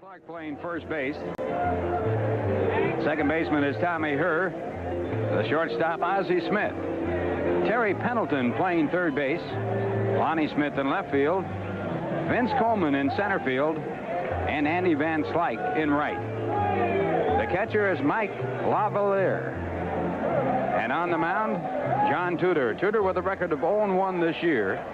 Clark playing first base. Second baseman is Tommy Herr. The shortstop, Ozzie Smith. Terry Pendleton playing third base. Lonnie Smith in left field. Vince Coleman in center field. And Andy Van Slyke in right. The catcher is Mike Lavalier. And on the mound, John Tudor. Tudor with a record of 0-1 this year.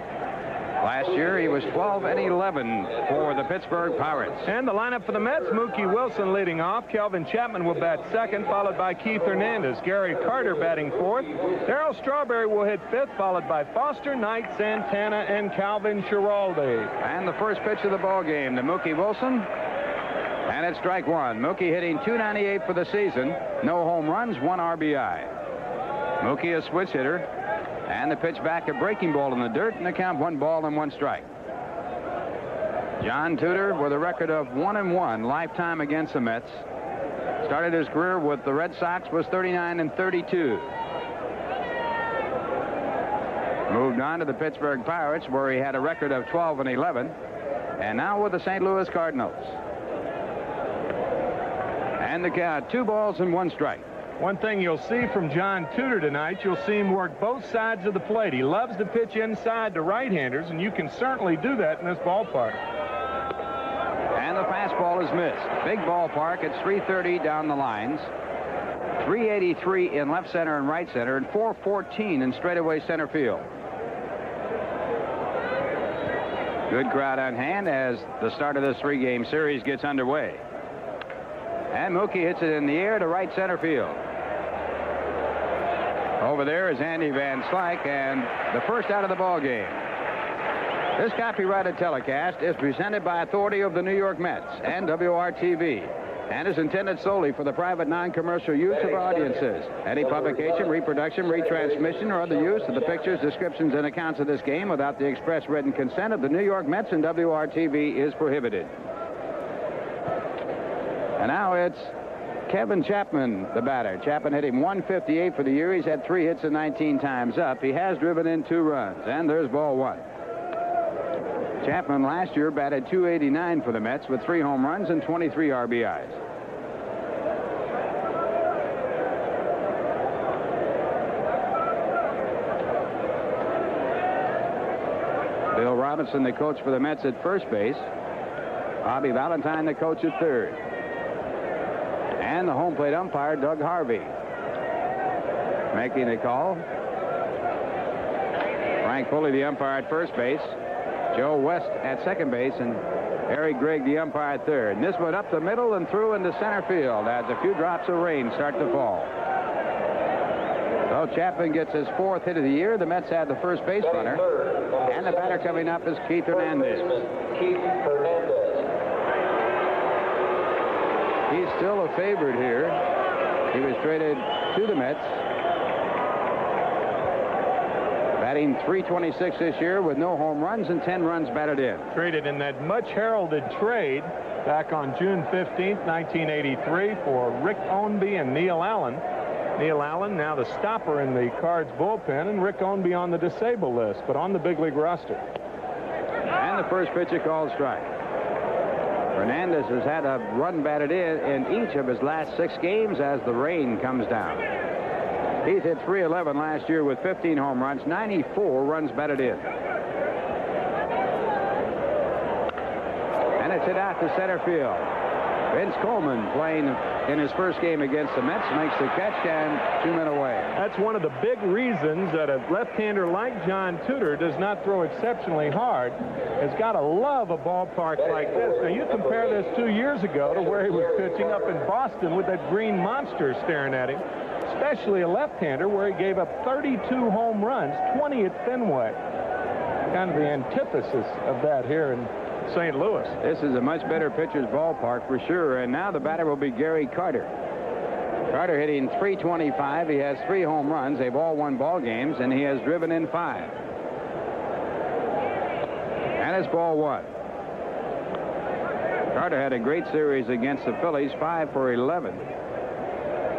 Last year, he was 12-11 for the Pittsburgh Pirates. And the lineup for the Mets, Mookie Wilson leading off. Kelvin Chapman will bat second, followed by Keith Hernandez. Gary Carter batting fourth. Darryl Strawberry will hit fifth, followed by Foster, Knight, Santana, and Calvin Schiraldi. And the first pitch of the ball game to Mookie Wilson. And it's strike one. Mookie hitting .298 for the season. No home runs, 1 RBI. Mookie a switch hitter. And the pitch back, a breaking ball in the dirt, and the count 1 ball and 1 strike. John Tudor with a record of 1-1 lifetime against the Mets. Started his career with the Red Sox, was 39-32. Moved on to the Pittsburgh Pirates, where he had a record of 12-11. And now with the St. Louis Cardinals. And the count, 2 balls and 1 strike. One thing you'll see from John Tudor tonight, you'll see him work both sides of the plate. He loves to pitch inside to right-handers, and you can certainly do that in this ballpark. And the fastball is missed. Big ballpark at 330 down the lines. 383 in left center and right center, and 414 in straightaway center field. Good crowd on hand as the start of this 3-game series gets underway. And Mookie hits it in the air to right center field. Over there is Andy Van Slyke, and the first out of the ball game. This copyrighted telecast is presented by authority of the New York Mets and WOR-TV, and is intended solely for the private non-commercial use of audiences. Any publication, reproduction, retransmission, or other use of the pictures, descriptions, and accounts of this game without the express written consent of the New York Mets and WOR-TV is prohibited. And now it's Kevin Chapman, the batter. Chapman hit him .158 for the year. He's had 3 hits and 19 times up. He has driven in 2 runs, and there's ball 1. Chapman last year batted .289 for the Mets with 3 home runs and 23 RBIs. Bill Robinson, the coach for the Mets at first base. Bobby Valentine, the coach at third. And the home plate umpire, Doug Harvey, making the call. Frank Pulley, the umpire at first base. Joe West at second base, and Harry Gregg, the umpire at third. And this went up the middle and through into center field as a few drops of rain start to fall. So Chapman gets his 4th hit of the year. The Mets have the first base runner. And the batter coming up is Keith Hernandez. He's still a favorite here. He was traded to the Mets. Batting .326 this year with no home runs and 10 runs batted in. Traded in that much heralded trade back on June 15th, 1983 for Rick Ownby and Neil Allen. Neil Allen now the stopper in the Cards bullpen, and Rick Ownby on the disabled list, but on the big league roster. And the first pitch, a called strike. Hernandez has had a run batted in each of his last 6 games as the rain comes down. He's hit .311 last year with 15 home runs, 94 runs batted in. And it's hit out to center field. Vince Coleman, playing in his first game against the Mets, makes the catch, and 2 men away. That's one of the big reasons that a left-hander like John Tudor does not throw exceptionally hard. Has got to love a ballpark like this. Now, you compare this 2 years ago to where he was pitching up in Boston with that green monster staring at him, especially a left-hander where he gave up 32 home runs, 20 at Fenway. Kind of the antithesis of that here in St. Louis. This is a much better pitcher's ballpark for sure, and now the batter will be Gary Carter. Carter hitting .325. He has 3 home runs. They've all won ball games, and he has driven in 5. And it's ball 1. Carter had a great series against the Phillies, 5 for 11.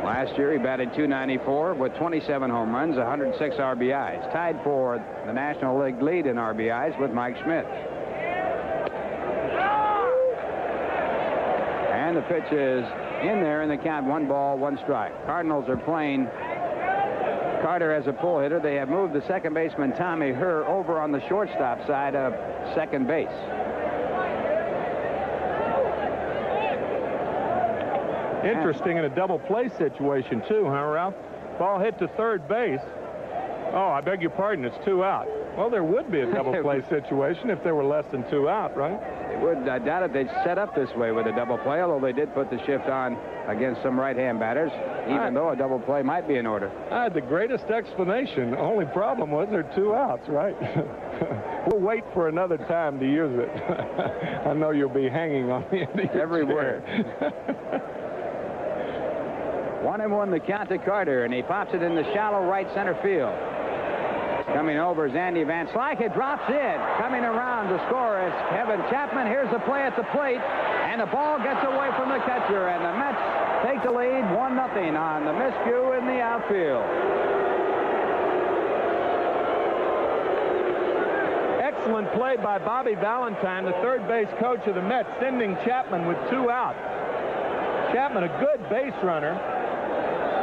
Last year he batted .294 with 27 home runs, 106 RBIs, tied for the National League lead in RBIs with Mike Schmidt. the pitch is in there in the count. 1 ball, 1 strike. Cardinals are playing Carter as a pull hitter. They have moved the second baseman Tommy Herr over on the shortstop side of second base. Interesting in a double play situation too, huh, Ralph? Ball hit to third base. Oh, I beg your pardon, it's 2 out. Well, there would be a double play situation if there were less than 2 out, right? It would. I doubt if they'd set up this way with a double play, although they did put the shift on against some right-hand batters, even though a double play might be in order. I had the greatest explanation. The only problem was there are 2 outs, right? We'll wait for another time to use it. I know you'll be hanging on the end of your everywhere. 1-1 the count to Carter, and he pops it in the shallow right center field. Coming over is Andy Van Slyke. It drops in. Coming around to score is Kevin Chapman. Here's the play at the plate, and the ball gets away from the catcher, and the Mets take the lead 1-0 on the miscue in the outfield. Excellent play by Bobby Valentine, the third base coach of the Mets, sending Chapman with 2 out. Chapman, a good base runner.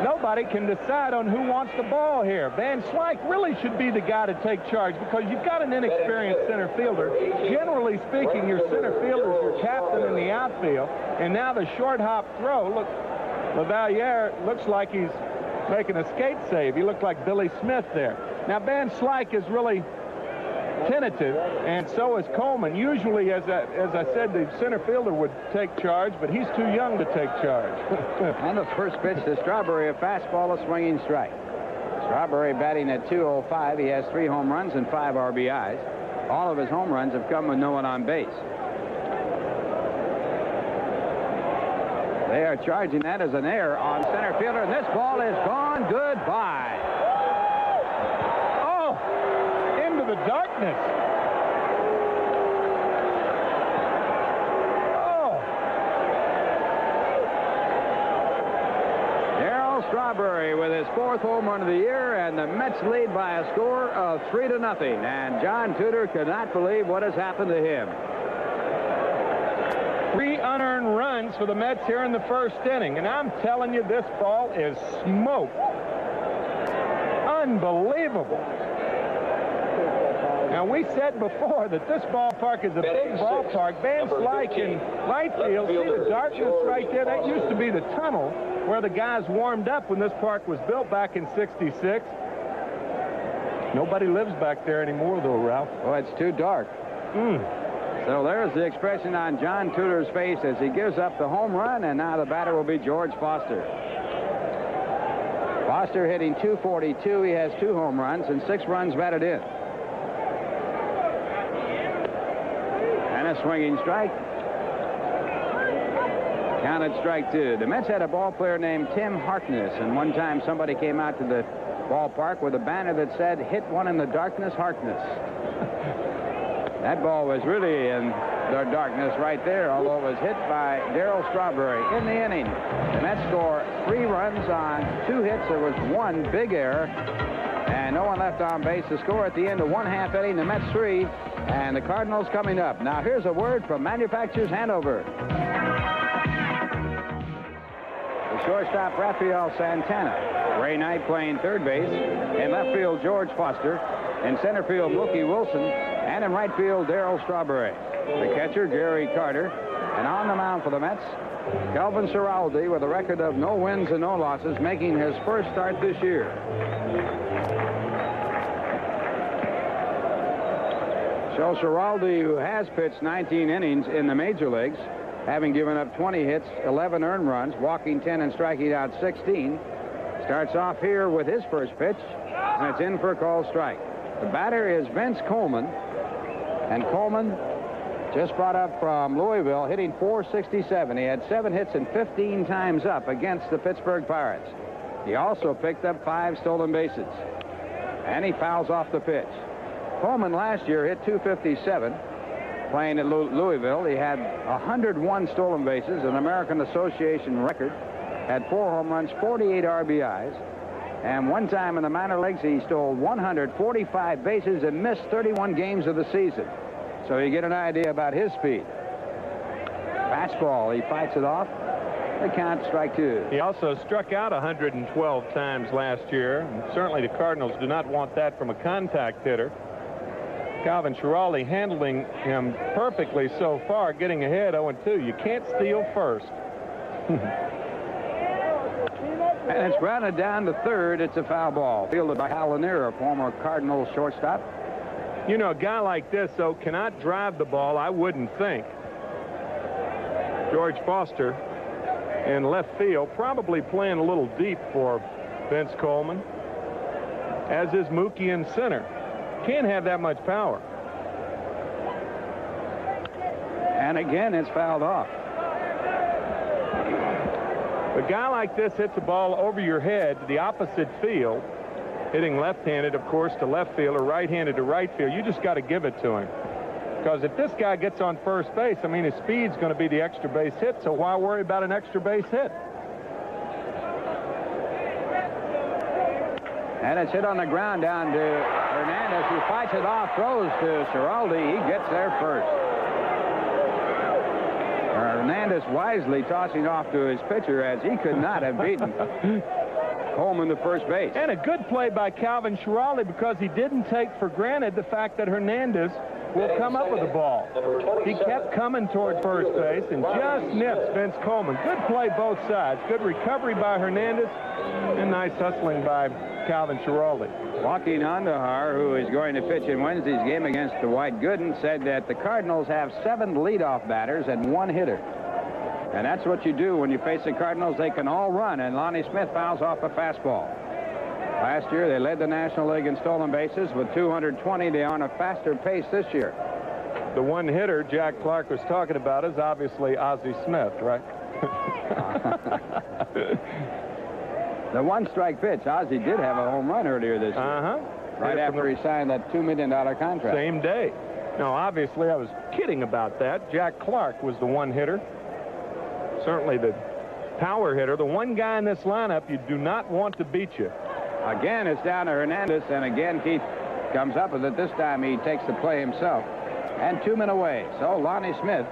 Nobody can decide on who wants the ball here. Van Slyke really should be the guy to take charge because you've got an inexperienced center fielder. Generally speaking, your center fielder is your captain in the outfield. And now the short hop throw. Look, Lavalier looks like he's making a skate save. He looked like Billy Smith there. Now, Van Slyke is really tentative, and so is Coleman. Usually, as I said, the center fielder would take charge, but he's too young to take charge. And the first pitch to Strawberry, a fastball, a swinging strike. Strawberry batting at .205. He has 3 home runs and 5 RBIs. All of his home runs have come with no one on base. They are charging that as an error on center fielder, and this ball is gone. Goodbye. The darkness. Oh. Darryl Strawberry with his 4th home run of the year, and the Mets lead by a score of 3-0. And John Tudor could not believe what has happened to him. 3 unearned runs for the Mets here in the first inning, and I'm telling you, this ball is smoked. Unbelievable. Now, we said before that this ballpark is a big ballpark. Van Slyke in right field. See the darkness right there? That used to be the tunnel where the guys warmed up when this park was built back in '66. Nobody lives back there anymore, though, Ralph. Oh, it's too dark. So there's the expression on John Tudor's face as he gives up the home run, and now the batter will be George Foster. Foster hitting .242. He has 2 home runs and 6 runs batted in. A swinging strike. Counted strike 2. The Mets had a ball player named Tim Harkness, and one time somebody came out to the ballpark with a banner that said, "Hit one in the darkness, Harkness." That ball was really in the darkness right there, although it was hit by Darryl Strawberry in the inning. The Mets score 3 runs on 2 hits. There was 1 big error, and no one left on base. The score at the end of 1/2 inning, the Mets 3, and the Cardinals coming up. Now, here's a word from Manufacturers Hanover. The shortstop, Rafael Santana. Ray Knight playing third base. In left field, George Foster. In center field, Mookie Wilson. And in right field, Darryl Strawberry. The catcher, Gary Carter. And on the mound for the Mets, Kelvin Ciraldi, with a record of no wins and no losses, making his first start this year. So Ciraldi, who has pitched 19 innings in the major leagues, having given up 20 hits, 11 earned runs, walking 10 and striking out 16, starts off here with his first pitch, and it's in for a called strike. The batter is Vince Coleman, and Coleman just brought up from Louisville, hitting .467. He had 7 hits and 15 times up against the Pittsburgh Pirates. He also picked up 5 stolen bases, and he fouls off the pitch. Coleman last year hit .257 playing at Louisville. He had 101 stolen bases, an American Association record, had 4 home runs, 48 RBIs, and one time in the minor leagues he stole 145 bases and missed 31 games of the season. So you get an idea about his speed. Fastball. He fights it off. The count, strike two. He also struck out 112 times last year. And certainly the Cardinals do not want that from a contact hitter. Calvin Schiraldi handling him perfectly so far, getting ahead 0-2. You can't steal first. And it's grounded down to third. It's a foul ball. Fielded by Hal Lanier, a former Cardinals shortstop. You know, a guy like this, though, cannot drive the ball, I wouldn't think. George Foster in left field, probably playing a little deep for Vince Coleman, as is Mookie in center. Can't have that much power. And again, it's fouled off. A guy like this hits a ball over your head to the opposite field, hitting left-handed, of course, to left field, or right-handed to right field. You just got to give it to him. Because if this guy gets on first base, I mean, his speed's going to be the extra base hit, so why worry about an extra base hit? And it's hit on the ground down to Hernandez, who fights it off, throws to Schiraldi. He gets there first. Hernandez wisely tossing off to his pitcher, as he could not have beaten Coleman to first base. And a good play by Calvin Schiraldi, because he didn't take for granted the fact that Hernandez will come up with the ball. He kept coming toward first base and just nips Vince Coleman. Good play both sides. Good recovery by Hernandez and nice hustling by Calvin Schiraldi. Joaquin Andahar, who is going to pitch in Wednesday's game against Dwight Gooden, said that the Cardinals have 7 leadoff batters and 1 hitter. And that's what you do when you face the Cardinals. They can all run, and Lonnie Smith fouls off a fastball. Last year, they led the National League in stolen bases with 220. They are on a faster pace this year. The one hitter Jack Clark was talking about is obviously Ozzie Smith, right? The one-strike pitch. Ozzie did have a home run earlier this year. Right after he signed that $2 million contract. Same day. Now, obviously, I was kidding about that. Jack Clark was the one hitter. Certainly the power hitter. The one guy in this lineup you do not want to beat you. Again, it's down to Hernandez, and again, Keith comes up with it. This time, he takes the play himself. And 2 men away. So Lonnie Smith,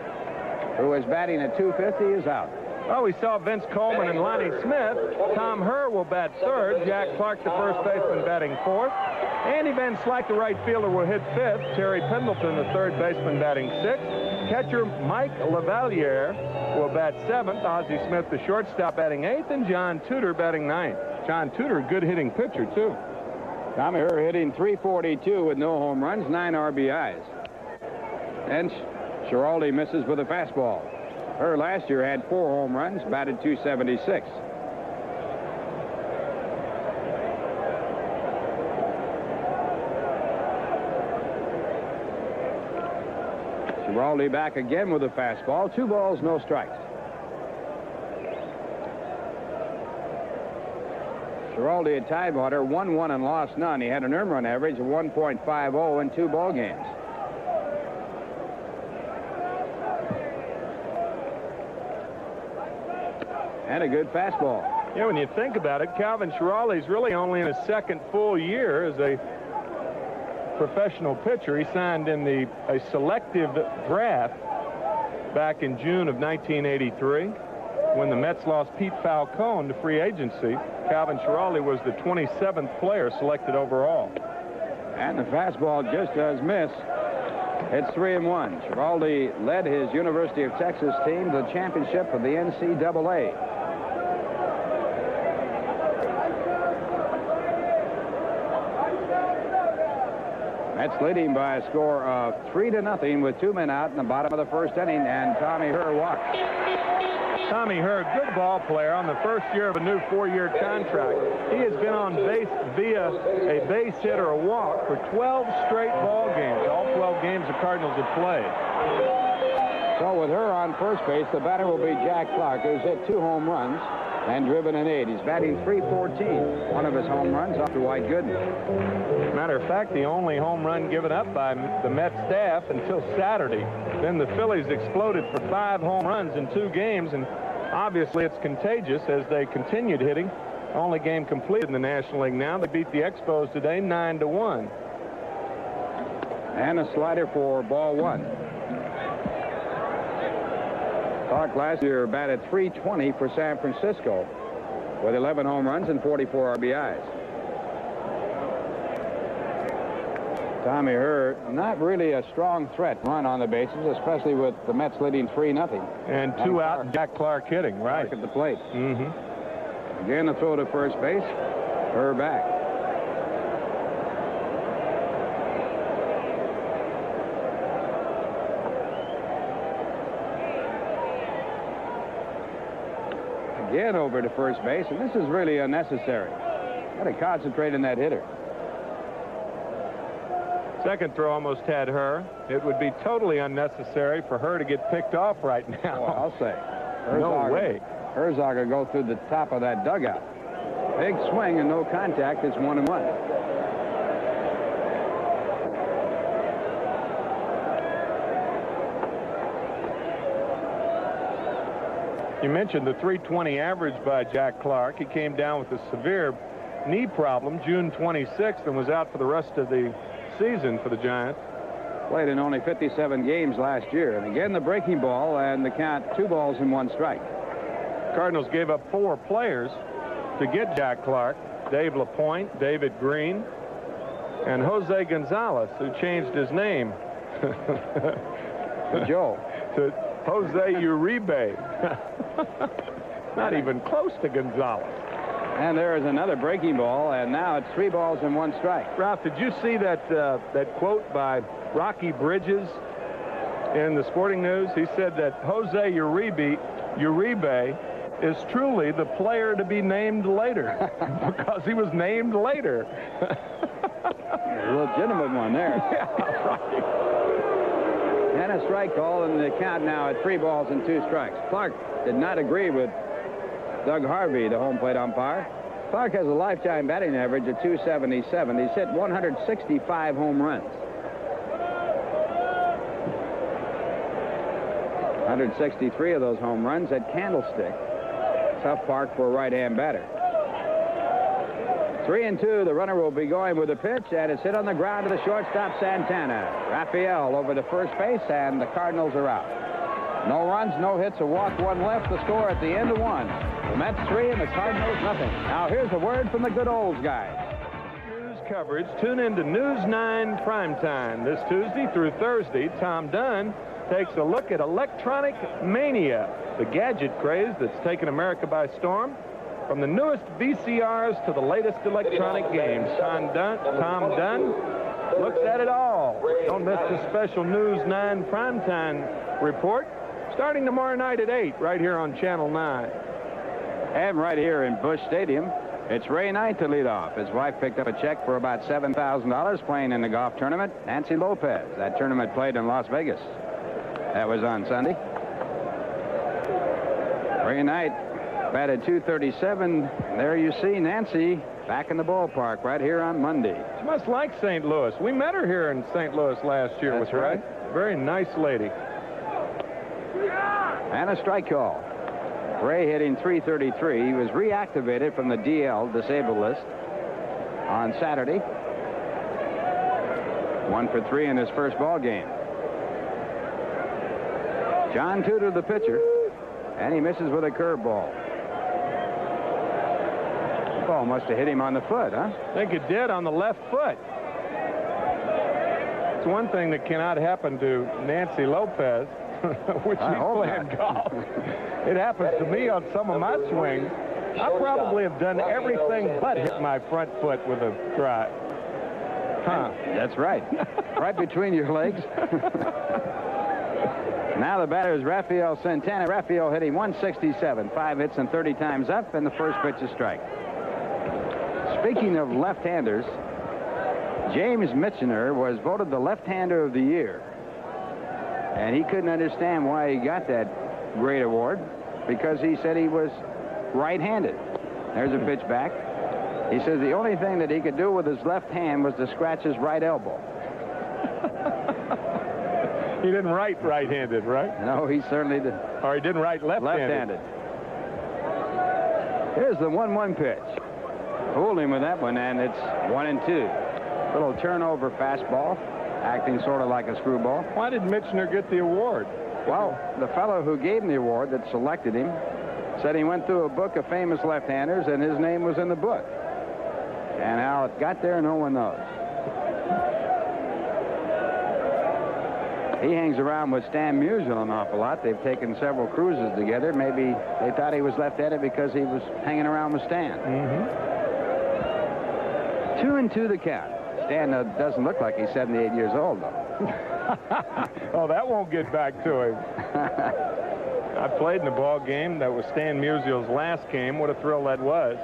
who is batting at .250, is out. Well, we saw Vince Coleman and Lonnie Smith. Tom Herr will bat third. Jack Clark, the first baseman, batting fourth. Andy Van Slyke, the right fielder, will hit fifth. Terry Pendleton, the third baseman, batting sixth. Catcher Mike Lavaliere will bat seventh. Ozzie Smith, the shortstop, batting eighth. And John Tudor batting ninth. John Tudor, good hitting pitcher, too. Tommy Herr hitting .342 with no home runs, 9 RBIs. And Schiraldi misses with a fastball. Herr last year had 4 home runs, batted .276. Schiraldi back again with a fastball. 2 balls, no strikes. Schiraldi at Tidewater, 1-1 and lost none. He had an earned run average of 1.50 in 2 ball games. And a good fastball. Yeah, when you think about it, Calvin Schiraldi's really only in his second full year as a professional pitcher. He signed in a selective draft back in June of 1983 when the Mets lost Pete Falcone to free agency. Calvin Schiraldi was the 27th player selected overall. And the fastball just does miss. It's 3-1. Schiraldi led his University of Texas team to the championship of the NCAA. Mets leading by a score of 3-0 with 2 men out in the bottom of the first inning, and Tommy Herr walks. Tommy Herr, good ball player on the first year of a new 4-year contract. He has been on base via a base hit or a walk for 12 straight ball games. All 12 games the Cardinals have played. So with Herr on first base, the batter will be Jack Clark, who's hit 2 home runs and driven in 8. He's batting .314. One of his home runs off to Dwight Gooden. Matter of fact, the only home run given up by the Mets staff until Saturday. Then the Phillies exploded for 5 home runs in 2 games, and obviously it's contagious as they continued hitting. Only game completed in the National League now. They beat the Expos today 9-1. And a slider for ball 1. Clark last year batted .320 for San Francisco with 11 home runs and 44 RBIs. Tommy Herr, not really a strong threat run on the bases, especially with the Mets leading 3-0. And 2 out and Jack Clark hitting, right. Clark at the plate. Again, the throw to first base. Herr back. Again over to first base, and this is really unnecessary. Got to concentrate on that hitter. Second throw almost had Herr. It would be totally unnecessary for Herr to get picked off right now. Well, I'll say. No way. Herzog will go through the top of that dugout. Big swing and no contact. It's 1-1. You mentioned the .320 average by Jack Clark. He came down with a severe knee problem June 26th and was out for the rest of the season for the Giants. Played in only 57 games last year. And again, the breaking ball and the count 2 balls and 1 strike. Cardinals gave up 4 players to get Jack Clark. Dave LaPointe, David Green, and Jose Gonzalez, who changed his name to Joe. To Jose Uribe. Not even close to Gonzalez. And there is another breaking ball, and now it's 3 balls and 1 strike. Ralph, did you see that quote by Rocky Bridges in the Sporting News? He said that Jose Uribe is truly the player to be named later because he was named later. A legitimate one there. Yeah, right. And a strike call, and the count now at 3 balls and 2 strikes. Clark did not agree with Doug Harvey, the home plate umpire. Clark has a lifetime batting average of .277. He's hit 165 home runs. 163 of those home runs at Candlestick. Tough park for a right-hand batter. 3-2. The runner will be going with the pitch, and it's hit on the ground to the shortstop, Santana. Raphael over to first base, and the Cardinals are out. No runs, no hits, a walk, 1 left. The score at the end of 1. The Mets 3 and the Cardinals nothing. Now here's a word from the good old guys. News coverage. Tune in to News 9 Primetime this Tuesday through Thursday. Tom Dunn takes a look at electronic mania, the gadget craze that's taken America by storm. From the newest VCRs to the latest electronic games, Tom Dunn looks at it all. Don't miss the special News 9 Primetime report starting tomorrow night at 8 right here on Channel 9. And right here in Busch Stadium, it's Ray Knight to lead off. His wife picked up a check for about $7,000 playing in the golf tournament. Nancy Lopez. That tournament played in Las Vegas. That was on Sunday. Ray Knight batted .237. There you see Nancy back in the ballpark right here on Monday. She must like St. Louis. We met her here in St. Louis last year. That's right. Very nice lady. And a strike call. Ray hitting .333. He was reactivated from the DL disabled list on Saturday. 1 for 3 in his first ball game. John Tudor, the pitcher, and he misses with a curveball. The ball must have hit him on the foot, huh? I think it did on the left foot. It's one thing that cannot happen to Nancy Lopez, which she's playing golf. It happens to me on some of my swings. I probably have done everything but hit my front foot with a drive. Huh. That's right. Right between your legs. Now the batter is Raphael Santana. Raphael hitting .167, 5 hits and 30 times up, and the first pitch is strike. Speaking of left-handers, James Michener was voted the left-hander of the year. And he couldn't understand why he got that great award, because he said he was right-handed. There's a pitch back. He says the only thing that he could do with his left hand was to scratch his right elbow. He didn't write right-handed, right? No, he certainly didn't. Or he didn't write left-handed. Here's the 1-1 pitch. Fooled him with that one, and it's 1-2. Little turnover fastball, acting sort of like a screwball. Why did Michener get the award? Well, the fellow who gave him the award that selected him said he went through a book of famous left-handers and his name was in the book. And how it got there, no one knows. He hangs around with Stan Musial an awful lot. They've taken several cruises together. Maybe they thought he was left-handed because he was hanging around with Stan. 2-2 the count. Stan doesn't look like he's 78 years old, though. Oh, that won't get back to him. I played in the ball game. That was Stan Musial's last game. What a thrill that was.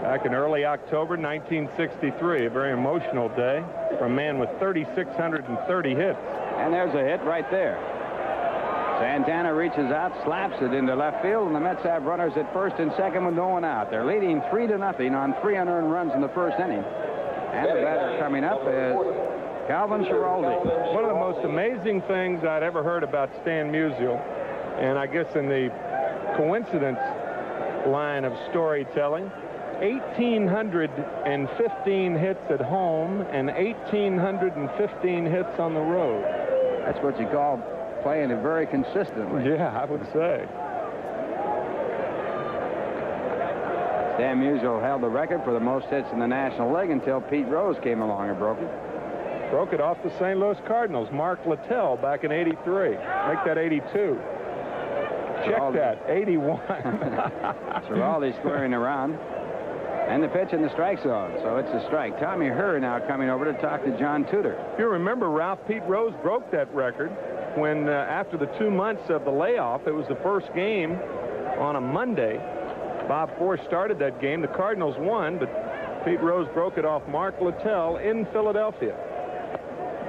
Back in early October 1963, a very emotional day for a man with 3,630 hits. And there's a hit right there. Santana reaches out, slaps it into left field, and the Mets have runners at first and second with no one out. They're leading 3-0 on 3 unearned runs in the first inning. And the batter coming up is Calvin Schiraldi. One of the most amazing things I'd ever heard about Stan Musial, and I guess in the coincidence line of storytelling, 1,815 hits at home and 1,815 hits on the road. That's what you call playing it very consistently. Yeah, I would say. Stan Musial held the record for the most hits in the National League until Pete Rose came along and broke it. Broke it off the St. Louis Cardinals. Mark Littell back in '83. Make that '82. Check that, 81. Schiraldi squaring around. And the pitch in the strike zone, so it's a strike. Tommy Herr now coming over to talk to John Tudor. If you remember, Ralph, Pete Rose broke that record when after the 2 months of the layoff, it was the first game on a Monday. Bob Force started that game. The Cardinals won, but Pete Rose broke it off Mark Littell in Philadelphia.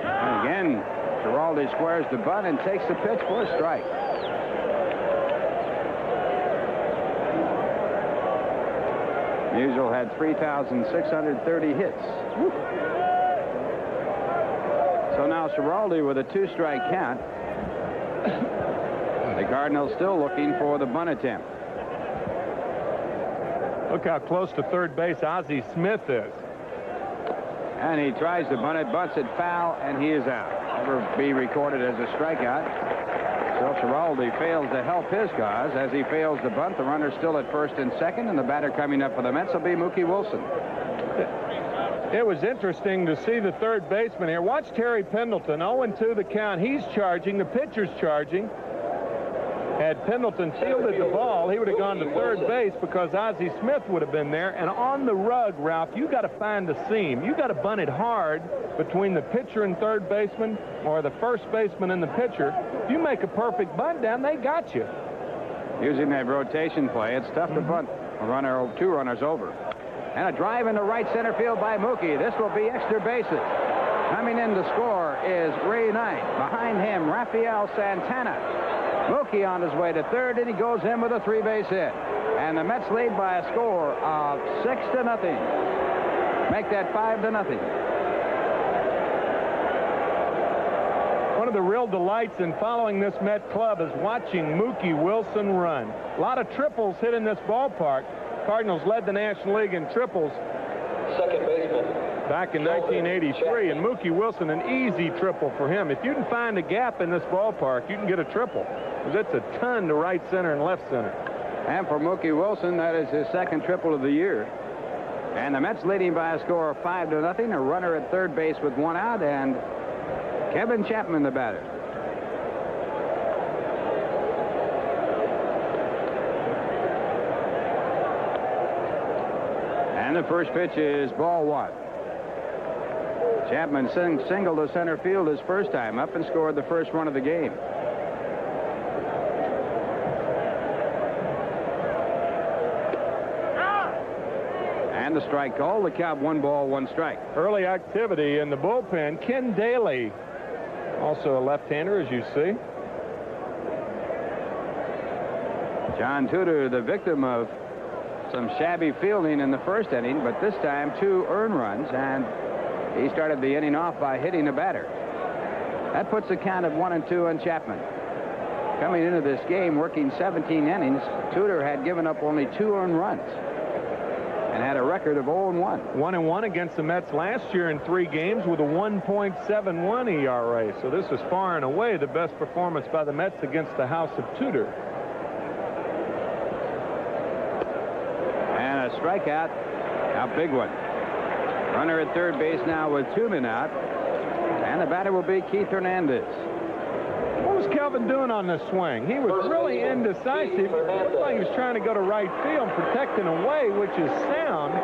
And again, Schiraldi squares the bunt and takes the pitch for a strike. Musial had 3,630 hits. So now Schiraldi with a 2-strike count. The Cardinals still looking for the bunt attempt. Look how close to third base Ozzie Smith is. And he tries to bunt it, bunts it foul, and he is out. Never be recorded as a strikeout. So Schiraldi fails to help his cause as he fails to bunt. The runner still at first and second, and the batter coming up for the Mets will be Mookie Wilson. It was interesting to see the third baseman here. Watch Terry Pendleton, 0-2 the count. He's charging, the pitcher's charging. Had Pendleton fielded the ball, he would have gone to third base because Ozzie Smith would have been there. And on the rug, Ralph, you got to find the seam. You got to bunt it hard between the pitcher and third baseman, or the first baseman and the pitcher. If you make a perfect bunt down, they got you. Using that rotation play, it's tough to bunt a runner, 2 runners over. And a drive into right center field by Mookie. This will be extra bases. Coming in to score is Ray Knight. Behind him, Rafael Santana. Mookie on his way to third, and he goes in with a 3-base hit. And the Mets lead by a score of 6-0. Make that 5-0. One of the real delights in following this Met club is watching Mookie Wilson run. A lot of triples hit in this ballpark. Cardinals led the National League in triples second baseman back in 1983, and Mookie Wilson, an easy triple for him. If you can find a gap in this ballpark, you can get a triple, because it's a ton to right center and left center. And for Mookie Wilson, that is his second triple of the year. And the Mets leading by a score of 5-0. A runner at third base with 1 out, and Kevin Chapman the batter. And the first pitch is ball 1. Chapman singled to center field his first time up and scored the first run of the game. And the strike call. The count 1 ball, 1 strike. Early activity in the bullpen. Ken Daly, also a left-hander, as you see. John Tudor, the victim of some shabby fielding in the first inning, but this time 2 earned runs, and he started the inning off by hitting a batter. That puts the count at 1-2 on Chapman. Coming into this game, working 17 innings, Tudor had given up only 2 earned runs. and had a record of 0-1. 1-1 against the Mets last year in 3 games with a 1.71 ERA. So this is far and away the best performance by the Mets against the House of Tudor. And a strikeout, a big one. Runner at third base now with 2 men out, and the batter will be Keith Hernandez. What was Calvin doing on this swing? He was really indecisive. It looked like he was trying to go to right field, protecting away, which is sound.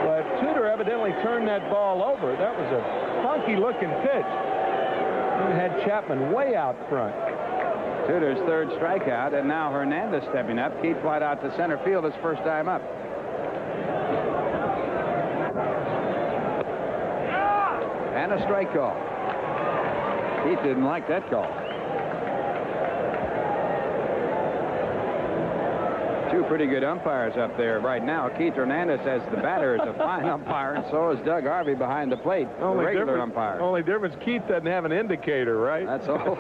But Tudor evidently turned that ball over. That was a funky-looking pitch. He had Chapman way out front. Tudor's third strikeout, and now Hernandez stepping up. Keith flied out to center field his first time up. And a strike call. Keith didn't like that call. 2 pretty good umpires up there right now. Keith Hernandez as the batter is a fine umpire, and so is Doug Harvey behind the plate, the regular umpire. Only difference, Keith doesn't have an indicator, right? That's all.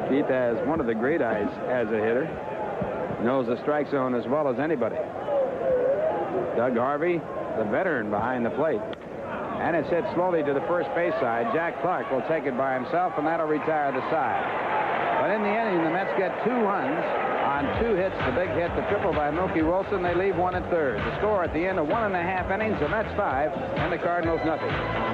Keith has one of the great eyes as a hitter. Knows the strike zone as well as anybody. Doug Harvey, the veteran behind the plate. And it's hit slowly to the first base side. Jack Clark will take it by himself, and that'll retire the side. But in the inning, the Mets get 2 runs on 2 hits. The big hit, the triple by Mookie Wilson. They leave 1 at third. The score at the end of 1.5 innings, the Mets 5 and the Cardinals nothing.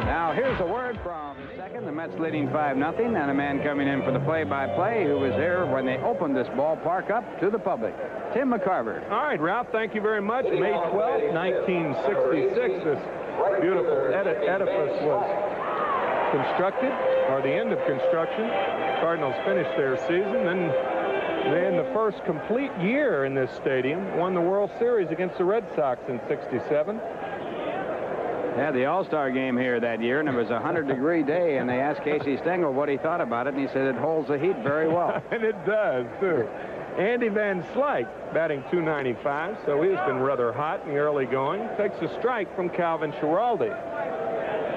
Now here's a word from second. The Mets leading 5-0, and a man coming in for the play-by-play who was there when they opened this ballpark up to the public. Tim McCarver. All right, Ralph, thank you very much. May 12th, 1966, this beautiful edifice was constructed, or the end of construction. Cardinals finished their season, and in the first complete year in this stadium, won the World Series against the Red Sox in '67. Yeah, the All-Star game here that year, and it was a 100-degree day, and they asked Casey Stengel what he thought about it, and he said it holds the heat very well. And it does, too. Andy Van Slyke batting .295, so he's been rather hot in the early going. Takes a strike from Calvin Schiraldi.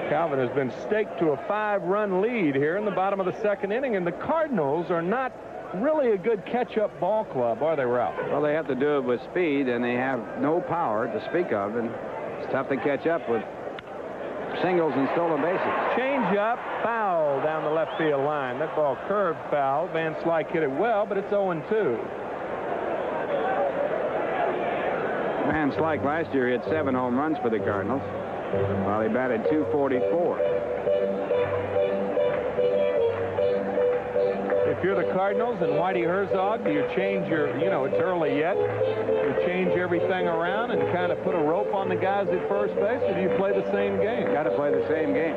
Calvin has been staked to a 5-run lead here in the bottom of the second inning, and the Cardinals are not really a good catch-up ball club, are they, Ralph? Well, they have to do it with speed, and they have no power to speak of, and it's tough to catch up with singles and stolen bases. Change up, foul down the left field line. That ball curved foul. Van Slyke hit it well, but it's 0-2. Van Slyke last year hit 7 home runs for the Cardinals, while he batted .244. If you're the Cardinals and Whitey Herzog, do you change your, it's early yet, you change everything around and kind of put a rope on the guys at first base, or do you play the same game? Got to play the same game.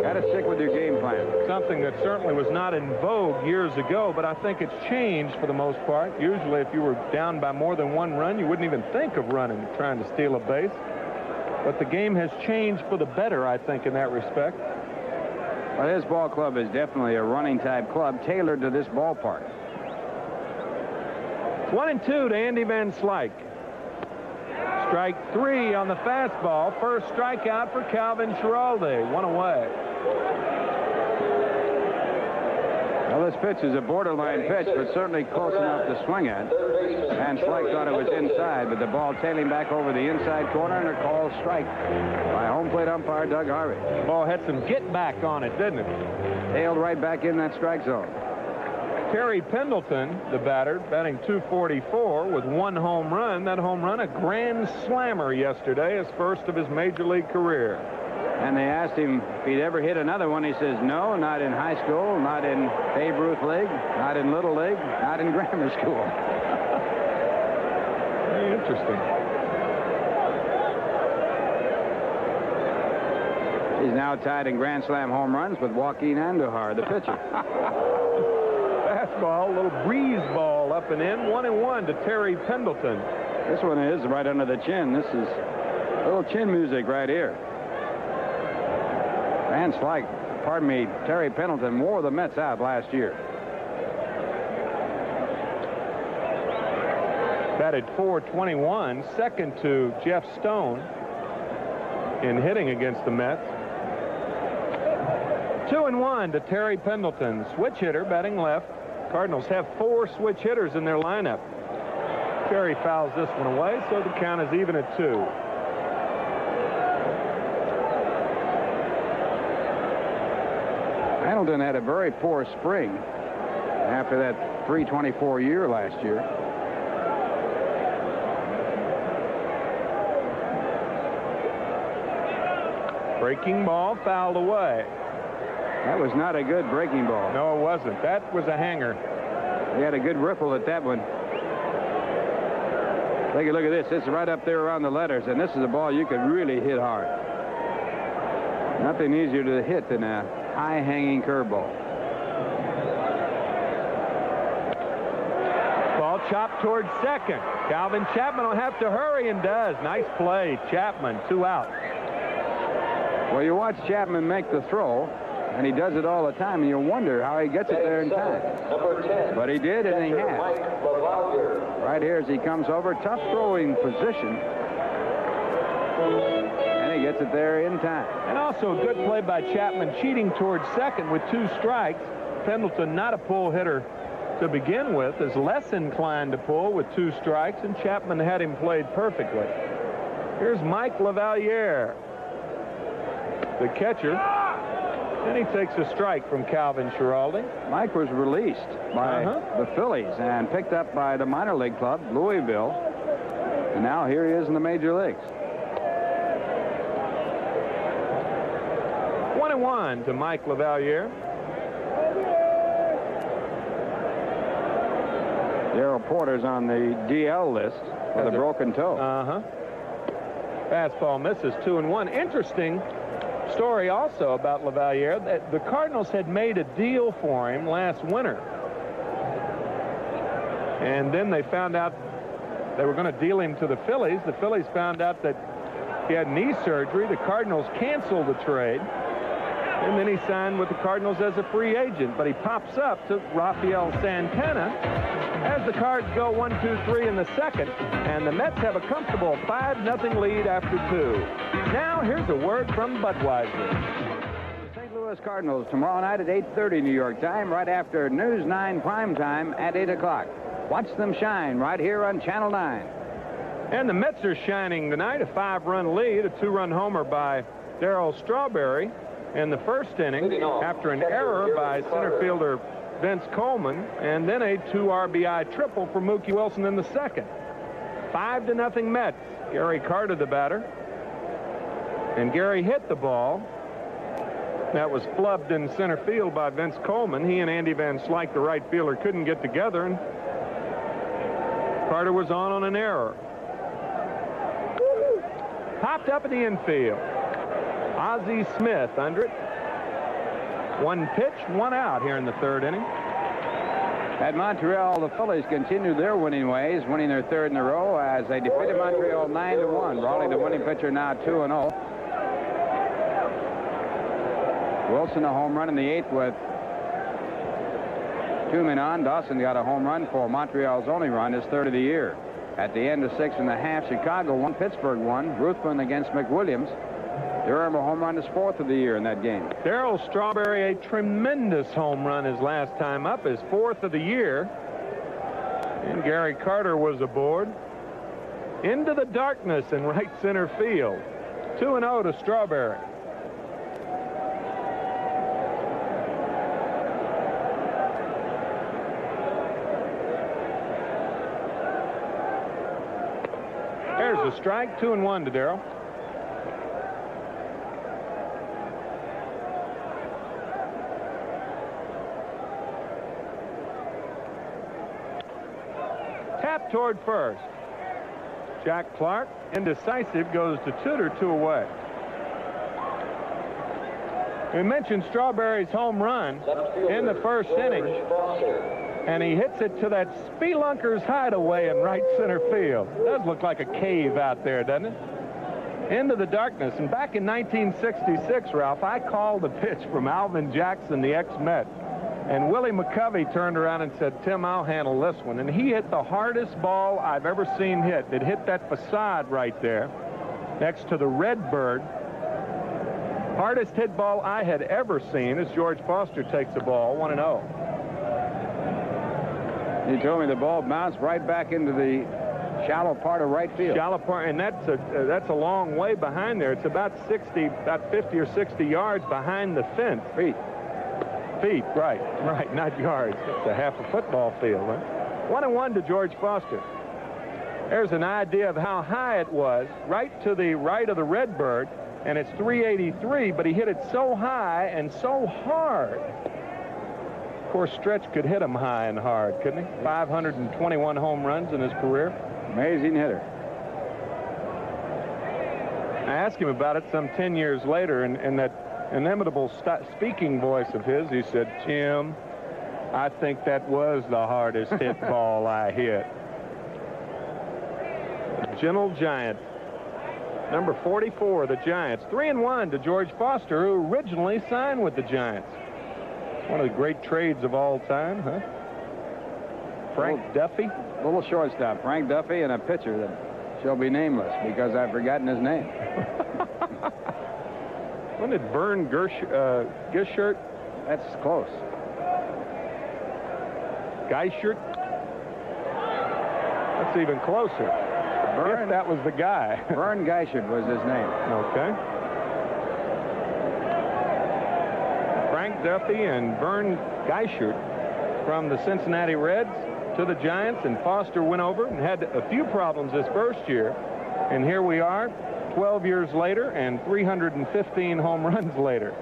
Got to stick with your game plan. Something that certainly was not in vogue years ago, but I think it's changed for the most part. Usually if you were down by more than 1 run, you wouldn't even think of running, trying to steal a base. But the game has changed for the better, I think, in that respect. Well, this ball club is definitely a running type club tailored to this ballpark. 1-2 to Andy Van Slyke. Strike 3 on the fastball. First strikeout for Calvin Schiraldi. 1 away. Well, this pitch is a borderline pitch, but certainly close enough to swing at. Van Slyke thought it was inside, but the ball tailing back over the inside corner, and a called strike by home plate umpire Doug Harvey. The ball had some get back on it, didn't it? Tailed right back in that strike zone. Terry Pendleton, the batter, batting .244 with 1 home run. That home run, a grand slammer yesterday, his first of his major league career. And they asked him if he'd ever hit another one. He says, no, not in high school, not in Babe Ruth League, not in Little League, not in grammar school. Very interesting. He's now tied in Grand Slam home runs with Joaquin Andujar, the pitcher. Fastball, a little breeze ball up and in. 1-1 to Terry Pendleton. This one is right under the chin. This is a little chin music right here. Van Slyke, pardon me, Terry Pendleton wore the Mets out last year. Batted .421, second to Jeff Stone in hitting against the Mets. 2-1 to Terry Pendleton, switch hitter, batting left. Cardinals have 4 switch hitters in their lineup. Terry fouls this one away, so the count is even at 2. Pendleton had a very poor spring after that .324 year last year. Breaking ball fouled away. That was not a good breaking ball. No, it wasn't. That was a hanger. He had a good ripple at that one. Take a look at this. It's right up there around the letters, and this is a ball you could really hit hard. Nothing easier to hit than a high-hanging curveball. Ball chopped towards second. Calvin Chapman will have to hurry, and does. Nice play, Chapman. 2 out. Well, you watch Chapman make the throw, and he does it all the time, and you wonder how he gets it there in time. Number 10. But he did, and he has. Right here as he comes over, tough throwing position. And he gets it there in time. And also a good play by Chapman, cheating towards second with 2 strikes. Pendleton, not a pull hitter to begin with, is less inclined to pull with 2 strikes, and Chapman had him played perfectly. Here's Mike LaValliere, the catcher, and he takes a strike from Calvin Schiraldi. Mike was released by the Phillies and picked up by the minor league club, Louisville, and now here he is in the major leagues. 1-1 to Mike LaValliere. Darrell Porter's on the DL list with a broken toe. Fastball misses. 2-1. Interesting story also about LaValliere, that the Cardinals had made a deal for him last winter, and then they found out they were going to deal him to the Phillies. The Phillies found out that he had knee surgery. The Cardinals canceled the trade, and then he signed with the Cardinals as a free agent. But he pops up to Rafael Santana as the Cards go 1-2-3 in the second, and the Mets have a comfortable 5-0 lead after 2. Now here's a word from Budweiser. The St. Louis Cardinals tomorrow night at 8:30 New York time, right after News 9 prime time at 8 o'clock. Watch them shine right here on Channel 9. And the Mets are shining tonight. A 5-run lead, a 2-run homer by Darryl Strawberry in the first inning after an error by center fielder Vince Coleman, and then a 2 RBI triple for Mookie Wilson in the second. 5-0 Mets. Gary Carter the batter, and Gary hit the ball that was flubbed in center field by Vince Coleman. He and Andy Van Slyke, the right fielder, couldn't get together, and Carter was on an error. Popped up in the infield. Ozzie Smith under it. 1 pitch, 1 out here in the 3rd inning. At Montreal, the Phillies continue their winning ways, winning their 3rd in a row as they defeated Montreal 9-1. Raleigh, the winning pitcher, now 2-0. Wilson a home run in the 8th with 2 men on. Dawson got a home run for Montreal's only run, his 3rd of the year. At the end of 6 1/2, Chicago won, Pittsburgh won. Ruthven against McWilliams. Durham a home run, his 4th of the year in that game. Darryl Strawberry, a tremendous home run his last time up, his 4th of the year. And Gary Carter was aboard. Into the darkness in right center field. 2-0 to Strawberry. There's a strike. 2-1 to Darryl. Tap toward first. Jack Clark, indecisive, goes to Tudor, 2 away. We mentioned Strawberry's home run in the 1st inning, and he hits it to that Spelunker's hideaway in right center field. It does look like a cave out there, doesn't it? Into the darkness. And back in 1966, Ralph, I called a pitch from Alvin Jackson, the ex-Met. And Willie McCovey turned around and said, "Tim, I'll handle this one." And he hit the hardest ball I've ever seen hit. It hit that facade right there next to the Redbird. Hardest hit ball I had ever seen as George Foster takes the ball 1-0. He told me the ball bounced right back into the Shallow part of right field. Shallow part, and that's a long way behind there. It's about 50 or 60 yards behind the fence. Feet, right, not yards. It's a half a football field. Huh? 1-1 to George Foster. There's an idea of how high it was, right to the right of the Redbird, and it's 383, but he hit it so high and so hard. Of course, Stretch could hit him high and hard, couldn't he? 521 home runs in his career. Amazing hitter. I asked him about it some 10 years later, and that inimitable speaking voice of his, he said, "Jim, I think that was the hardest hit ball I hit." The gentle giant, number 44, the Giants. 3-1 to George Foster, who originally signed with the Giants. One of the great trades of all time, huh? Frank Duffy. Little shortstop, Frank Duffy, and a pitcher that shall be nameless because I've forgotten his name. When did Vern Gishert? That's close. Geischert? That's even closer. If that was the guy. Vern Geischert was his name. Okay. Frank Duffy and Vern Geischert from the Cincinnati Reds to the Giants, and Foster went over and had a few problems this first year. And here we are 12 years later and 315 home runs later.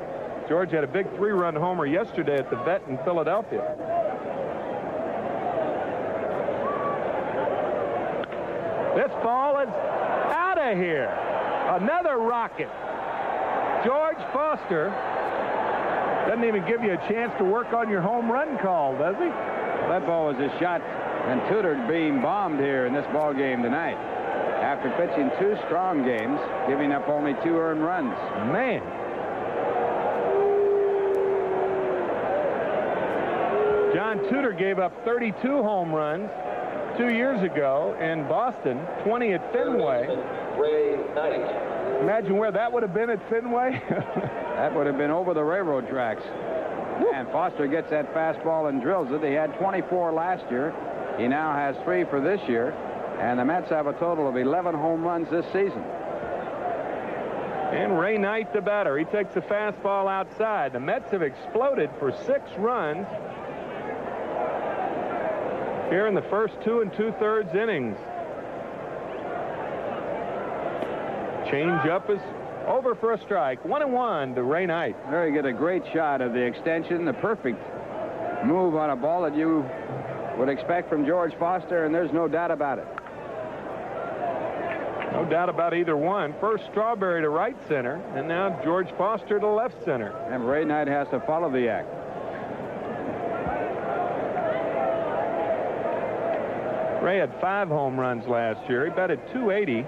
George had a big 3-run homer yesterday at the Vet in Philadelphia. This ball is out of here. Another rocket. George Foster doesn't even give you a chance to work on your home run call, does he? That ball was a shot and Tudor being bombed here in this ball game tonight. After pitching 2 strong games, giving up only 2 earned runs. Man. John Tudor gave up 32 home runs 2 years ago in Boston, 20 at Fenway. Ray Knight. Imagine where that would have been at Fenway. That would have been over the railroad tracks. And Foster gets that fastball and drills it. He had 24 last year. He now has 3 for this year. And the Mets have a total of 11 home runs this season. And Ray Knight, the batter. He takes a fastball outside. The Mets have exploded for 6 runs here in the first 2 2/3 innings. Change up is over for a strike. 1-1 to Ray Knight. There you get a great shot of the extension, the perfect move on a ball that you would expect from George Foster, and there's no doubt about it. No doubt about either one. First Strawberry to right center, and now George Foster to left center. And Ray Knight has to follow the act. Ray had 5 home runs last year. He batted .280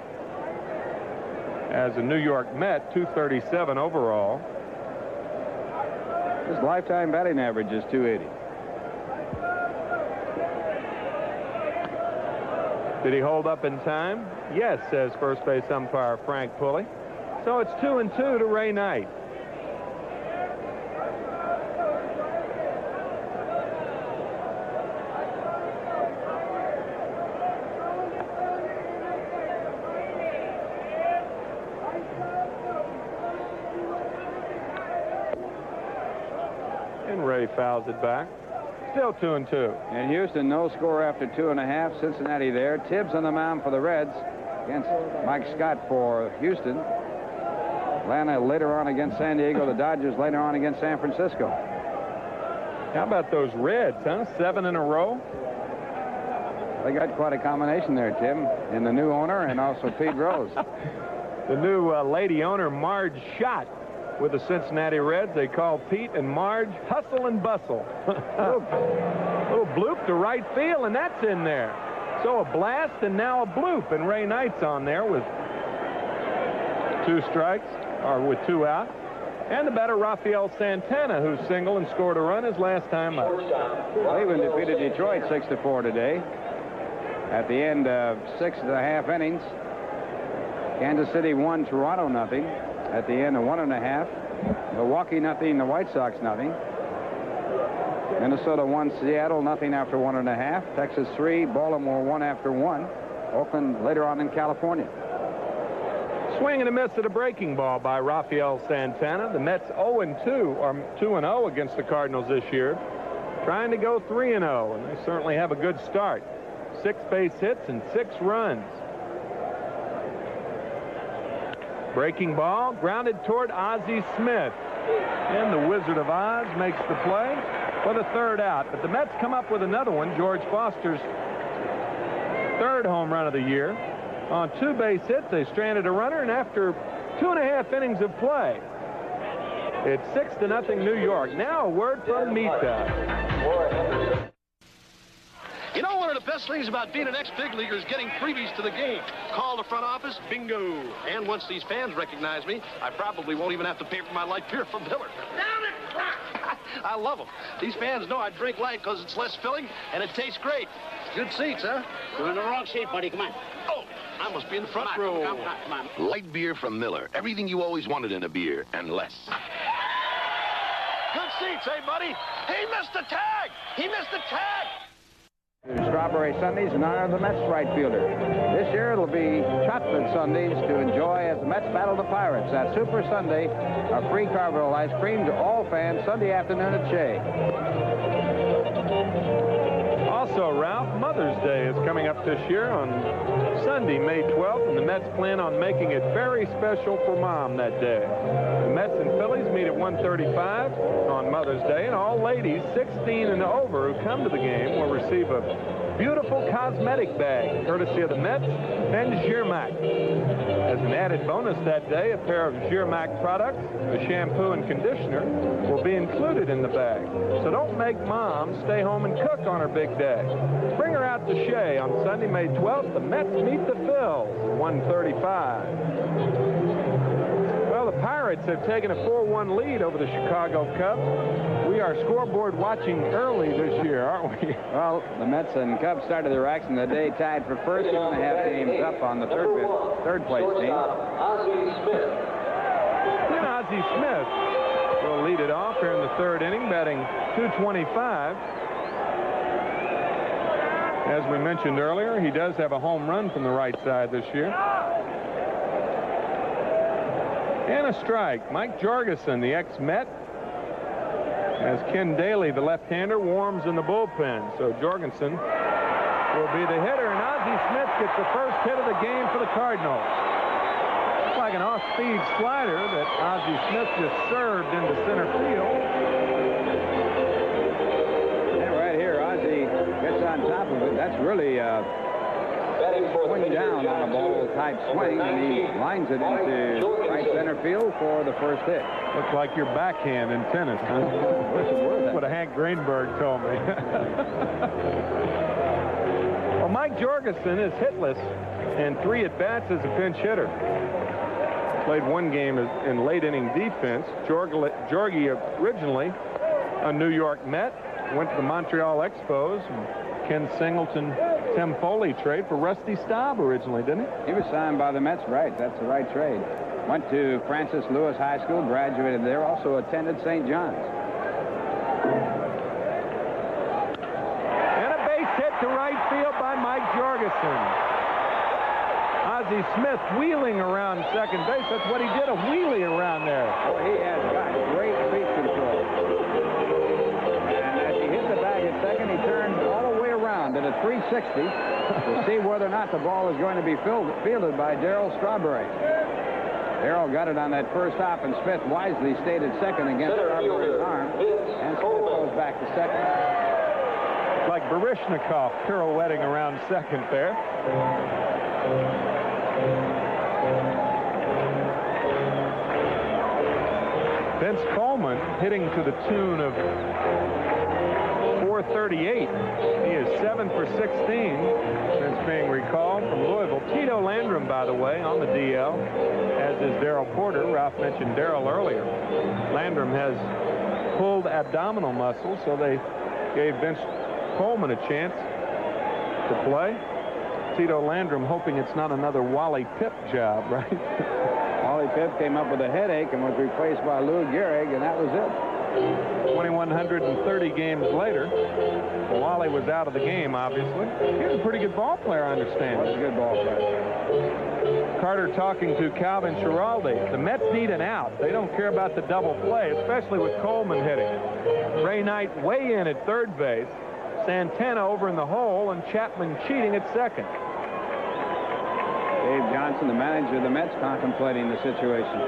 as a New York Met, .237 overall. His lifetime batting average is .280. Did he hold up in time? Yes, says first base umpire Frank Pulley. So it's 2-2 to Ray Knight. And Ray fouls it back. Still 2-2. And Houston, no score after 2.5. Cincinnati there. Tibbs on the mound for the Reds against Mike Scott for Houston. Atlanta later on against San Diego. The Dodgers later on against San Francisco. How about those Reds, huh? 7 in a row. They got quite a combination there, Tim, in the new owner and also Pete Rose. The new lady owner, Marge Schott, with the Cincinnati Reds. They call Pete and Marge Hustle and Bustle. Little bloop to right field, and that's in there. So a blast and now a bloop, and Ray Knight's on there with 2 strikes, or with 2 out. And the batter Rafael Santana, who singled and scored a run his last time up. Cleveland defeated Detroit 6-4 today. At the end of 6.5 innings, Kansas City won Toronto nothing. At the end of 1.5, Milwaukee nothing, the White Sox nothing. Minnesota won Seattle nothing after 1.5. Texas 3, Baltimore 1 after 1. Oakland later on in California. Swing and a miss at a breaking ball by Rafael Santana. The Mets 0-2, or 2-0 against the Cardinals this year. Trying to go 3-0, and they certainly have a good start. 6 base hits and 6 runs. Breaking ball, grounded toward Ozzie Smith. And the Wizard of Oz makes the play for the 3rd out. But the Mets come up with another one, George Foster's 3rd home run of the year. On 2 base hits, they stranded a runner, and after 2.5 innings of play, it's 6-0 New York. Now a word from Mita. You know, one of the best things about being an ex-big leaguer is getting freebies to the game. Call the front office, bingo. And once these fans recognize me, I probably won't even have to pay for my light beer from Miller. Down it! I love them. These fans know I drink light because it's less filling and it tastes great. Good seats, huh? You're in the wrong seat, buddy. Come on. Oh, I must be in the front row. Come on. Light beer from Miller. Everything you always wanted in a beer, and less. Good seats, hey, buddy? He missed the tag! He missed the tag! Strawberry Sundays in honor of the Mets right fielder. This year it'll be chocolate Sundays to enjoy as the Mets battle the Pirates. That Super Sunday, a free Carvel ice cream to all fans Sunday afternoon at Shea. Also, Ralph, Mother's Day is coming up this year on Sunday, May 12th, and the Mets plan on making it very special for Mom that day. The Mets and Phillies meet at 1:35 on Mother's Day, and all ladies 16 and over who come to the game will receive a beautiful cosmetic bag, courtesy of the Mets and Ziermack. As an added bonus that day, a pair of Ziermack products, a shampoo and conditioner, will be included in the bag. So don't make Mom stay home and cook on her big day. Bring her out to Shea on Sunday, May 12th. The Mets meet the Phils at 1:35. Well, the Pirates have taken a 4-1 lead over the Chicago Cubs. We are scoreboard watching early this year, aren't we? Well, the Mets and Cubs started their action the day tied for first, 2.5 games up on the third place team. Then Ozzie Smith will lead it off here in the 3rd inning, batting .225. As we mentioned earlier, he does have a home run from the right side this year. And a strike. Mike Jorgensen, the ex-Met, as Ken Daly, the left-hander, warms in the bullpen. So Jorgensen will be the hitter, and Ozzie Smith gets the first hit of the game for the Cardinals. It's like an off-speed slider that Ozzie Smith just served into center field. And right here, Ozzie gets on top of it. That's really swing down on a ball type swing, and he lines it into right center field for the first hit. Looks like your backhand in tennis, huh? That's what Hank Greenberg told me. Well, Mike Jorgensen is hitless and 3 at-bats as a pinch hitter. Played 1 game in late-inning defense. Jorgie originally a New York Met, went to the Montreal Expos. Ken Singleton, Tim Foley trade for Rusty Staub originally, didn't he? He was signed by the Mets, right. That's the right trade. Went to Francis Lewis High School, graduated there, also attended St. John's. And a base hit to right field by Mike Jorgensen. Ozzie Smith wheeling around second base. That's what he did, a wheelie around there. Oh, he has got great feet control. And as he hit the bag at second, he turned all the way around at a 360 to see whether or not the ball is going to be fielded by Darryl Strawberry. Darryl got it on that first hop, and Smith wisely stayed at second against Strawberry's arm. And Smith goes back to second. It's like Baryshnikov pirouetting around second there. Vince Coleman hitting to the tune of .438. He is 7 for 16 since being recalled from Louisville. Tito Landrum, by the way, on the DL, as is Darryl Porter. Ralph mentioned Darryl earlier. Landrum has pulled abdominal muscles, so they gave Vince Coleman a chance to play. Tito Landrum hoping it's not another Wally Pipp job, right? Wally Pipp came up with a headache and was replaced by Lou Gehrig, and that was it. 2,130 games later. Well, Wally was out of the game, obviously. He's a pretty good ball player, I understand. He's a good ball player. Carter talking to Calvin Schiraldi. The Mets need an out. They don't care about the double play, especially with Coleman hitting. Ray Knight way in at third base. Santana over in the hole, and Chapman cheating at second. Dave Johnson, the manager of the Mets, contemplating the situation.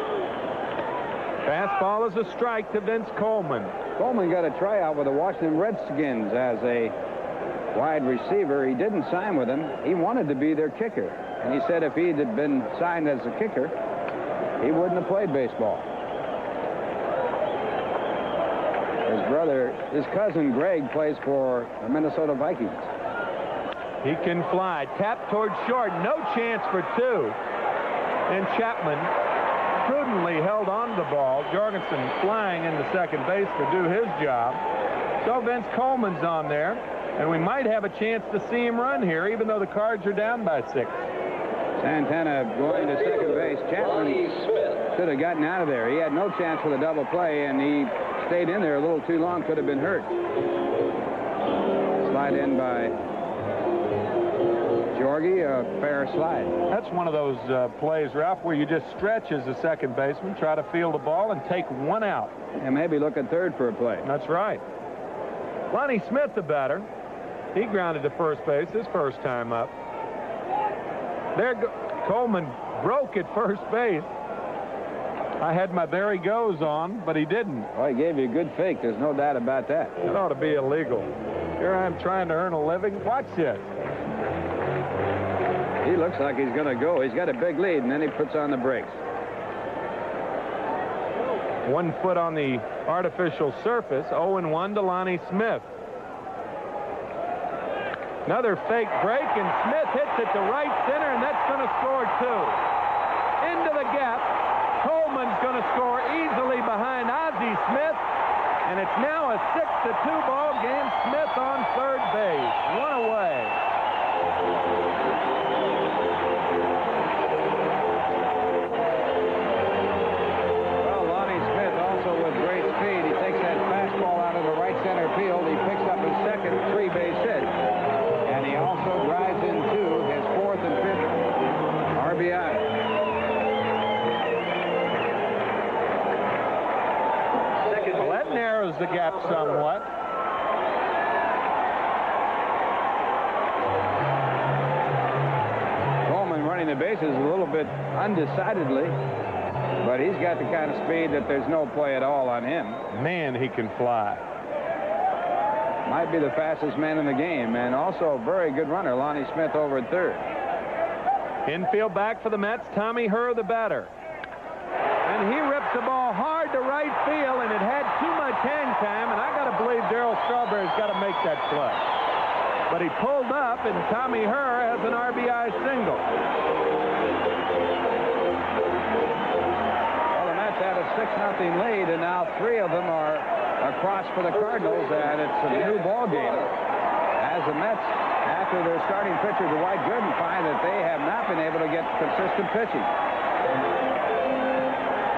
Fastball is a strike to Vince Coleman. Coleman got a tryout with the Washington Redskins as a wide receiver. He didn't sign with them. He wanted to be their kicker. And he said if he had been signed as a kicker, he wouldn't have played baseball. His cousin Greg plays for the Minnesota Vikings. He can fly. Tap towards short. No chance for two. And Chapman prudently held on to the ball. Jorgensen flying into second base to do his job. So Vince Coleman's on there, and we might have a chance to see him run here, even though the Cards are down by 6. Santana going to second base. Chapman should have gotten out of there. He had no chance for the double play, and he stayed in there a little too long. Could have been hurt. Slide in by Jorge, a fair slide. That's one of those plays, Ralph, where you just stretch as a second baseman, try to field the ball, and take one out. And maybe look at third for a play. That's right. Lonnie Smith, the batter. He grounded to first base his first time up. Coleman broke at first base. I had my "there he goes" on, but he didn't. Well, he gave you a good fake. There's no doubt about that. It ought to be illegal. Here I'm trying to earn a living. Watch this. He looks like he's going to go. He's got a big lead, and then he puts on the brakes. 1 foot on the artificial surface. 0-1 to Lonnie Smith. Another fake break, and Smith hits it to right center, and that's going to score 2. Into the gap. Coleman's going to score easily behind Ozzie Smith, and it's now a 6-2 ball game. Smith on third base. 1 away. Well, Lonnie Smith also with great speed. He takes that fastball out of the right center field. He picks up his second 3-base hit. And he also drives into his 4th and 5th RBI. Well, that narrows the gap somewhat. Coleman running the bases a little bit undecidedly, but he's got the kind of speed that there's no play at all on him. Man, he can fly. Might be the fastest man in the game, and also a very good runner, Lonnie Smith over at third. Infield back for the Mets, Tommy Herr, the batter. And he rips the ball hard to right field, and it had too much hang time, and I got to believe Darryl Strawberry's got to make that play. But he pulled up, and Tommy Herr has an RBI single. Well, the Mets had a 6-0 lead, and now 3 of them are across for the Cardinals, and it's a new ball game. As the Mets, after their starting pitcher Dwight Gooden, find that they have not been able to get consistent pitching.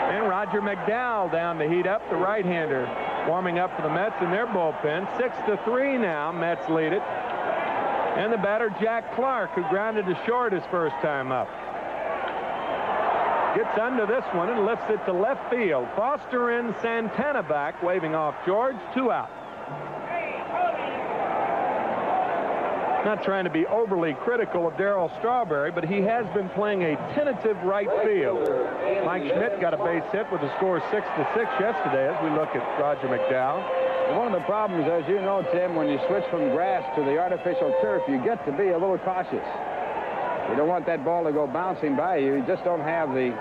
And Roger McDowell down to heat up, the right-hander warming up for the Mets in their bullpen. 6-3 now, Mets lead it. And the batter Jack Clark, who grounded to short his first time up. Gets under this one and lifts it to left field. Foster in, Santana back, waving off George. 2 out. Not trying to be overly critical of Darryl Strawberry, but he has been playing a tentative right field. Mike Schmidt got a base hit with the score 6-6 yesterday as we look at Roger McDowell. One of the problems, as you know, Tim, when you switch from grass to the artificial turf, you get to be a little cautious. You don't want that ball to go bouncing by you. You just don't have the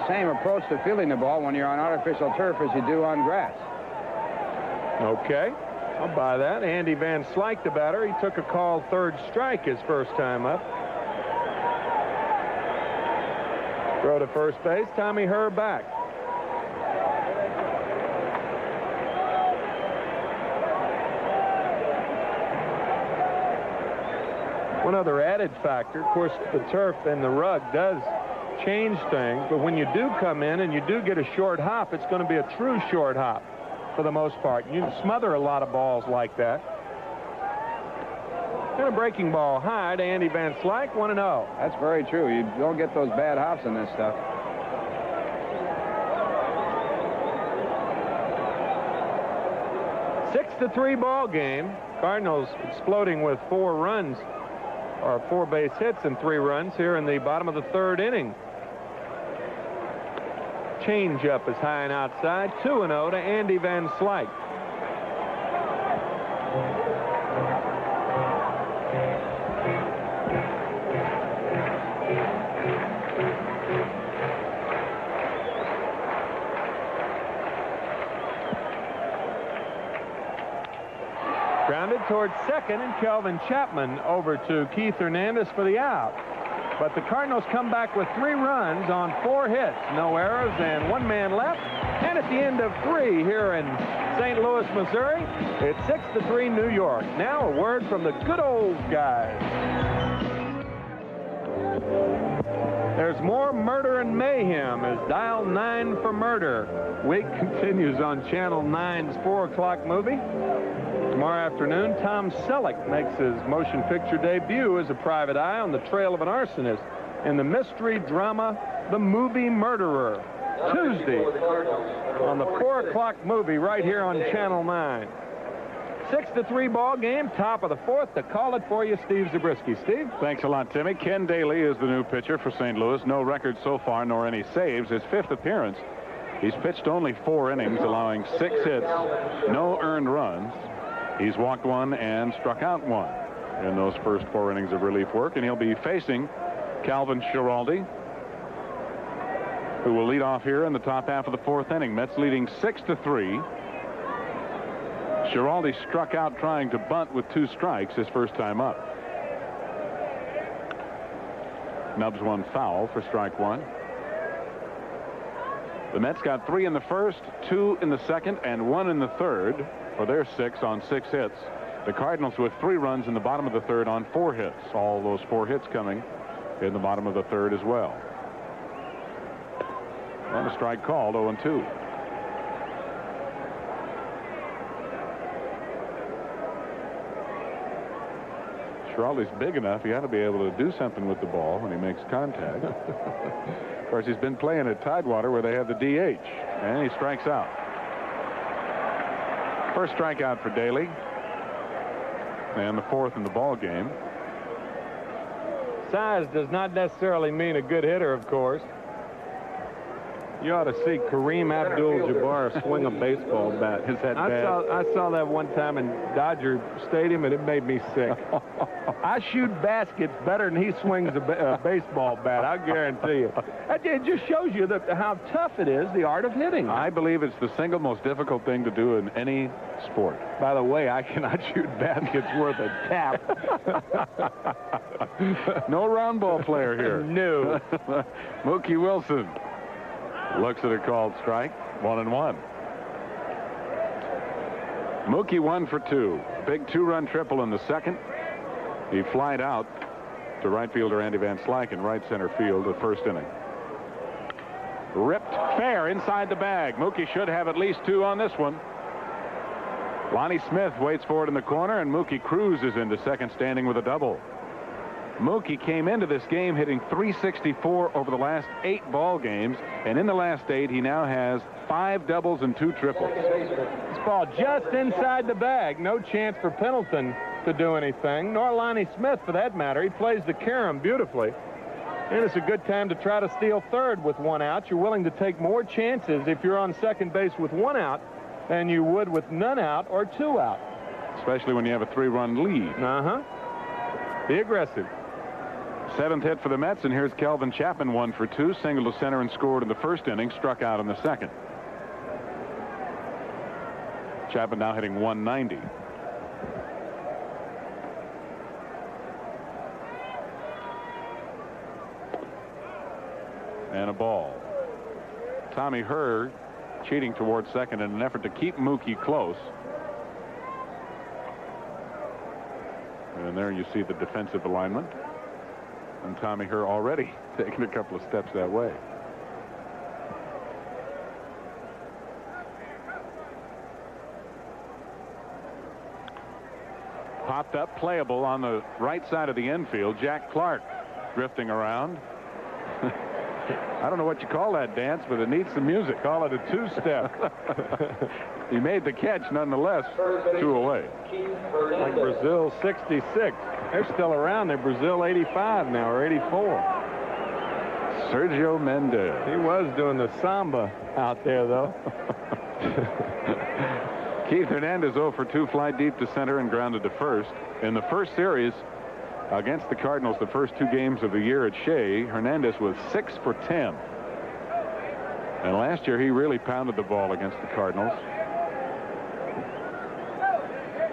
same approach to fielding the ball when you're on artificial turf as you do on grass. Okay, I'll buy that. Andy Van Slyke, the batter. He took a called third strike his first time up. Throw to first base. Tommy Herr back. One other added factor, of course, the turf and the rug does change things, but when you do come in and you do get a short hop, it's going to be a true short hop. for the most part. You can smother a lot of balls like that. And a breaking ball high to Andy Van Slyke, 1-0. That's very true. You don't get those bad hops in this stuff. Six-3 ball game. Cardinals exploding with 4 runs, or 4 base hits and 3 runs here in the bottom of the 3rd inning. Change up is high and outside. 2-0 to Andy Van Slyke. Grounded towards second, and Kelvin Chapman over to Keith Hernandez for the out. But the Cardinals come back with 3 runs on 4 hits. No errors and 1 man left. And at the end of 3 here in St. Louis, Missouri, it's 6-3 New York. Now a word from the good old guys. There's more murder and mayhem as Dial 9 for Murder. Week continues on Channel 9's 4 o'clock movie. Tomorrow afternoon, Tom Selleck makes his motion picture debut as a private eye on the trail of an arsonist in the mystery drama The Movie Murderer. Tuesday on the 4 o'clock movie right here on Channel 9. 6-3 ball game, top of the 4th. To call it for you, Steve Zabriskie. Steve? Thanks a lot, Timmy. Ken Daly is the new pitcher for St. Louis. No record so far, nor any saves. His 5th appearance. He's pitched only 4 innings, allowing 6 hits, no earned runs. He's walked 1 and struck out 1 in those first 4 innings of relief work, and he'll be facing Calvin Schiraldi, who will lead off here in the top half of the 4th inning. Mets leading 6-3. Schiraldi struck out trying to bunt with 2 strikes his first time up. Nubs 1 foul for strike 1. The Mets got 3 in the first, 2 in the second, and 1 in the third for their 6 on 6 hits. The Cardinals with 3 runs in the bottom of the 3rd on 4 hits. All those 4 hits coming in the bottom of the 3rd as well. And a strike called, 0-2. Schiraldi's big enough, he ought to be able to do something with the ball when he makes contact. Of course, he's been playing at Tidewater where they have the DH, and he strikes out. First strikeout for Daly, and the 4th in the ball game. Size does not necessarily mean a good hitter, of course. You ought to see Kareem Abdul-Jabbar swing a baseball bat. Is that bad? I saw that one time in Dodger Stadium, and it made me sick. I shoot baskets better than he swings a baseball bat, I guarantee you. It just shows you how tough it is, the art of hitting. I believe it's the single most difficult thing to do in any sport. By the way, I cannot shoot baskets worth a tap. No round ball player here. No. Mookie Wilson looks at a called strike. 1-1. Mookie 1 for 2. Big 2-run triple in the second. He flied out to right fielder Andy Van Slyke in right center field the first inning. Ripped fair inside the bag. Mookie should have at least 2 on this one. Lonnie Smith waits for it in the corner, and Mookie cruises into second, standing with a double. Mookie came into this game hitting .364 over the last 8 ball games, and in the last 8 he now has 5 doubles and 2 triples. This ball just inside the bag. No chance for Pendleton to do anything, nor Lonnie Smith for that matter. He plays the carom beautifully, and it's a good time to try to steal third with 1 out. You're willing to take more chances if you're on second base with 1 out than you would with none out or 2 out. Especially when you have a 3-run lead. Be aggressive. 7th hit for the Mets, and here's Kelvin Chapman, 1 for 2, single to center and scored in the first inning, struck out in the second. Chapman now hitting .190. And a ball. Tommy Herr cheating towards second in an effort to keep Mookie close. And there you see the defensive alignment. And Tommy Herr already taking a couple of steps that way. popped up, playable on the right side of the infield. Jack Clark drifting around. I don't know what you call that dance, but it needs some music. Call it a two-step. He made the catch nonetheless. 2 away. Like Brazil 66. They're still around. They're Brazil 85 now, or 84. Sergio Mendes. He was doing the samba out there, though. Keith Hernandez 0 for 2, fly deep to center and grounded to first. In the first series against the Cardinals, the first 2 games of the year at Shea, Hernandez was 6 for 10. And last year he really pounded the ball against the Cardinals.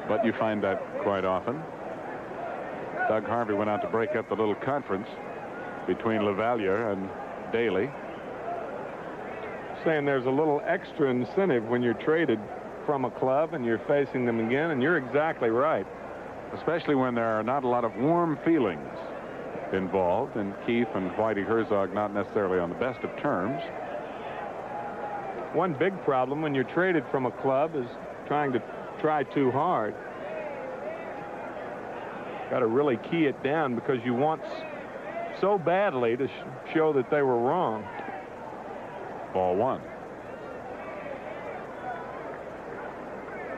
But you find that quite often. Doug Harvey went out to break up the little conference between LaValliere and Daly. Saying there's a little extra incentive when you're traded from a club and you're facing them again, and you're exactly right. Especially when there are not a lot of warm feelings involved, and Keith and Whitey Herzog not necessarily on the best of terms. One big problem when you're traded from a club is trying to try too hard. Got to really key it down because you want so badly to show that they were wrong. Ball 1.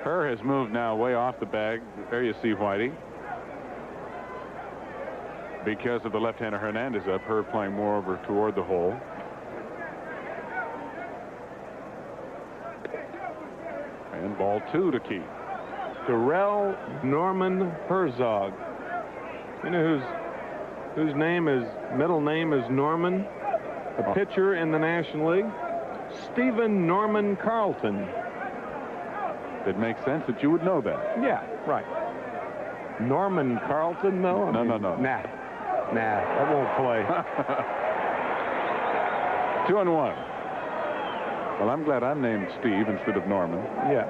Herr has moved now way off the bag. There you see Whitey. Because of the left-hander Hernandez up, Herr playing more over toward the hole. And ball 2 to Keith. Darrell Norman Herzog. You know whose middle name is Norman? A pitcher in the National League. Stephen Norman Carlton. It makes sense that you would know that. Yeah, right. Norman Carlton, though? No. Nah, that won't play. 2-1. Well, I'm glad I'm named Steve instead of Norman. Yeah.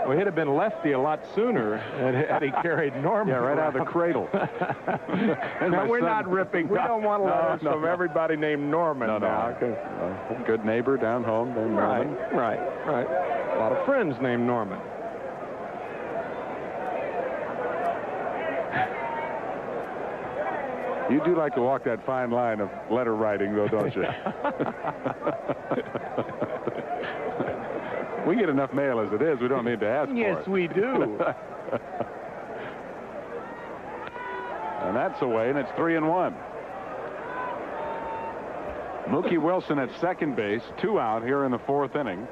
Well, he'd have been lefty a lot sooner had he carried Norman. Yeah, right out of the cradle. Now, we're not ripping. We don't want letters from everybody named Norman now. Good neighbor down home named Norman. Right. A lot of friends named Norman. You do like to walk that fine line of letter writing, though, don't you? We get enough mail as it is. We don't need to ask for it. Yes, we do. And that's away, and it's 3-1. Mookie Wilson at second base, 2 out here in the 4th inning.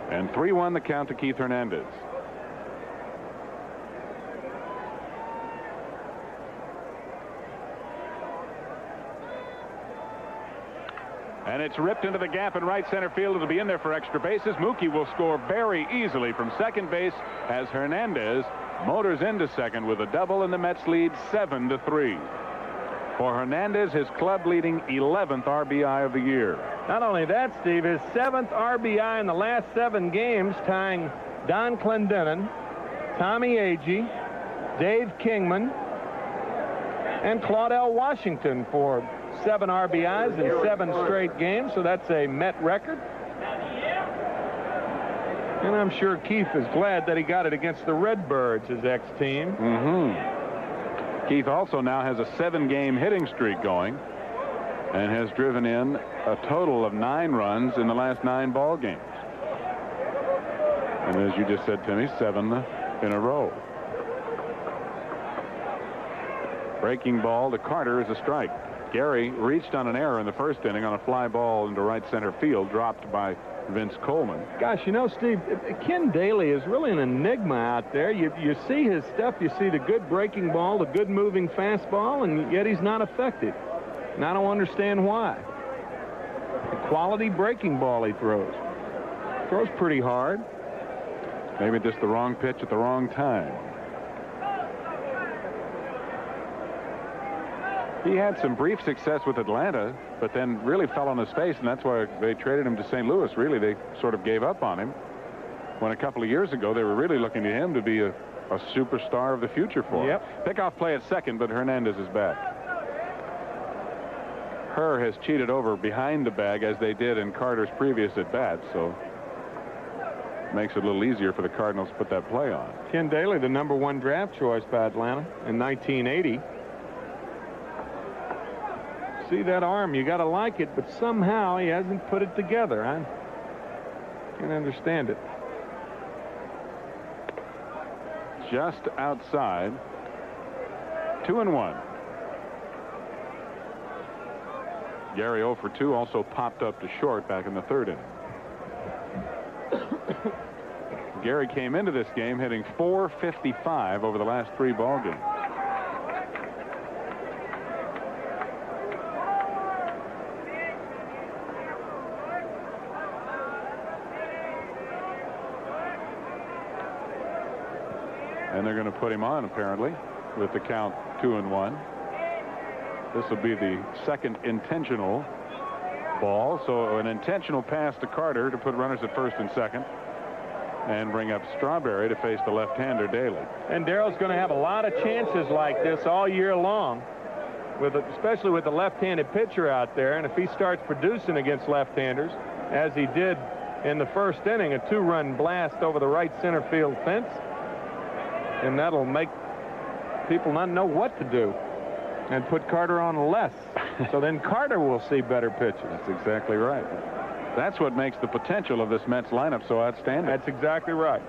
And 3-1 the count to Keith Hernandez. And it's ripped into the gap in right center field. It'll be in there for extra bases. Mookie will score very easily from second base as Hernandez motors into second with a double, and the Mets lead 7-3. For Hernandez, his club-leading 11th RBI of the year. Not only that, Steve, his 7th RBI in the last 7 games, tying Don Clendenin, Tommy Agee, Dave Kingman, and Claudell Washington for 7 RBIs in 7 straight games, so that's a Met record. And I'm sure Keith is glad that he got it against the Redbirds, his ex-team. Keith also now has a 7-game hitting streak going and has driven in a total of 9 runs in the last 9 ball games. And as you just said, Timmy, 7 in a row. Breaking ball to Carter is a strike. Gary reached on an error in the first inning on a fly ball into right center field, dropped by Vince Coleman. Gosh, you know, Steve, Ken Daly is really an enigma out there. You see his stuff. You see the good breaking ball, the good moving fastball, and yet he's not effective. And I don't understand why. The quality breaking ball he throws. Throws pretty hard. Maybe just the wrong pitch at the wrong time. He had some brief success with Atlanta, but then really fell on his face, and that's why they traded him to St. Louis. Really, they sort of gave up on him when a couple of years ago they were really looking to him to be a superstar of the future for him. Pickoff play at second, but Hernandez is back. Herr has cheated over behind the bag as they did in Carter's previous at bat, so makes it a little easier for the Cardinals to put that play on. Ken Daly, the #1 draft choice by Atlanta in 1980. See that arm, you got to like it, but somehow he hasn't put it together. I can't understand it. Just outside. 2-1. Gary 0 for 2 also popped up to short back in the 3rd inning. Gary came into this game hitting .455 over the last 3 ball games. And they're going to put him on, apparently, with the count 2-1. This will be the 2nd intentional ball. So an intentional pass to Carter to put runners at 1st and 2nd. And bring up Strawberry to face the left-hander Daly. And Darrell's going to have a lot of chances like this all year long, especially with the left-handed pitcher out there. And if he starts producing against left-handers, as he did in the 1st inning, a 2-run blast over the right center field fence, and that'll make people not know what to do and put Carter on less. So then Carter will see better pitches. That's exactly right. That's what makes the potential of this Mets lineup so outstanding. That's exactly right.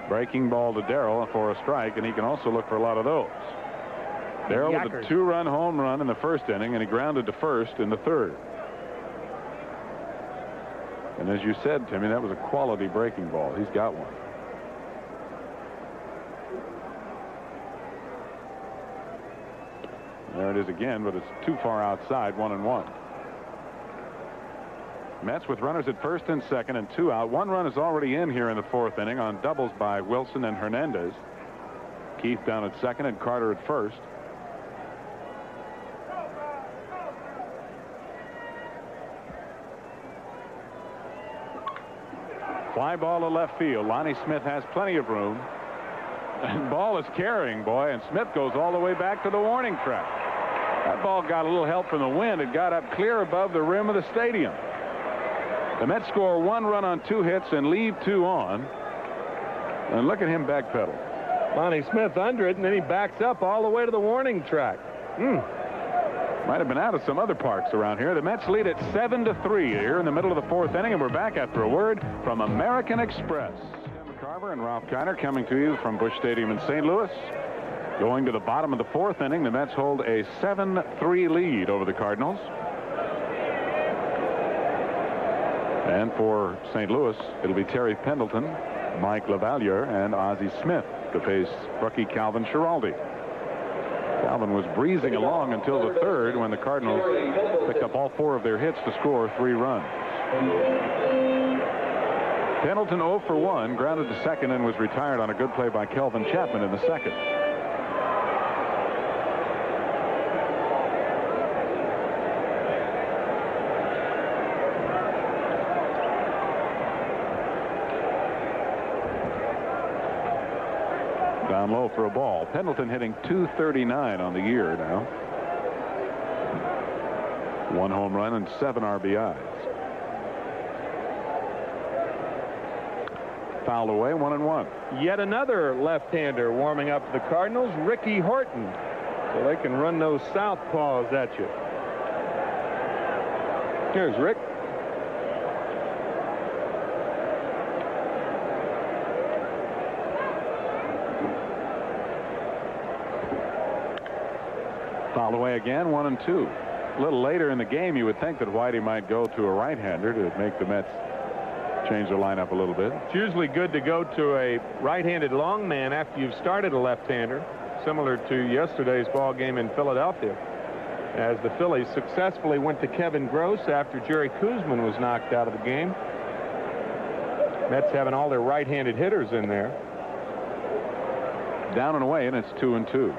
Breaking ball to Darrell for a strike, and he can also look for a lot of those. Darrell with a 2-run home run in the 1st inning, and he grounded to 1st in the 3rd. And as you said, Timmy, that was a quality breaking ball. He's got one. There it is again, but it's too far outside. 1-1. Mets with runners at 1st and 2nd and 2 out. 1 run is already in here in the 4th inning on doubles by Wilson and Hernandez. Keith down at 2nd and Carter at 1st. Fly ball to left field. Lonnie Smith has plenty of room. And ball is carrying, boy, and Smith goes all the way back to the warning track. That ball got a little help from the wind. It got up clear above the rim of the stadium. The Mets score 1 run on 2 hits and leave 2 on. And look at him backpedal. Lonnie Smith under it, and then he backs up all the way to the warning track. Might have been out of some other parks around here. The Mets lead at 7-3 here in the middle of the 4th inning, and we're back after a word from American Express. Tim McCarver and Ralph Kiner coming to you from Busch Stadium in St. Louis. Going to the bottom of the 4th inning, the Mets hold a 7-3 lead over the Cardinals. And for St. Louis, it'll be Terry Pendleton, Mike LaValliere, and Ozzie Smith to face rookie Calvin Schiraldi. Calvin was breezing along until the 3rd when the Cardinals picked up all 4 of their hits to score 3 runs. Pendleton 0 for 1, grounded to 2nd, and was retired on a good play by Kelvin Chapman in the 2nd. Down low for a ball. Pendleton hitting .239 on the year now. 1 home run and 7 RBIs. Fouled away, 1-1. Yet another left-hander warming up for the Cardinals, Ricky Horton. So they can run those southpaws at you. Here's Rick. Fouled away again, 1-2. A little later in the game, you would think that Whitey might go to a right-hander to make the Mets change their lineup a little bit. It's usually good to go to a right-handed long man after you've started a left-hander, similar to yesterday's ball game in Philadelphia, as the Phillies successfully went to Kevin Gross after Jerry Koosman was knocked out of the game. Mets having all their right-handed hitters in there. Down and away, and it's 2-2.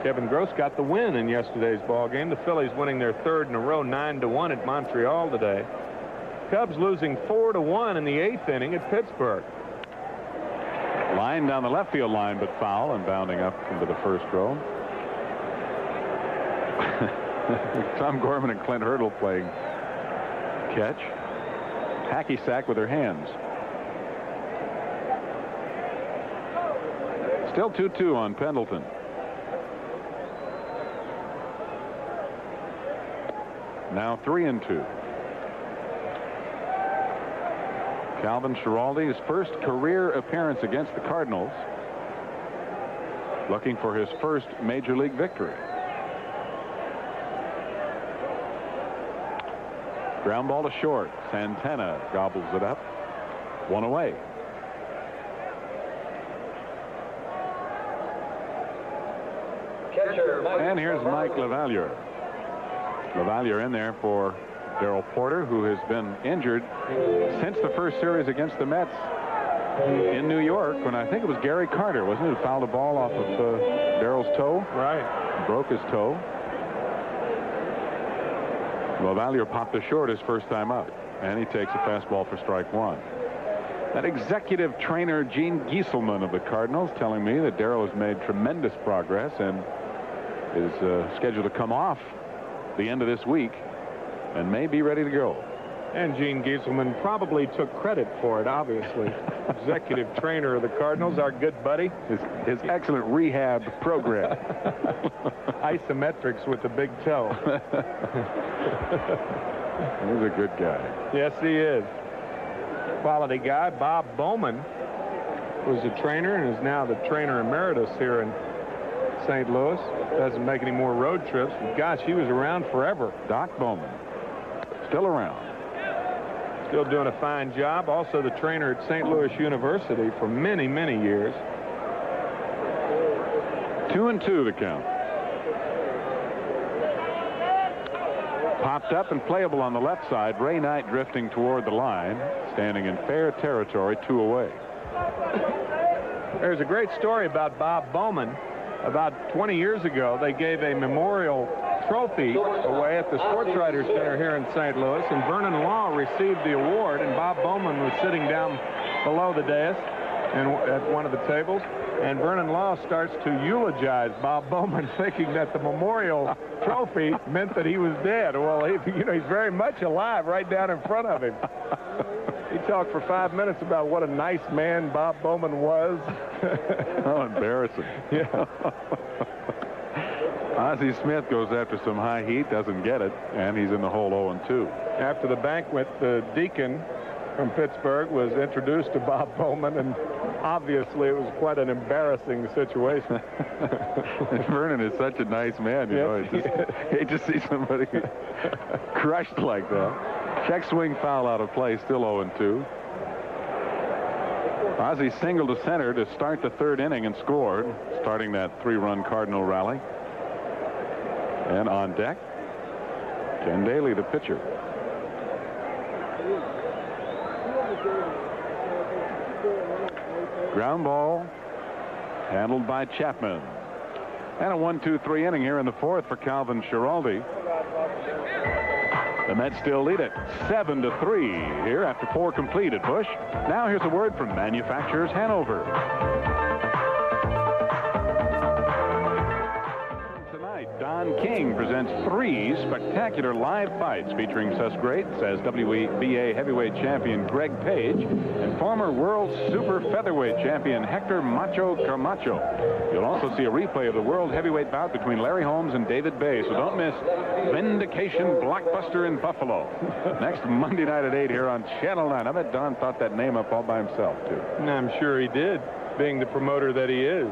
Kevin Gross got the win in yesterday's ball game. The Phillies winning their 3rd in a row, 9-1 at Montreal today. Cubs losing 4-1 in the 8th inning at Pittsburgh. Line down the left field line, but foul, and bounding up into the 1st row. Tom Gorman and Clint Hurdle playing catch. Hacky sack with her hands. Still 2-2 on Pendleton. Now 3-2. Calvin Schiraldi's first career appearance against the Cardinals, looking for his first major league victory. Ground ball to short. Santana gobbles it up. 1 away. And here's Mike LaValliere. LaValliere in there for Darrell Porter, who has been injured since the first series against the Mets in New York, when I think it was Gary Carter, wasn't it, who fouled a ball off of Darrell's toe? Right. Broke his toe. LaValliere popped to short his first time up, and he takes a fastball for strike 1. That executive trainer, Gene Gieselman of the Cardinals, telling me that Darrell has made tremendous progress and is scheduled to come off the end of this week and may be ready to go. And Gene Gieselman probably took credit for it, obviously. Executive trainer of the Cardinals, our good buddy. His excellent rehab program. Isometrics with the big toe. He's a good guy. Yes, he is. Quality guy. Bob Bowman was a trainer and is now the trainer emeritus here in St. Louis. Doesn't make any more road trips, but gosh, he was around forever. Doc Bowman, still around. Still doing a fine job. Also the trainer at St. Louis University for many, many years. 2-2 the count. Popped up and playable on the left side. Ray Knight drifting toward the line, standing in fair territory, 2 away. There's a great story about Bob Bowman. About 20 years ago, they gave a memorial trophy away at the Sports Writers Center here in St. Louis, and Vernon Law received the award, and Bob Bowman was sitting down below the dais and at one of the tables, and Vernon Law starts to eulogize Bob Bowman, thinking that the memorial trophy meant that he was dead. Well, he's very much alive right down in front of him. He talked for 5 minutes about what a nice man Bob Bowman was. How embarrassing. Yeah. Ozzie Smith goes after some high heat, doesn't get it, and he's in the hole 0-2. After the banquet, the deacon from Pittsburgh was introduced to Bob Bowman, and obviously it was quite an embarrassing situation. And Vernon is such a nice man, you know. Hate to see somebody crushed like that. Check swing foul out of play, still 0-2. Ozzie singled to center to start the third inning and scored, starting that 3-run Cardinal rally. And on deck, Ken Daly, the pitcher. Ground ball handled by Chapman. And a 1-2-3 inning here in the fourth for Calvin Schiraldi. The Mets still lead it 7-3 here after 4 completed. Busch. Now here's a word from Manufacturers Hanover. Tonight, Don King presents 3 spectacular live fights featuring such greats as WBA heavyweight champion Greg Page and former world super featherweight champion Hector Macho Camacho. You'll also see a replay of the world heavyweight bout between Larry Holmes and David Bay, so don't miss Vindication Blockbuster in Buffalo next Monday night at 8 here on Channel 9. I bet Don thought that name up all by himself, too. I'm sure he did, being the promoter that he is.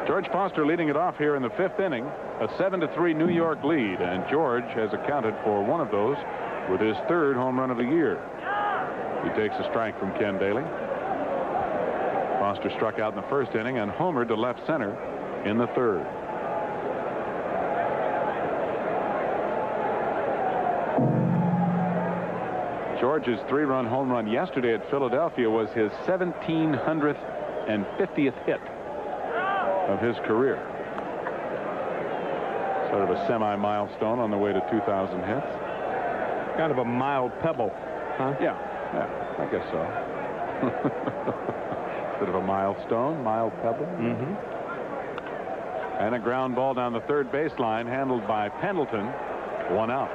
George Foster leading it off here in the 5th inning, a 7-3 New York lead, and George has accounted for one of those with his 3rd home run of the year. He takes a strike from Ken Daly. Foster struck out in the 1st inning and homered to left center in the 3rd. George's 3-run home run yesterday at Philadelphia was his 1,750th hit of his career. Sort of a semi-milestone on the way to 2,000 hits. Kind of a mild pebble, huh? Yeah, I guess so. Sort of a milestone, mild pebble. Mm-hmm. And a ground ball down the 3rd baseline handled by Pendleton. 1 out.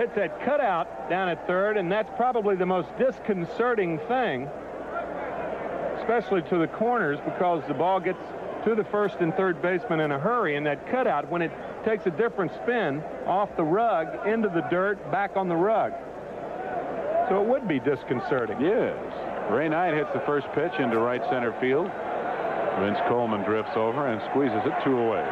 hits that cutout down at third, and that's probably the most disconcerting thing, especially to the corners, because the ball gets to the first and third baseman in a hurry, and that cutout, when it takes a different spin off the rug into the dirt, back on the rug. So it would be disconcerting. Yes. Ray Knight hits the first pitch into right center field. Vince Coleman drifts over and squeezes it 2 away.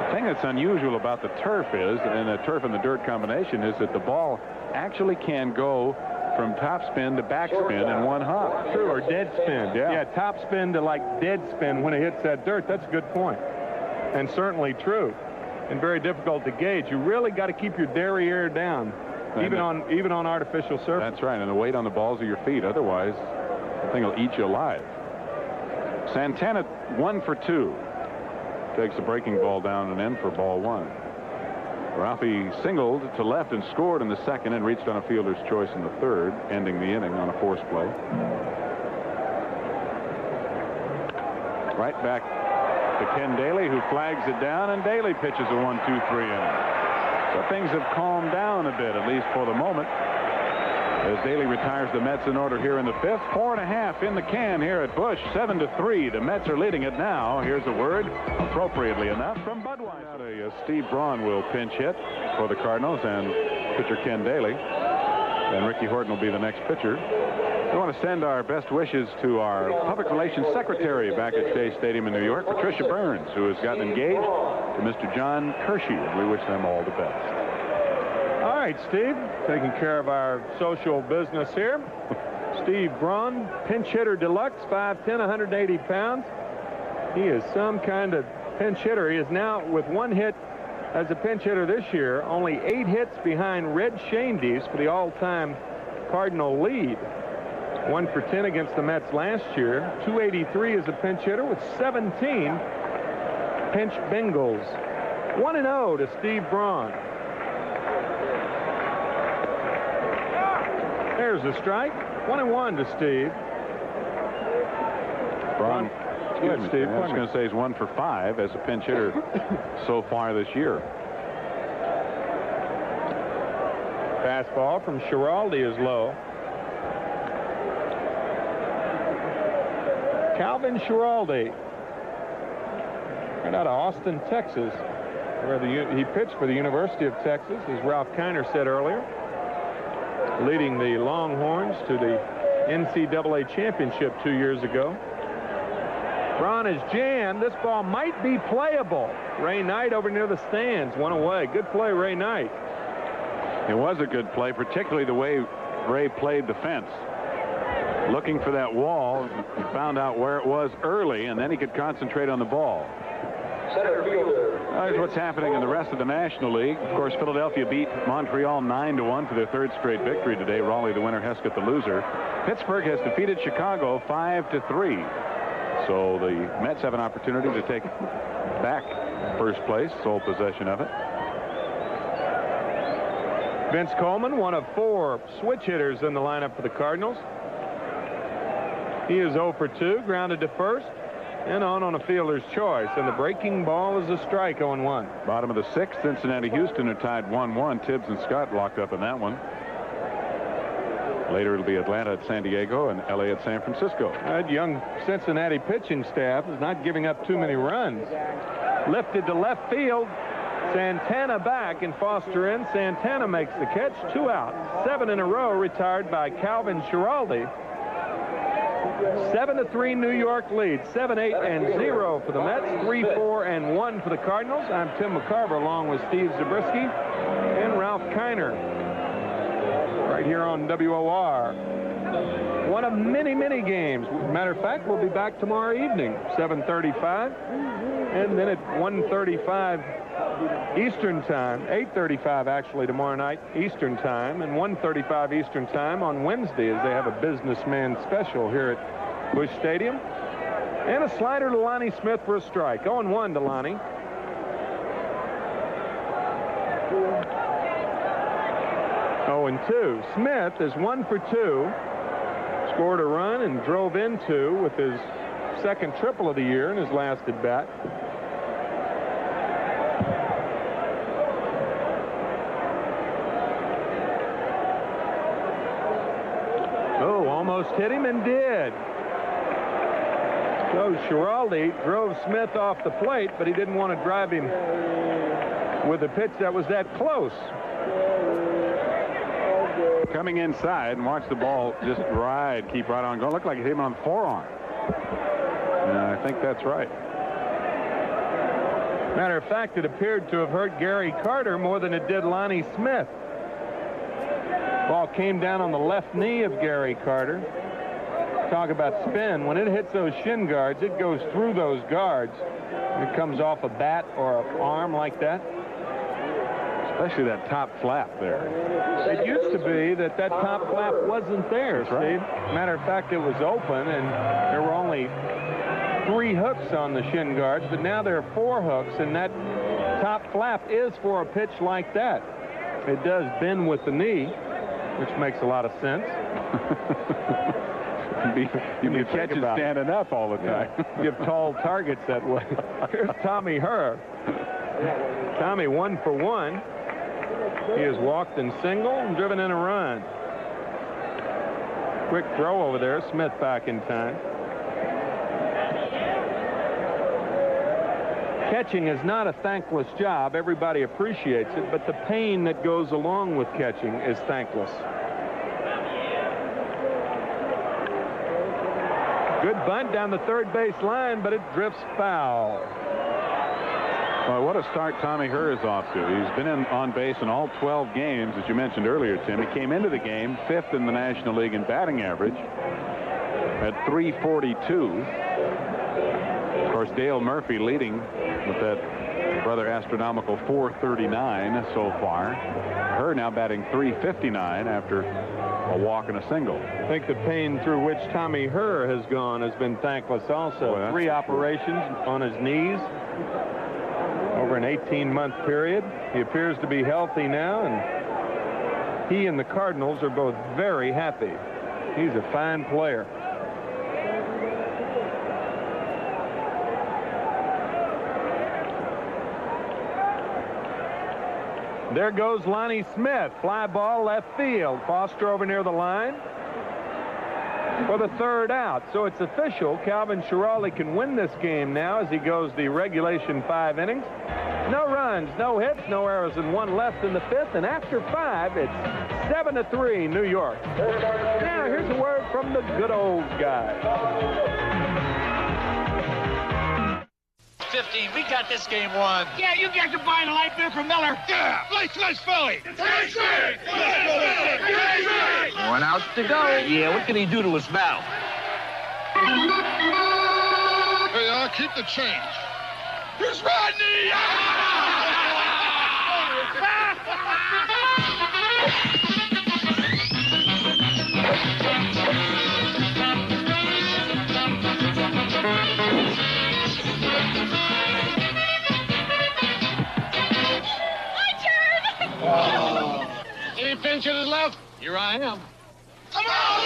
The thing that's unusual about the turf is, and the turf and the dirt combination, is that the ball actually can go from top spin to back spin in one hop. True, or dead spin. Yeah. Top spin to like dead spin when it hits that dirt. That's a good point. And certainly true. And very difficult to gauge. You really got to keep your derriere down, even on artificial surface. That's right, and the weight on the balls of your feet. Otherwise, the thing will eat you alive. Santana 1 for 2. Takes the breaking ball down and in for ball 1. Ralphie singled to left and scored in the second and reached on a fielder's choice in the third, ending the inning on a force play. Right back to Ken Daly, who flags it down, and Daly pitches a 1-2-3 inning. So things have calmed down a bit, at least for the moment, as Daly retires the Mets in order here in the fifth. 4.5 in the can here at Busch. 7-3. The Mets are leading it now. Here's a word, appropriately enough, from Budweiser. Steve Braun will pinch hit for the Cardinals, and pitcher Ken Daly. And Ricky Horton will be the next pitcher. We want to send our best wishes to our public relations secretary back at Shea Stadium in New York, Patricia Burns, who has gotten engaged to Mr. John Kershey, and we wish them all the best. All right, Steve, taking care of our social business here. Steve Braun, pinch hitter deluxe, 5'10", 180 pounds. He is some kind of pinch hitter. He is now, with 1 hit as a pinch hitter this year, only 8 hits behind Red Shandies for the all-time Cardinal lead. 1 for 10 against the Mets last year. 283 as a pinch hitter with 17 pinch bingles. 1-0 to Steve Braun. There's a strike. 1-1 to Steve. Braun, Good, Steve. I was going to say he's 1 for 5 as a pinch hitter so far this year. Fastball from Schiraldi is low. Calvin Schiraldi, right out of Austin, Texas, where he pitched for the University of Texas, as Ralph Kiner said earlier, leading the Longhorns to the NCAA championship 2 years ago. Braun is jammed. This ball might be playable. Ray Knight over near the stands. 1 away. Good play, Ray Knight. It was a good play, particularly the way Ray played the fence. Looking for that wall, he found out where it was early, and then he could concentrate on the ball. Center fielder. Here's what's happening in the rest of the National League. Of course, Philadelphia beat Montreal 9-1 for their 3rd straight victory today. Raleigh the winner, Heskett the loser. Pittsburgh has defeated Chicago 5-3. So the Mets have an opportunity to take back first place, sole possession of it. Vince Coleman, one of 4 switch hitters in the lineup for the Cardinals. He is 0 for 2, grounded to first, and on a fielder's choice. And the breaking ball is a strike, 0-1. Bottom of the 6th, Cincinnati, Houston are tied 1-1. Tibbs and Scott locked up in that one. Later it'll be Atlanta at San Diego and LA at San Francisco. That young Cincinnati pitching staff is not giving up too many runs. Lifted to left field. Santana back and Foster in. Santana makes the catch. 2 out. 7 in a row retired by Calvin Schiraldi. 7-3 New York lead. 7-8-0 for the Mets. 3-4-1 for the Cardinals. I'm Tim McCarver along with Steve Zabriskie and Ralph Kiner. Right here on WOR. One of many, many games. Matter of fact, we'll be back tomorrow evening, 7:35. And then at 1:35 Eastern time, 8:35 actually tomorrow night Eastern time, and 1:35 Eastern time on Wednesday, as they have a businessman special here at Busch Stadium. And a slider to Lonnie Smith for a strike. 0-1 to Lonnie. And 2. Smith is 1 for 2. Scored a run and drove in 2 with his 2nd triple of the year in his last at bat. almost hit him and did. So Schiraldi drove Smith off the plate, but he didn't want to drive him with a pitch that was that close. Coming inside, and watch the ball just keep right on going. Looked like it hit him on the forearm. I think that's right. Matter of fact, it appeared to have hurt Gary Carter more than it did Lonnie Smith. Ball came down on the left knee of Gary Carter. Talk about spin. When it hits those shin guards, it goes through those guards. It comes off a bat or an arm like that. Especially that top flap there. It used to be that top flap wasn't there, Steve. Right. Matter of fact, it was open, and there were only 3 hooks on the shin guards, but now there are 4 hooks, and that top flap is for a pitch like that. It does bend with the knee, which makes a lot of sense. You can catch it standing up all the time. Yeah. Give tall targets that way. Here's Tommy Herr. Tommy 1 for 1. He has walked in single and driven in a run. Quick throw over there. Smith back in time. Catching is not a thankless job. Everybody appreciates it, but the pain that goes along with catching is thankless. Good bunt down the third base line, but it drifts foul. Well, what a start Tommy Herr is off to. He's been on base in all 12 games, as you mentioned earlier, Tim. He came into the game 5th in the National League in batting average at .342. Of course, Dale Murphy leading with that rather astronomical .439 so far. Herr now batting .359 after a walk and a single. I think the pain through which Tommy Herr has gone has been thankless also. Boy, 3 operations on his knees over an 18-month period. He appears to be healthy now, and he and the Cardinals are both very happy. He's a fine player. There goes Lonnie Smith. Fly ball left field. Foster over near the line for the 3rd out. So it's official. Calvin Schiraldi can win this game now as he goes the regulation 5 innings. No runs, no hits, no errors, and 1 left in the 5th. And after 5, it's 7-3 New York. Now here's a word from the good old guy. 15. We got this game won. Yeah, you guys are buying a light beer from Miller. Yeah, nice Philly. One out to go. Yeah, what can he do to us now? Hey, keep the change. Here's Rodney. Any pinch hitters left? Here I am. Come on,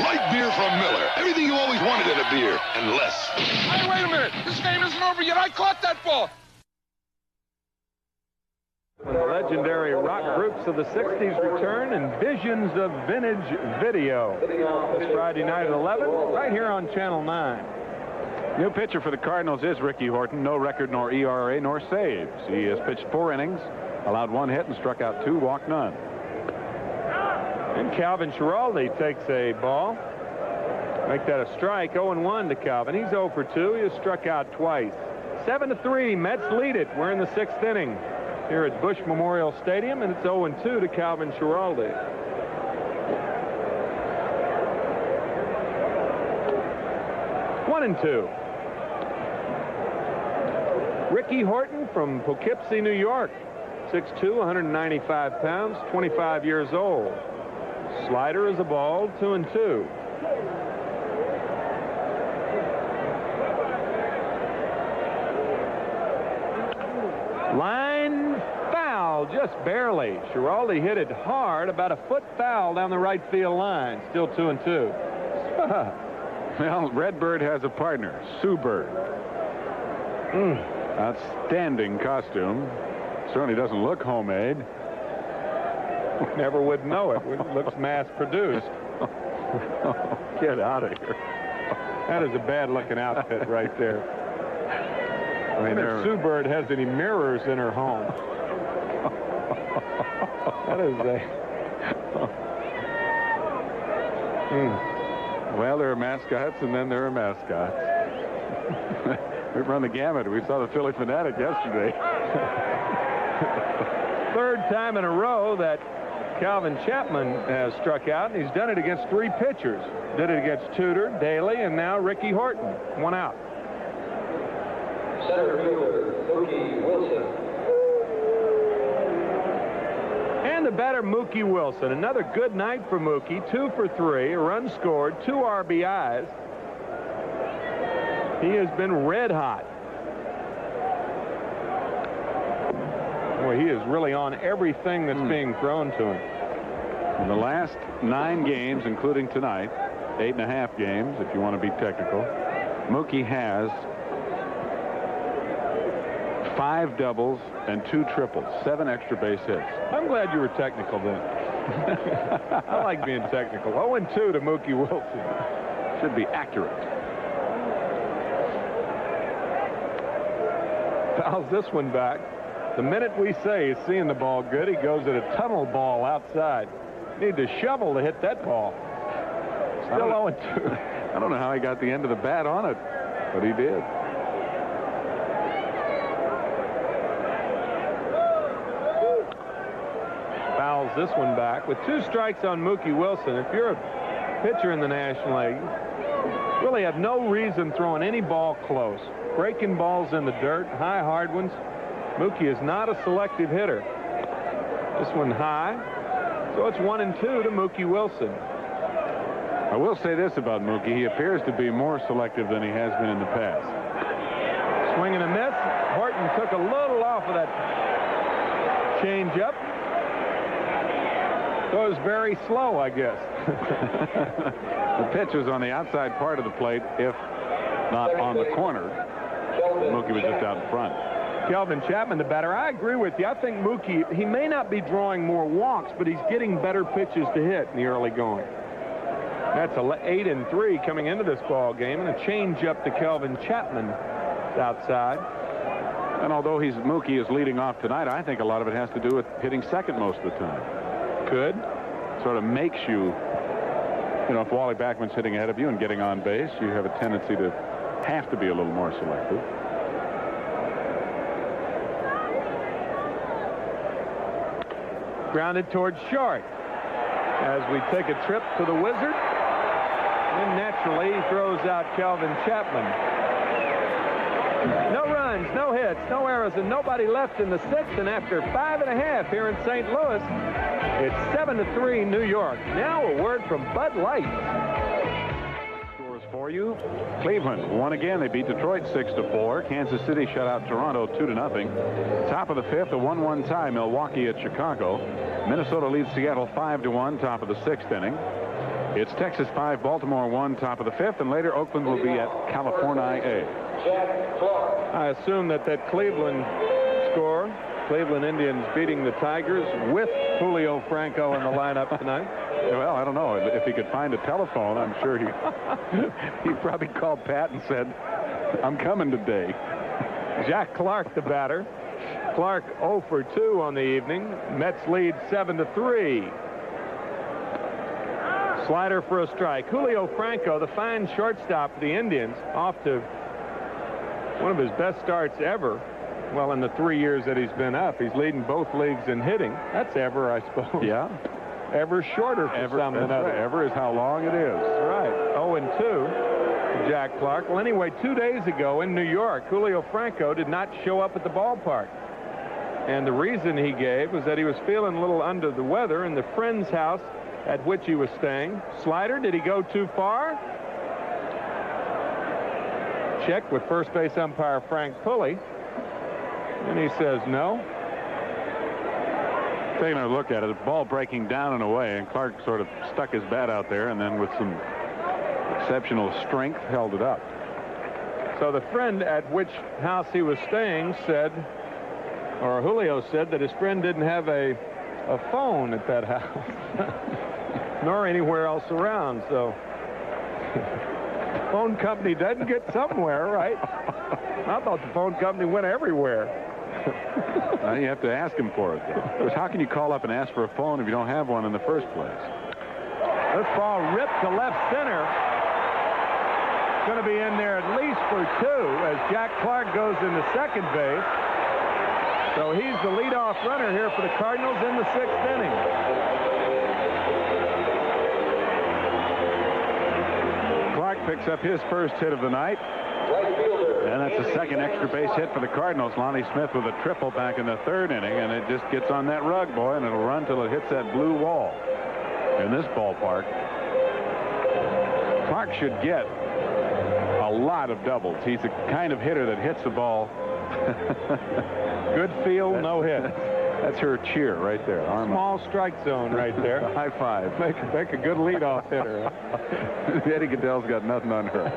Light beer from Miller. Everything you always wanted in a beer, and less. Hey, wait a minute. This game isn't over yet. I caught that ball. When the legendary rock groups of the 60s return and visions of vintage video. This Friday night at 11, right here on Channel 9. New pitcher for the Cardinals is Ricky Horton. No record, nor ERA, nor saves. He has pitched 4 innings, allowed 1 hit, and struck out 2, walked none. And Calvin Schiraldi takes a ball. Make that a strike. 0-1 to Calvin. He's 0 for 2. He has struck out twice. 7-3. Mets lead it. We're in the 6th inning here at Busch Memorial Stadium, and it's 0-2 to Calvin Schiraldi. One and 2. Ricky Horton from Poughkeepsie, New York. 6'2", 195 pounds, 25 years old. Slider is a ball, 2-2. Line foul, just barely. Schiraldi hit it hard, about a foot foul down the right field line. Still 2-2. Well, Redbird has a partner, Sue Bird. Outstanding costume. Certainly doesn't look homemade. Never would know it. It looks mass-produced. Get out of here. That is a bad-looking outfit right there. I mean, if Sue Bird has any mirrors in her home. That is a... Well, there are mascots, and then there are mascots. We run the gamut. We saw the Philly Fanatic yesterday. Third time in a row that Calvin Chapman has struck out, and he's done it against 3 pitchers. Did it against Tudor, Daly, and now Ricky Horton. 1 out. Center fielder, Mookie Wilson. And the batter, Mookie Wilson. Another good night for Mookie. 2 for 3, a run scored, 2 RBIs. He has been red hot. Boy, he is really on everything that's being thrown to him. In the last 9 games, including tonight, 8.5 games, if you want to be technical, Mookie has 5 doubles and 2 triples, 7 extra base hits. I'm glad you were technical then. I like being technical. 0-2 to Mookie Wilson. Should be accurate. Fouls this one back. The minute we say he's seeing the ball good, he goes at a tunnel ball outside. Need to shovel to hit that ball. Still 0-2. I don't know how he got the end of the bat on it, but he did. Fouls this one back. With 2 strikes on Mookie Wilson, if you're a pitcher in the National League, you really have no reason throwing any ball close. Breaking balls in the dirt, high hard ones. Mookie is not a selective hitter. This one high. So it's 1-2 to Mookie Wilson. I will say this about Mookie. He appears to be more selective than he has been in the past. Swing and a miss. Horton took a little off of that change-up. So it was very slow, I guess. The pitch was on the outside part of the plate, if not on the corner. Mookie was just out in front. Calvin Chapman, the batter. I agree with you. I think Mookie, he may not be drawing more walks, but he's getting better pitches to hit in the early going. That's 8-3 coming into this ball game, and a change-up to Calvin Chapman outside. And although Mookie is leading off tonight, I think a lot of it has to do with hitting second most of the time. Could. Sort of makes you, if Wally Backman's hitting ahead of you and getting on base, you have a tendency to have to be a little more selective. Grounded towards short as we take a trip to the Wizard. And naturally, he throws out Calvin Chapman. No runs, no hits, no errors, and nobody left in the 6th. And after 5.5 here in St. Louis, it's 7-3 New York. Now a word from Bud Light. Scores for you. Cleveland won again. They beat Detroit 6-4. Kansas City shut out Toronto 2-0. Top of the 5th, a 1-1 tie. Milwaukee at Chicago. Minnesota leads Seattle 5-1. Top of the 6th inning. It's Texas 5, Baltimore 1, top of the 5th, and later Oakland will be at California. I assume that Cleveland score, Cleveland Indians beating the Tigers with Julio Franco in the lineup tonight. Well, I don't know. If he could find a telephone, I'm sure he probably called Pat and said, "I'm coming today." Jack Clark, the batter. Clark 0 for 2 on the evening. Mets lead 7-3. Slider for a strike. Julio Franco, the fine shortstop for the Indians, off to one of his best starts ever. Well, in the 3 years that he's been up, he's leading both leagues in hitting. That's ever, I suppose. Yeah. Ever shorter for some than others. Right. Ever is how long it is. Right. 0-2 to Jack Clark. Well, anyway, 2 days ago in New York, Julio Franco did not show up at the ballpark. And the reason he gave was that he was feeling a little under the weather in the friend's house at which he was staying. Slider, did he go too far? Checked with first base umpire Frank Pulley, and he says no. Taking a look at it, the ball breaking down and away, and Clark sort of stuck his bat out there and then with some exceptional strength held it up. So the friend at which house he was staying said, or Julio said, that his friend didn't have a phone at that house, nor anywhere else around. So phone company doesn't get somewhere, right? I thought the phone company went everywhere. Well, you have to ask him for it, though. Because how can you call up and ask for a phone if you don't have one in the first place? This ball ripped to left center. It's going to be in there at least for 2 as Jack Clark goes into second base. So he's the leadoff runner here for the Cardinals in the 6th inning. Clark picks up his first hit of the night. And that's the second extra base hit for the Cardinals. Lonnie Smith with a triple back in the 3rd inning, and it just gets on that rug, boy, and it'll run till it hits that blue wall in this ballpark. Clark should get a lot of doubles. He's the kind of hitter that hits the ball. Good field, no hit. That's her cheer right there. Small strike zone right there. High five. Make a good leadoff hitter. Eddie Goodell's got nothing on her.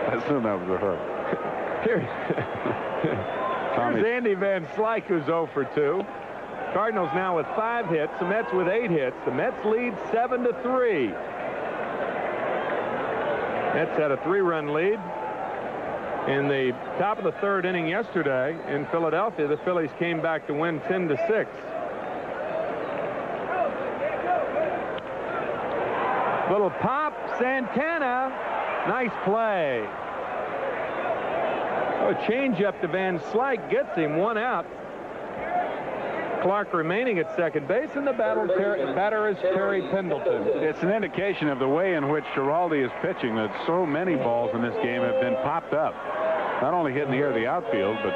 I assume that was a her. Here's Andy Van Slyke, who's 0 for 2. Cardinals now with 5 hits. The Mets with 8 hits. The Mets lead 7-3. Mets had a 3-run lead in the top of the 3rd inning yesterday in Philadelphia. The Phillies came back to win 10-6. Little pop, Santana. Nice play. A changeup to Van Slyke gets him 1 out. Clark remaining at second base, and the batter is Terry Pendleton. It's an indication of the way in which Giraldi is pitching that so many balls in this game have been popped up. Not only hitting the air of the outfield, but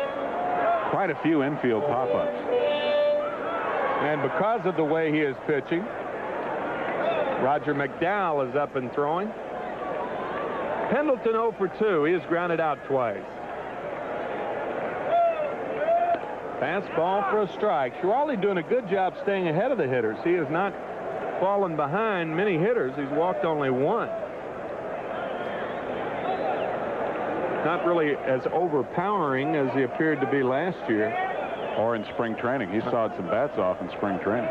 quite a few infield pop-ups. And because of the way he is pitching, Roger McDowell is up and throwing. Pendleton 0 for 2. He has grounded out twice. Fastball for a strike. Giraldi doing a good job staying ahead of the hitters. He has not fallen behind many hitters. He's walked only 1. Not really as overpowering as he appeared to be last year. Or in spring training. He sawed some bats off in spring training.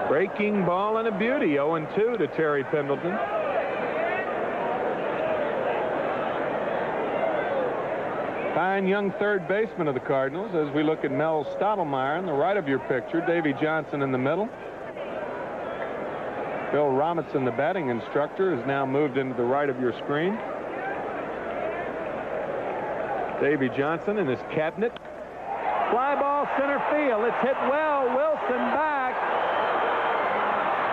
Breaking ball and a beauty. 0-2 to Terry Pendleton. Fine young third baseman of the Cardinals as we look at Mel Stottlemyre on the right of your picture. Davy Johnson in the middle. Bill Robinson, the batting instructor, is now moved into the right of your screen. Davy Johnson in his cabinet. Fly ball center field. It's hit well. Wilson back.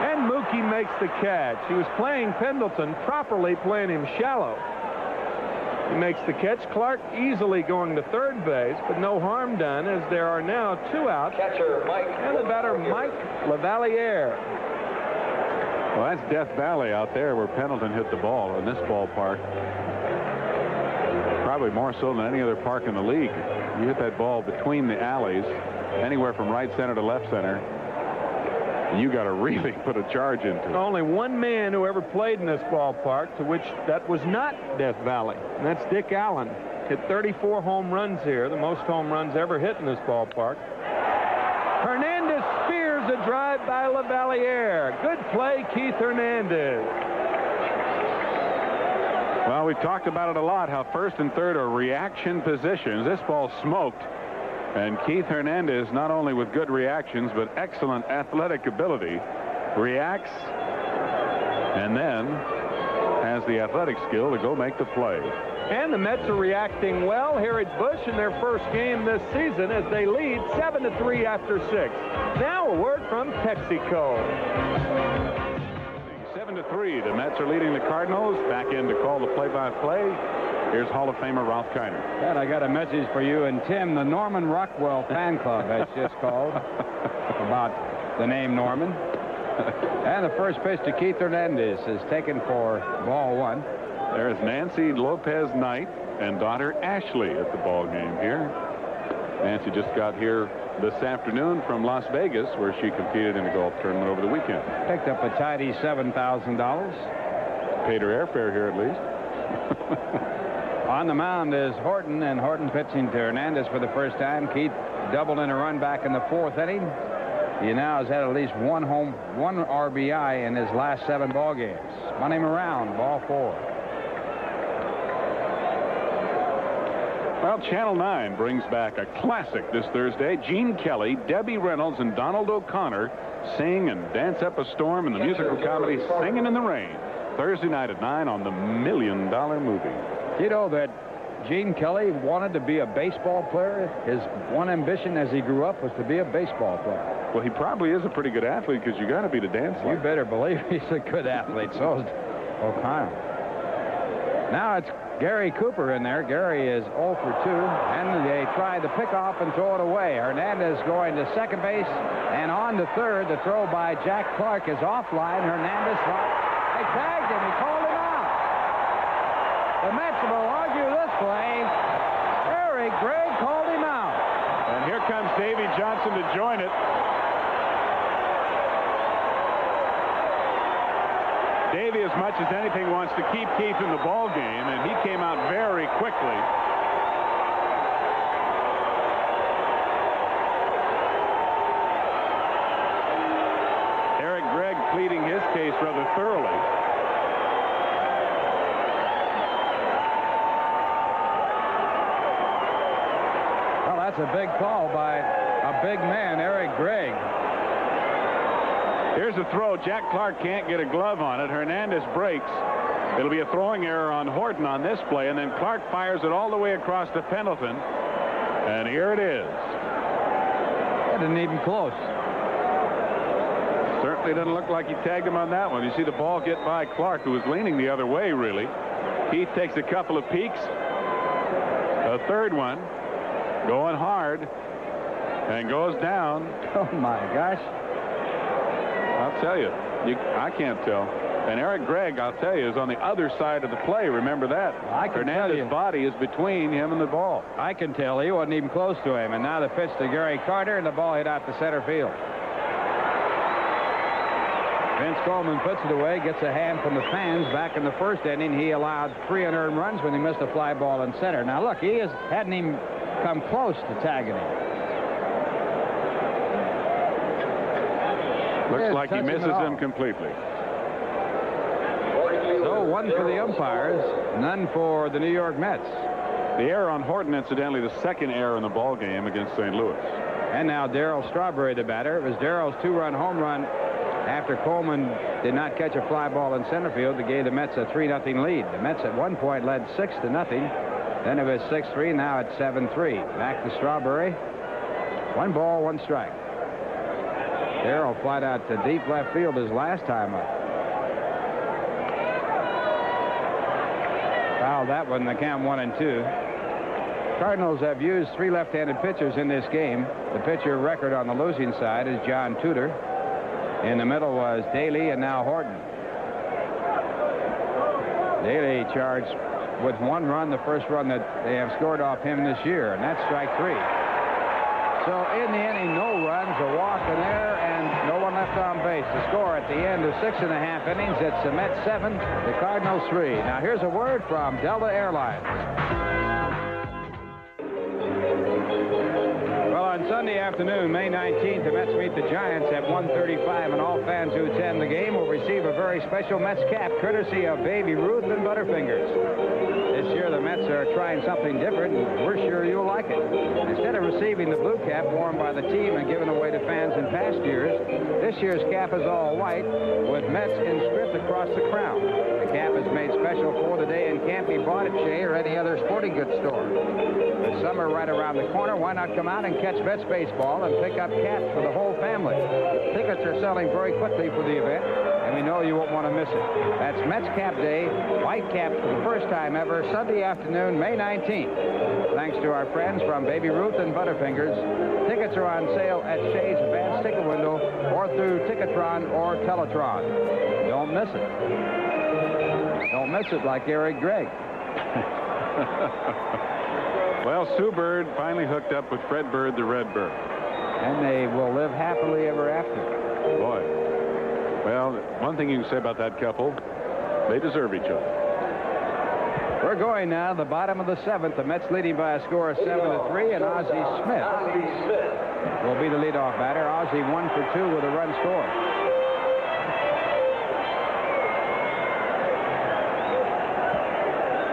And Mookie makes the catch. He was playing Pendleton properly, playing him shallow. He makes the catch. Clark easily going to third base, but no harm done as there are now 2 outs. Catcher Mike. And the batter, Mike Lavaliere. Well, that's Death Valley out there where Pendleton hit the ball in this ballpark. Probably more so than any other park in the league. You hit that ball between the alleys, anywhere from right center to left center, and you got to really put a charge into it. Only one man who ever played in this ballpark to which that was not Death Valley, and that's Dick Allen. Hit 34 home runs here, the most home runs ever hit in this ballpark. Hernandez spears a drive by Lavaliere. Good play, Keith Hernandez. Well, we've talked about it a lot, how first and third are reaction positions. This ball smoked, and Keith Hernandez, not only with good reactions, but excellent athletic ability, reacts and then has the athletic skill to go make the play. And the Mets are reacting well here at Busch in their first game this season as they lead 7-3 after 6. Now a word from Texaco. 7-3, the Mets are leading the Cardinals. Back in to call the play-by-play. Here's Hall of Famer Ralph Kiner. And I got a message for you and Tim. The Norman Rockwell fan club has just called about the name Norman. And the first pitch to Keith Hernandez is taken for ball 1. There's Nancy Lopez Knight and daughter Ashley at the ball game here. Nancy just got here this afternoon from Las Vegas, where she competed in a golf tournament over the weekend. Picked up a tidy $7,000. Paid her airfare here at least. On the mound is Horton, and Horton pitching to Hernandez for the first time. Keith doubled in a run back in the 4th inning. He now has had at least one RBI in his last 7 ball games. Spun him around, ball 4. Well, Channel 9 brings back a classic this Thursday. Gene Kelly, Debbie Reynolds, and Donald O'Connor sing and dance up a storm in the musical comedy Singing in the Rain. Thursday night at 9 on the $1 Million Movie. You know that Gene Kelly wanted to be a baseball player. His one ambition as he grew up was to be a baseball player. Well, he probably is a pretty good athlete because you got to be to dance like. You better believe he's a good athlete. So is O'Connor. Now it's Gary Cooper in there. Gary is 0 for 2, and they tried to pick off and throw it away. Hernandez going to second base and on to third. The throw by Jack Clark is offline. Hernandez, they tagged him. He called him out. The Mets will argue this play. Eric Gregg called him out. And here comes Davy Johnson to join it. Davy, as much as anything, wants to keep Keith in the ball game, and he came out very quickly. Eric Gregg pleading his case rather thoroughly. Well, that's a big call by a big man, Eric Gregg. Here's a throw. Jack Clark can't get a glove on it. Hernandez breaks. It'll be a throwing error on Horton on this play, and then Clark fires it all the way across to Pendleton. And here it is. It isn't even close. Certainly doesn't look like he tagged him on that one. You see the ball get by Clark, who was leaning the other way, really. Keith takes a couple of peeks. A third one. Going hard. And goes down. Oh, my gosh. I'll tell you, I can't tell. And Eric Gregg, I'll tell you, is on the other side of the play. Remember that. Hernandez's body is between him and the ball. I can tell. He wasn't even close to him. And now the pitch to Gary Carter, and the ball hit out to center field. Vince Coleman puts it away, gets a hand from the fans. Back in the 1st inning, he allowed 3 unearned runs when he missed a fly ball in center. Now, look, he hadn't even come close to tagging him. Looks like he misses him completely. So 1 for the umpires, none for the New York Mets. The error on Horton, incidentally, the 2nd error in the ball game against St. Louis. And now Darryl Strawberry, the batter. It was Darrell's 2-run home run after Coleman did not catch a fly ball in center field that gave the Mets a 3-0 lead. The Mets at one point led 6-0. Then it was 6-3. Now it's 7-3. Back to Strawberry. 1 ball, 1 strike. Darryl flied out to deep left field his last time up. Fouled that one. The count 1-2. Cardinals have used 3 left-handed pitchers in this game. The pitcher record on the losing side is John Tudor. In the middle was Daly, and now Horton. Daly charged with 1 run, the first run that they have scored off him this year, and that's strike 3. So in the inning, no runs, a walk in there, and no one left on base. The score at the end of 6.5 innings, it's the Mets 7, the Cardinals 3. Now here's a word from Delta Airlines. Well, on Sunday afternoon, May 19th, the Mets meet the Giants at 1:35, and all fans who attend the game will receive a very special Mets cap courtesy of Baby Ruth and Butterfingers. This year, the Mets are trying something different, and we're sure you'll like it. Instead of receiving the blue cap worn by the team and given away to fans in past years, this year's cap is all white with Mets inscribed across the crown. The cap is made special for today and can't be bought at Shea or any other sporting goods store. With summer right around the corner, why not come out and catch Mets baseball and pick up caps for the whole family? Tickets are selling very quickly for the event, and we know you won't want to miss it. That's Mets Cap Day, white caps for the first time ever, Sunday afternoon, May 19th. Thanks to our friends from Baby Ruth and Butterfingers. Tickets are on sale at Shea's advanced ticket window or through Ticketron or Teletron. Don't miss it. Don't miss it like Eric Gregg. Well, Sue Bird finally hooked up with Fred Bird, the Red Bird. And they will live happily ever after. Boy. Well, one thing you can say about that couple, they deserve each other. We're going now to the bottom of the 7th. The Mets leading by a score of 7-3, and Ozzie Smith will be the leadoff batter. Ozzie 1 for 2 with a run scored.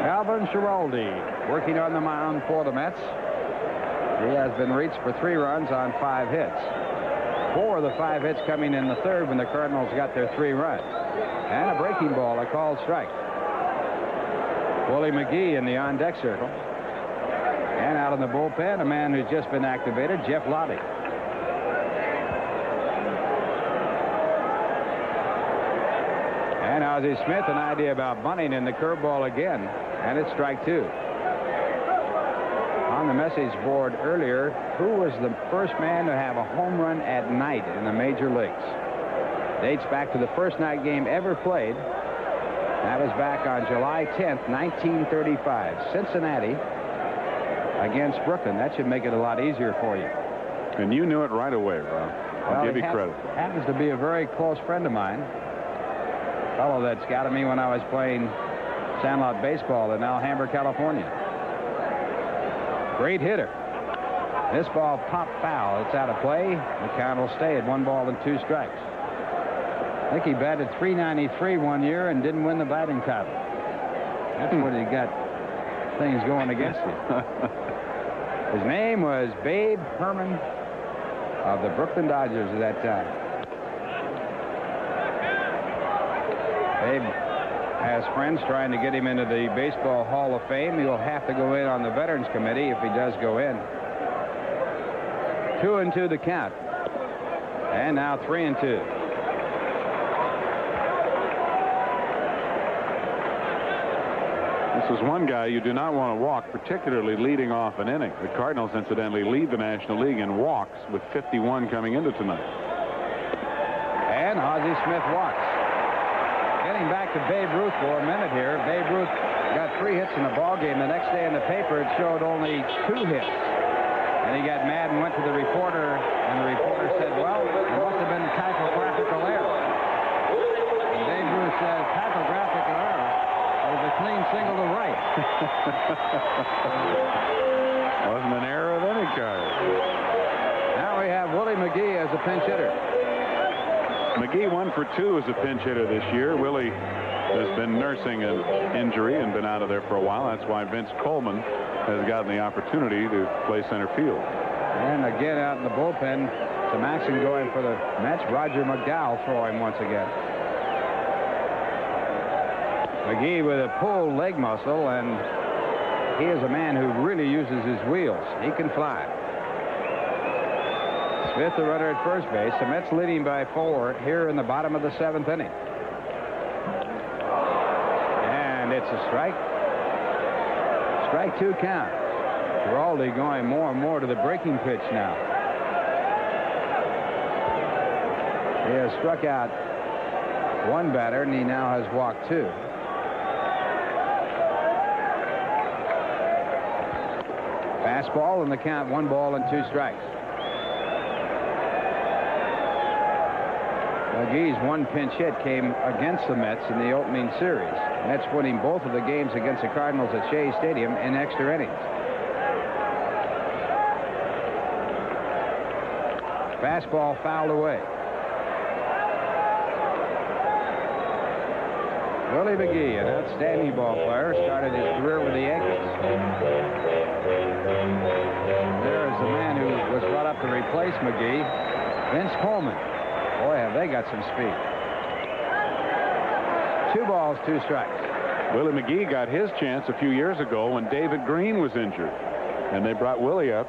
Alvin Schiraldi working on the mound for the Mets. He has been reached for 3 runs on 5 hits. 4 of the 5 hits coming in the 3rd when the Cardinals got their 3 runs. And a breaking ball, a called strike. Willie McGee in the on-deck circle. And out in the bullpen, a man who's just been activated, Jeff Lottie. And Ozzie Smith, an idea about bunting in the curveball again. And it's strike 2. On the message board earlier, who was the first man to have a home run at night in the major leagues? Dates back to the first night game ever played. That was back on July 10th, 1935. Cincinnati against Brooklyn. That should make it a lot easier for you. And you knew it right away, Rob. I'll give you credit. Happens to be a very close friend of mine. A fellow that scouted me when I was playing sandlot baseball in Alhambra, California. Great hitter. This ball popped foul. It's out of play. The count will stay at 1 ball and 2 strikes. I think he batted .393 one year and didn't win the batting title. That's when he got things going against him. His name was Babe Herman of the Brooklyn Dodgers at that time. Babe has friends trying to get him into the Baseball Hall of Fame. He'll have to go in on the Veterans Committee if he does go in. 2-2 the count. And now 3-2. This is one guy you do not want to walk, particularly leading off an inning. The Cardinals, incidentally, lead the National League in walks with 51 coming into tonight. And Ozzie Smith walks. Getting back to Babe Ruth for a minute here. Babe Ruth got 3 hits in the ball game. The next day in the paper, it showed only 2 hits. And he got mad and went to the reporter, and the reporter said, well, it must have been typographical error. And Babe Ruth said, typographical error was a clean single to right. Wasn't an error of any kind. Now we have Willie McGee as a pinch hitter. McGee 1 for 2 as a pinch hitter this year. Willie has been nursing an injury and been out of there for a while. That's why Vince Coleman has gotten the opportunity to play center field. And again out in the bullpen, some action going for the Mets. Roger McDowell throwing once again. McGee with a pulled leg muscle, and he is a man who really uses his wheels. He can fly. Smith, the runner at first base. The Mets leading by 4 here in the bottom of the 7th inning. And it's a strike. Strike 2 count. Giraldi going more and more to the breaking pitch now. He has struck out 1 batter, and he now has walked 2. Fastball, and the count 1 ball and 2 strikes. McGee's 1 pinch hit came against the Mets in the opening series. Mets winning both of the games against the Cardinals at Shea Stadium in extra innings. Fastball fouled away. Willie McGee, an outstanding ball player, started his career with the Yankees. There is the man who was brought up to replace McGee, Vince Coleman. Boy, have they got some speed. 2 balls, 2 strikes. Willie McGee got his chance a few years ago when David Green was injured. And they brought Willie up,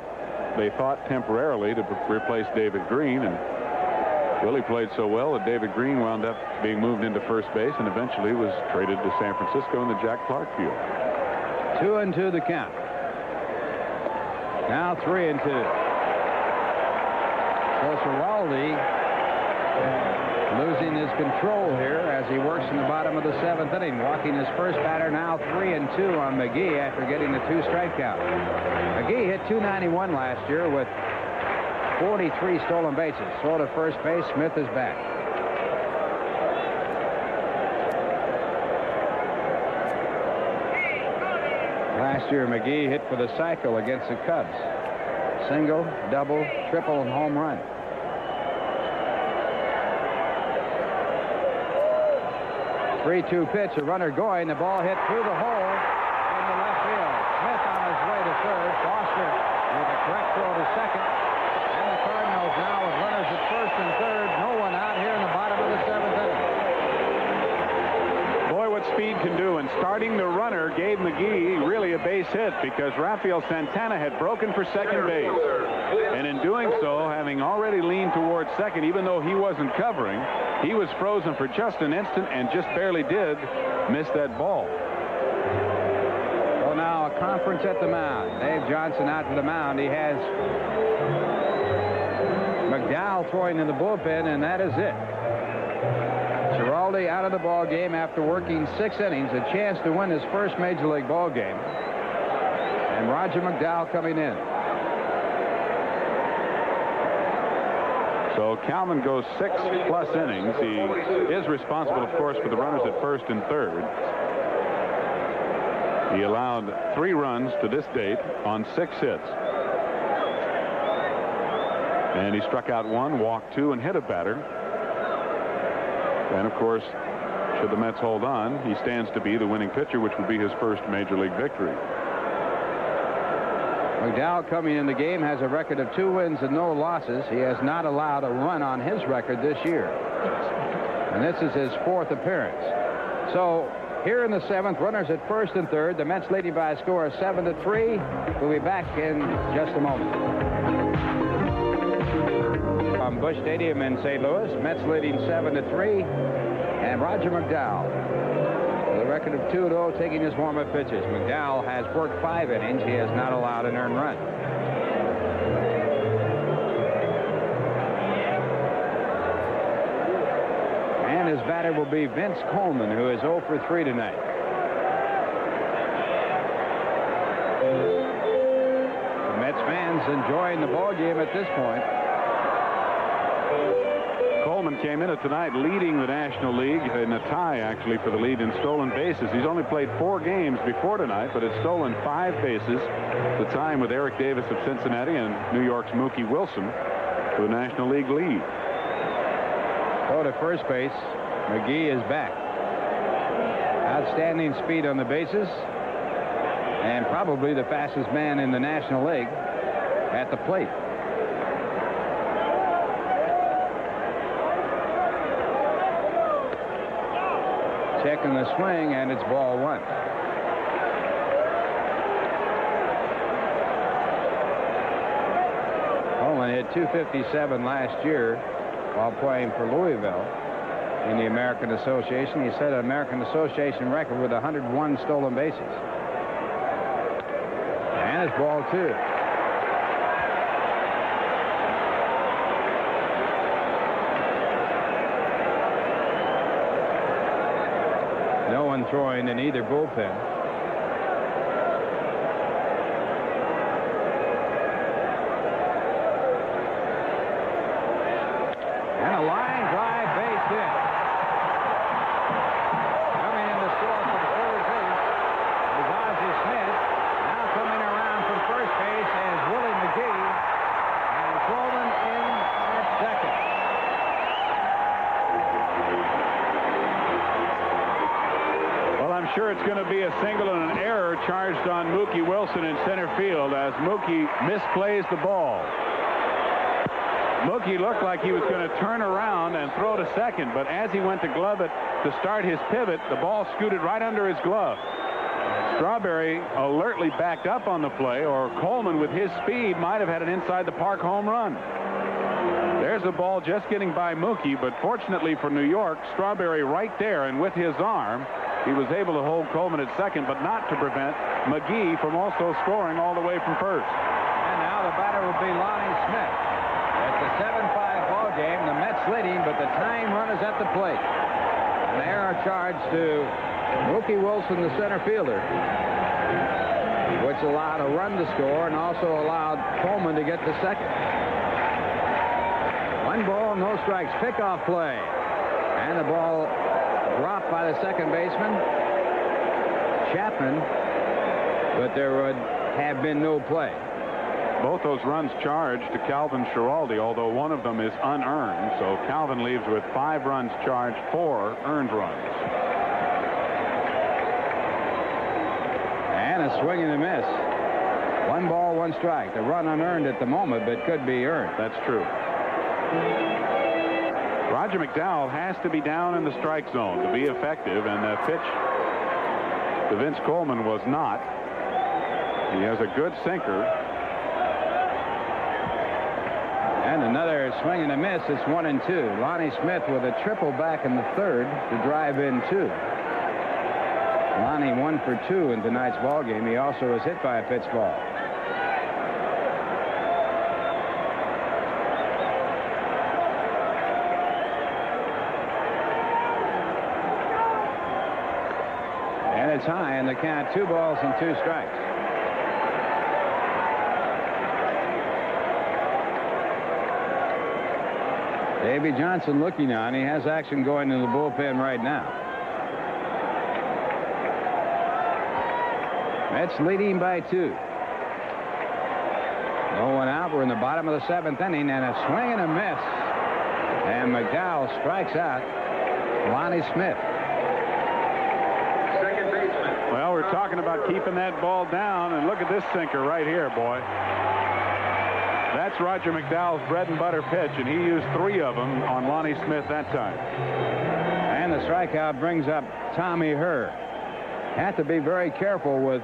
they thought temporarily, to replace David Green. And Willie played so well that David Green wound up being moved into first base and eventually was traded to San Francisco in the Jack Clark field. 2-2 the count. Now 3-2. So Schiraldi losing his control here as he works in the bottom of the 7th inning, walking his first batter. Now 3-2 on McGee after getting the 2 strike count. McGee hit .291 last year with 43 stolen bases. So to first base, Smith is back. Last year, McGee hit for the cycle against the Cubs. Single, double, triple, and home run. Three-two pitch, a runner going. The ball hit through the hole in the left field. Smith on his way to third. Foster with a correct throw to second. And the Cardinals now with runners at first and third. No one out here in the bottom of the seventh inning. Boy, what speed can do. And starting the runner gave McGee really a base hit because Rafael Santana had broken for second base. And in doing so, having already leaned towards second, even though he wasn't covering, he was frozen for just an instant and just barely did miss that ball. So now a conference at the mound. Dave Johnson out to the mound. He has McDowell throwing in the bullpen, and that is it. Giraldi out of the ball game after working 6 innings, a chance to win his first major league ball game. And Roger McDowell coming in. So Kalman goes 6+ innings. He is responsible, of course, for the runners at first and third. He allowed 3 runs to this date on 6 hits. And he struck out 1, walked 2, and hit a batter. And, of course, should the Mets hold on, he stands to be the winning pitcher, which would be his first major league victory. McDowell coming in the game has a record of 2 wins and no losses. He has not allowed a run on his record this year. And this is his 4th appearance. So here in the 7th, runners at first and third. The Mets leading by a score of 7-3. We'll be back in just a moment. From Busch Stadium in St. Louis, Mets leading 7-3. And Roger McDowell, with a record of 2-0, taking his warm-up pitches. McDowell has worked 5 innings. He has not allowed an earned run. And his batter will be Vince Coleman, who is 0 for 3 tonight. The Mets fans enjoying the ball game at this point. Coleman came in tonight leading the National League in a tie, actually, for the lead in stolen bases. He's only played 4 games before tonight, but has stolen 5 bases, the time with Eric Davis of Cincinnati and New York's Mookie Wilson for the National League lead. Go to first base. McGee is back. Outstanding speed on the bases, and probably the fastest man in the National League at the plate. Checking the swing, and it's ball 1. Coleman hit .257 last year while playing for Louisville in the American Association. He set an American Association record with 101 stolen bases. And it's ball 2. No one throwing in either bullpen. And a line drive base hit. Coming in to score from third base is Ozzie Smith. Now coming around from first base is Willie McGee. And Coleman in at second. I'm sure it's going to be a single and an error charged on Mookie Wilson in center field as Mookie misplays the ball. Mookie looked like he was going to turn around and throw to second, but as he went to glove it to start his pivot, the ball scooted right under his glove. Strawberry alertly backed up on the play, or Coleman with his speed might have had an inside the park home run. There's the ball just getting by Mookie, but fortunately for New York, Strawberry right there, and with his arm, he was able to hold Coleman at second, but not to prevent McGee from also scoring all the way from first. And now the batter will be Lonnie Smith. It's a 7-5 ball game. The Mets leading, but the tying run is at the plate. An error charged to Mookie Wilson, the center fielder, which allowed a run to score and also allowed Coleman to get to second. 1 ball, no strikes. Pickoff play. And the ball dropped by the second baseman. Chapman but there would have been no play. Both those runs charged to Calvin Schiraldi, although one of them is unearned. So Calvin leaves with 5 runs charged, 4 earned runs. And a swing and a miss. 1 ball, 1 strike. The run unearned at the moment, but could be earned. That's true. Roger McDowell has to be down in the strike zone to be effective, and the pitch to Vince Coleman was not. He has a good sinker. And another swing and a miss. It's 1-2. Lonnie Smith with a triple back in the 3rd to drive in 2. Lonnie 1 for 2 in tonight's ball game. He also was hit by a pitch ball. And it's high in the count. 2 balls and 2 strikes. Davey Johnson looking on. He has action going in the bullpen right now. Mets leading by 2. No one out. We're in the bottom of the 7th inning, and a swing and a miss. And McDowell strikes out Lonnie Smith. Second baseman. Well, we're talking about keeping that ball down, and look at this sinker right here, boy. That's Roger McDowell's bread and butter pitch, and he used 3 of them on Lonnie Smith that time. And the strikeout brings up Tommy Herr. Have to be very careful with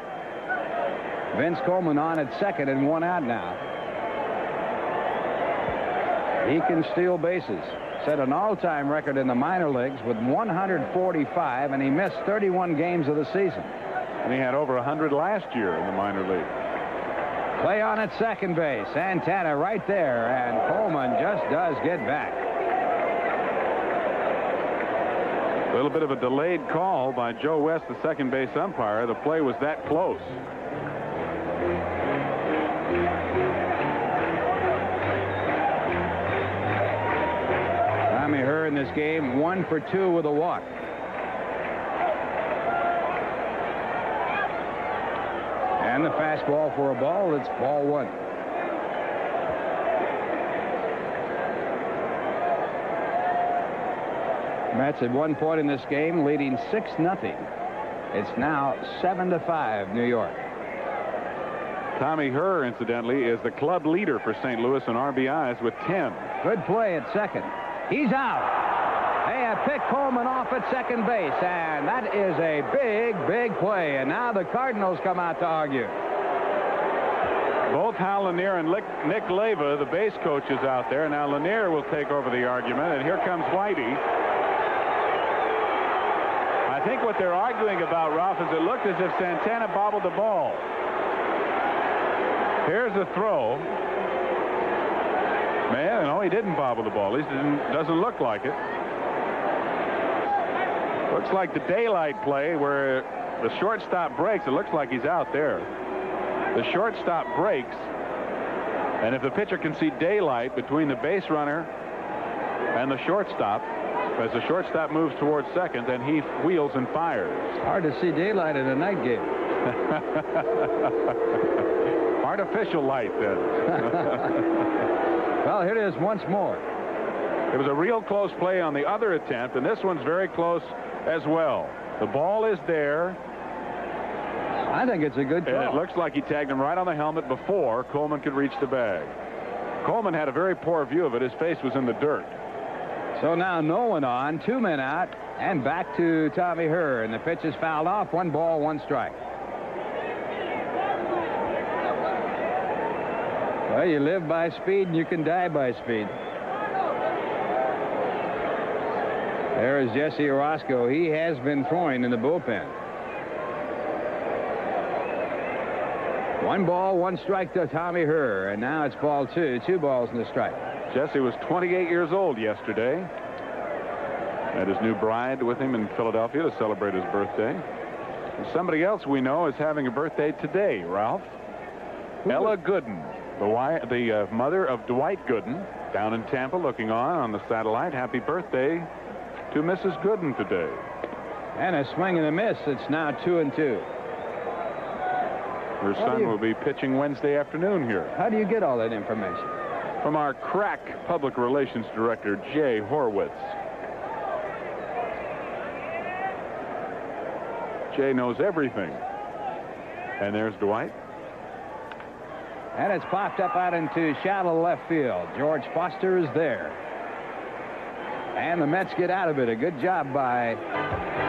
Vince Coleman on at second and 1 out now. He can steal bases. Set an all-time record in the minor leagues with 145, and he missed 31 games of the season. And he had over 100 last year in the minor league. Play on at second base. Santana right there, and Coleman just does get back. A little bit of a delayed call by Joe West, the second base umpire. The play was that close. Tommy Herr in this game 1 for 2 with a walk. And the fastball for a ball. It's ball 1. Mets at one point in this game leading 6-0. It's now 7-5 New York. Tommy Herr, incidentally, is the club leader for St. Louis in RBIs with 10. Good play at second. He's out. They have picked Coleman off at second base, and that is a big, big play. And now the Cardinals come out to argue. Both Hal Lanier and Nick Leyva, the base coaches, out there. Now Lanier will take over the argument, and here comes Whitey. I think what they're arguing about, Ralph, is it looked as if Santana bobbled the ball. Here's a throw. Man, no, he didn't bobble the ball. At least it doesn't look like it. Looks like the daylight play where the shortstop breaks. It looks like he's out there. The shortstop breaks, and if the pitcher can see daylight between the base runner and the shortstop, as the shortstop moves towards second, then he wheels and fires. Hard to see daylight in a night game. Artificial light, then. Well, here it is once more. It was a real close play on the other attempt, and this one's very close as well. The ball is there. I think it's a good call. And it looks like he tagged him right on the helmet before Coleman could reach the bag. Coleman had a very poor view of it. His face was in the dirt. So now no one on, 2 men out, and back to Tommy Herr, and the pitch is fouled off. 1 ball, 1 strike. Well, you live by speed and you can die by speed. There is Jesse Orozco. He has been throwing in the bullpen. 1 ball, 1 strike to Tommy Herr, and now it's ball 2. 2 balls and a strike. Jesse was 28 years old yesterday. Had his new bride with him in Philadelphia to celebrate his birthday. And somebody else we know is having a birthday today, Ralph. Ella Gooden, the mother of Dwight Gooden, down in Tampa looking on the satellite. Happy birthday to Mrs. Gooden today. And a swing and a miss. It's now 2-2. Her son will be pitching Wednesday afternoon here. How do you get all that information? From our crack public relations director, Jay Horwitz. Jay knows everything. And there's Dwight. And it's popped up out into shallow left field. George Foster is there. And the Mets get out of it. A good job by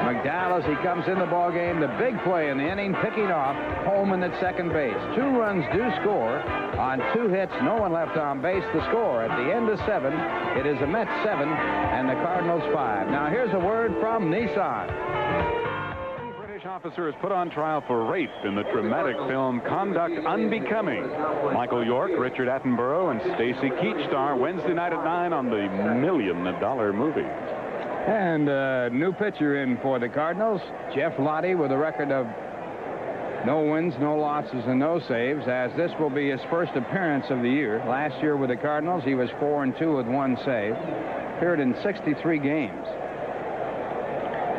McDowell as he comes in the ball game. The big play in the inning, picking off Holman at second base. 2 runs do score on 2 hits. No one left on base. The score at the end of 7. It is the Mets 7 and the Cardinals 5. Now here's a word from Nissan. Officer is put on trial for rape in the dramatic film Conduct Unbecoming. Michael York, Richard Attenborough, and Stacy Keach star Wednesday night at 9 on the $1 million movie. And new pitcher in for the Cardinals, Jeff Lottie, with a record of no wins, no losses, and no saves, as this will be his first appearance of the year. Last year with the Cardinals, he was 4-2 with 1 save. Appeared in 63 games.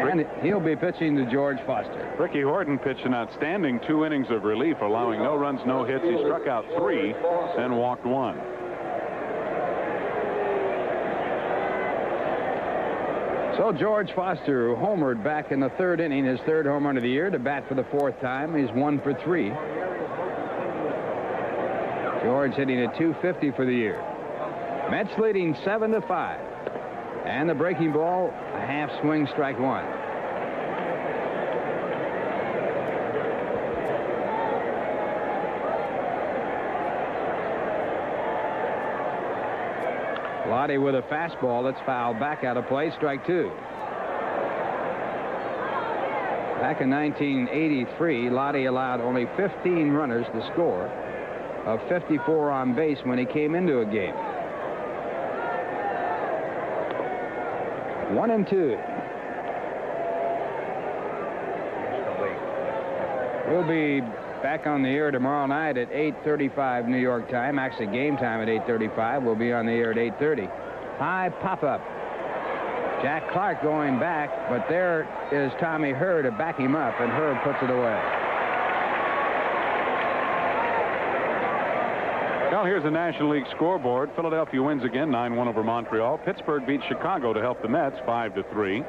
And he'll be pitching to George Foster. Ricky Horton pitched an outstanding 2 innings of relief, allowing no runs, no hits. He struck out 3 and walked 1. So George Foster, who homered back in the 3rd inning, his 3rd home run of the year, to bat for the 4th time. He's 1 for 3. George hitting at .250 for the year. Mets leading 7-5. And the breaking ball, a half swing, strike 1. Lottie with a fastball that's fouled back out of play, strike 2. Back in 1983, Lottie allowed only 15 runners to score, of 54 on base when he came into a game. 1-2. We'll be back on the air tomorrow night at 8:35 New York time. Actually, game time at 8:35. We'll be on the air at 8:30. High pop-up. Jack Clark going back, but there is Tommy Herr to back him up, and Herr puts it away. Well, here's the National League scoreboard. Philadelphia wins again, 9-1 over Montreal. Pittsburgh beats Chicago to help the Mets, 5-3.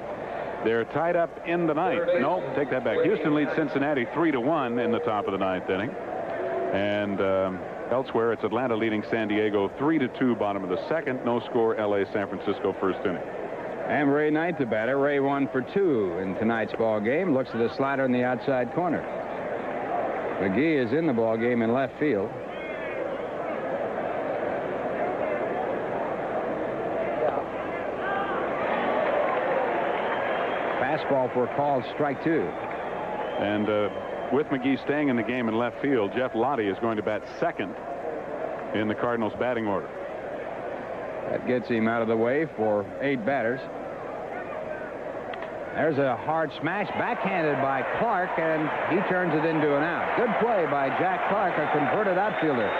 They're tied up in the 9th. No, take that back. Houston leads Cincinnati 3-1 in the top of the 9th inning. And elsewhere, it's Atlanta leading San Diego 3-2, bottom of the 2nd. No score, L.A. San Francisco, 1st inning. And Ray Knight, the batter. Ray 1 for 2 in tonight's ball game. Looks at the slider in the outside corner. McGee is in the ball game in left field. Fastball for a called strike 2. And with McGee staying in the game in left field, Jeff Lottie is going to bat 2nd in the Cardinals batting order. That gets him out of the way for 8 batters. There's a hard smash, backhanded by Clark, and he turns it into an out. Good play by Jack Clark, a converted outfielder.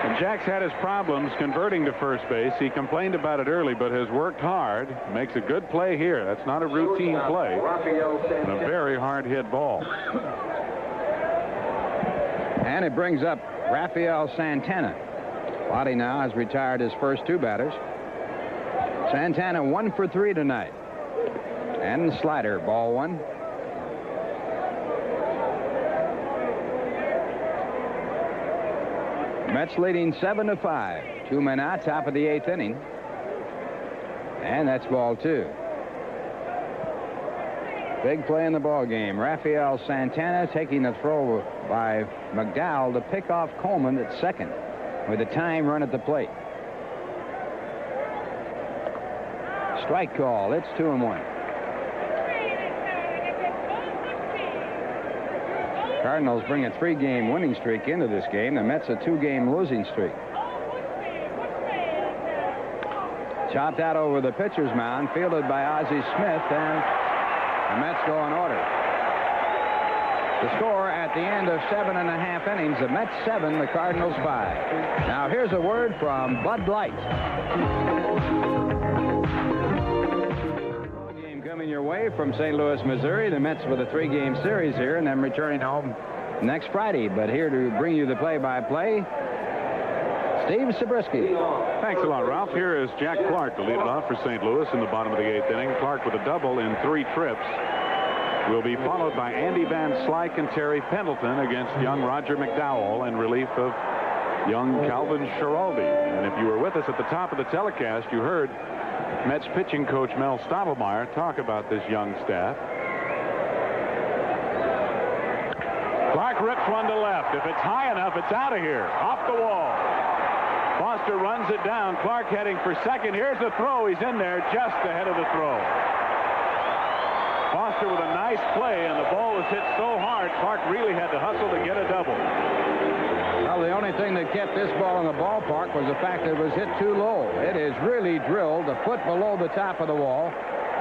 And Jack's had his problems converting to first base. He complained about it early, but has worked hard. Makes a good play here. That's not a routine play. And a very hard hit ball. And it brings up Rafael Santana. Lottie now has retired his first 2 batters. Santana 1 for 3 tonight. And the slider, ball 1. Mets leading 7-5. 2 men out, top of the 8th inning. And that's ball 2. Big play in the ball game. Rafael Santana taking the throw by McDowell to pick off Coleman at 2nd with a time run at the plate. Strike call. It's 2-1. Cardinals bring a 3-game winning streak into this game. The Mets a 2-game losing streak. Chopped out over the pitcher's mound, fielded by Ozzie Smith, and the Mets go in order. The score at the end of 7.5 innings, the Mets 7, the Cardinals 5. Now here's a word from Bud Light. Game coming your way from St. Louis, Missouri. The Mets with a 3-game series here, and then returning home next Friday. But here to bring you the play-by-play, Steve Zabriskie. Thanks a lot, Ralph. Here is Jack Clark to lead it off for St. Louis in the bottom of the 8th inning. Clark with a double in 3 trips. Will be followed by Andy Van Slyke and Terry Pendleton against young Roger McDowell in relief of young Calvin Schiraldi. And if you were with us at the top of the telecast, you heard Mets pitching coach Mel Stottlemyre talk about this young staff. Clark rips one to left. If it's high enough, it's out of here. Off the wall. Foster runs it down. Clark heading for second. Here's the throw. He's in there just ahead of the throw. Foster with a nice play, and the ball was hit so hard, Clark really had to hustle to get a double. Well, the only thing that kept this ball in the ballpark was the fact that it was hit too low. It is really drilled a foot below the top of the wall.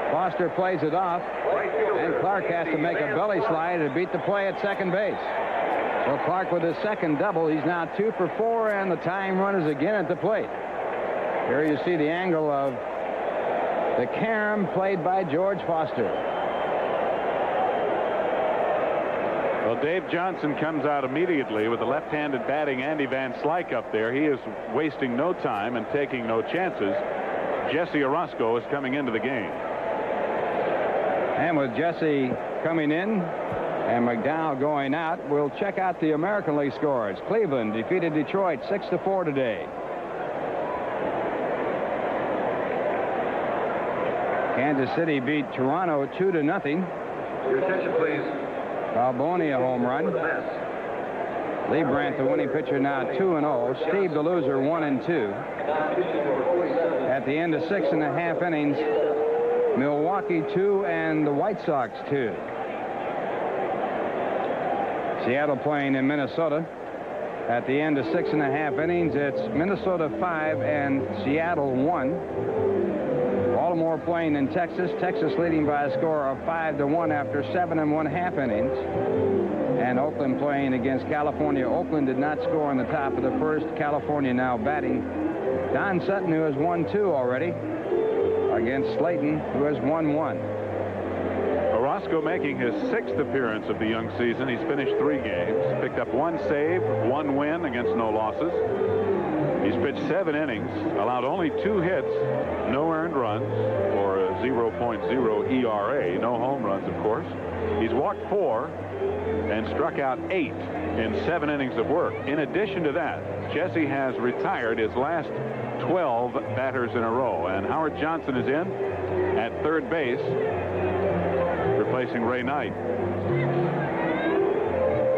Foster plays it off, and Clark has to make a belly slide to beat the play at second base. So Clark with his second double. He's now 2 for 4, and the tying run is again at the plate. Here you see the angle of the carom played by George Foster. Well, Dave Johnson comes out immediately with the left-handed batting Andy Van Slyke up there. He is wasting no time and taking no chances. Jesse Orozco is coming into the game. And with Jesse coming in and McDowell going out, we'll check out the American League scores. Cleveland defeated Detroit 6-4 today. Kansas City beat Toronto 2-0. Your attention, please. Balboni a home run. Lee Brandt, the winning pitcher, now 2-0. Steve, the loser, 1-2. At the end of 6.5 innings, Milwaukee 2 and the White Sox 2. Seattle playing in Minnesota. At the end of 6.5 innings, it's Minnesota 5 and Seattle 1. Baltimore playing in Texas. Texas leading by a score of 5-1 after 7.5 innings. And Oakland playing against California. Oakland did not score in the top of the first. California now batting. Don Sutton, who has won 2 already, against Slayton, who has won 1. Orozco making his 6th appearance of the young season. He's finished 3 games, picked up 1 save, 1 win against no losses. He's pitched 7 innings, allowed only 2 hits, no earned runs, or a 0.0 ERA, no home runs, of course. He's walked 4 and struck out 8 in 7 innings of work. In addition to that, Jesse has retired his last 12 batters in a row, and Howard Johnson is in at third base, replacing Ray Knight.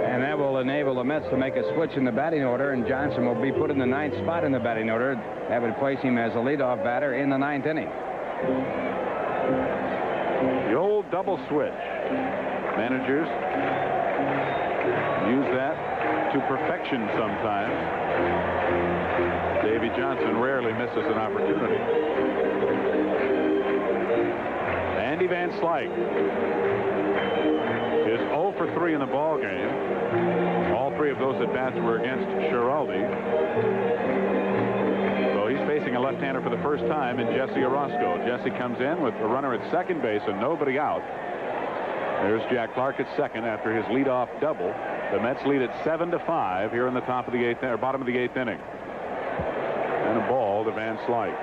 And that will enable the Mets to make a switch in the batting order, and Johnson will be put in the 9th spot in the batting order. That would place him as a leadoff batter in the 9th inning. The old double switch. Managers use that to perfection sometimes. Davy Johnson rarely misses an opportunity. Andy Van Slyke is 0 for 3 in the ball game. All 3 of those at-bats were against Schiraldi. So he's facing a left-hander for the first time in Jesse Orozco. Jesse comes in with a runner at second base and nobody out. There's Jack Clark at second after his leadoff double. The Mets lead at 7-5 here in the top of the 8th, or bottom of the 8th inning. And a ball to Van Slyke.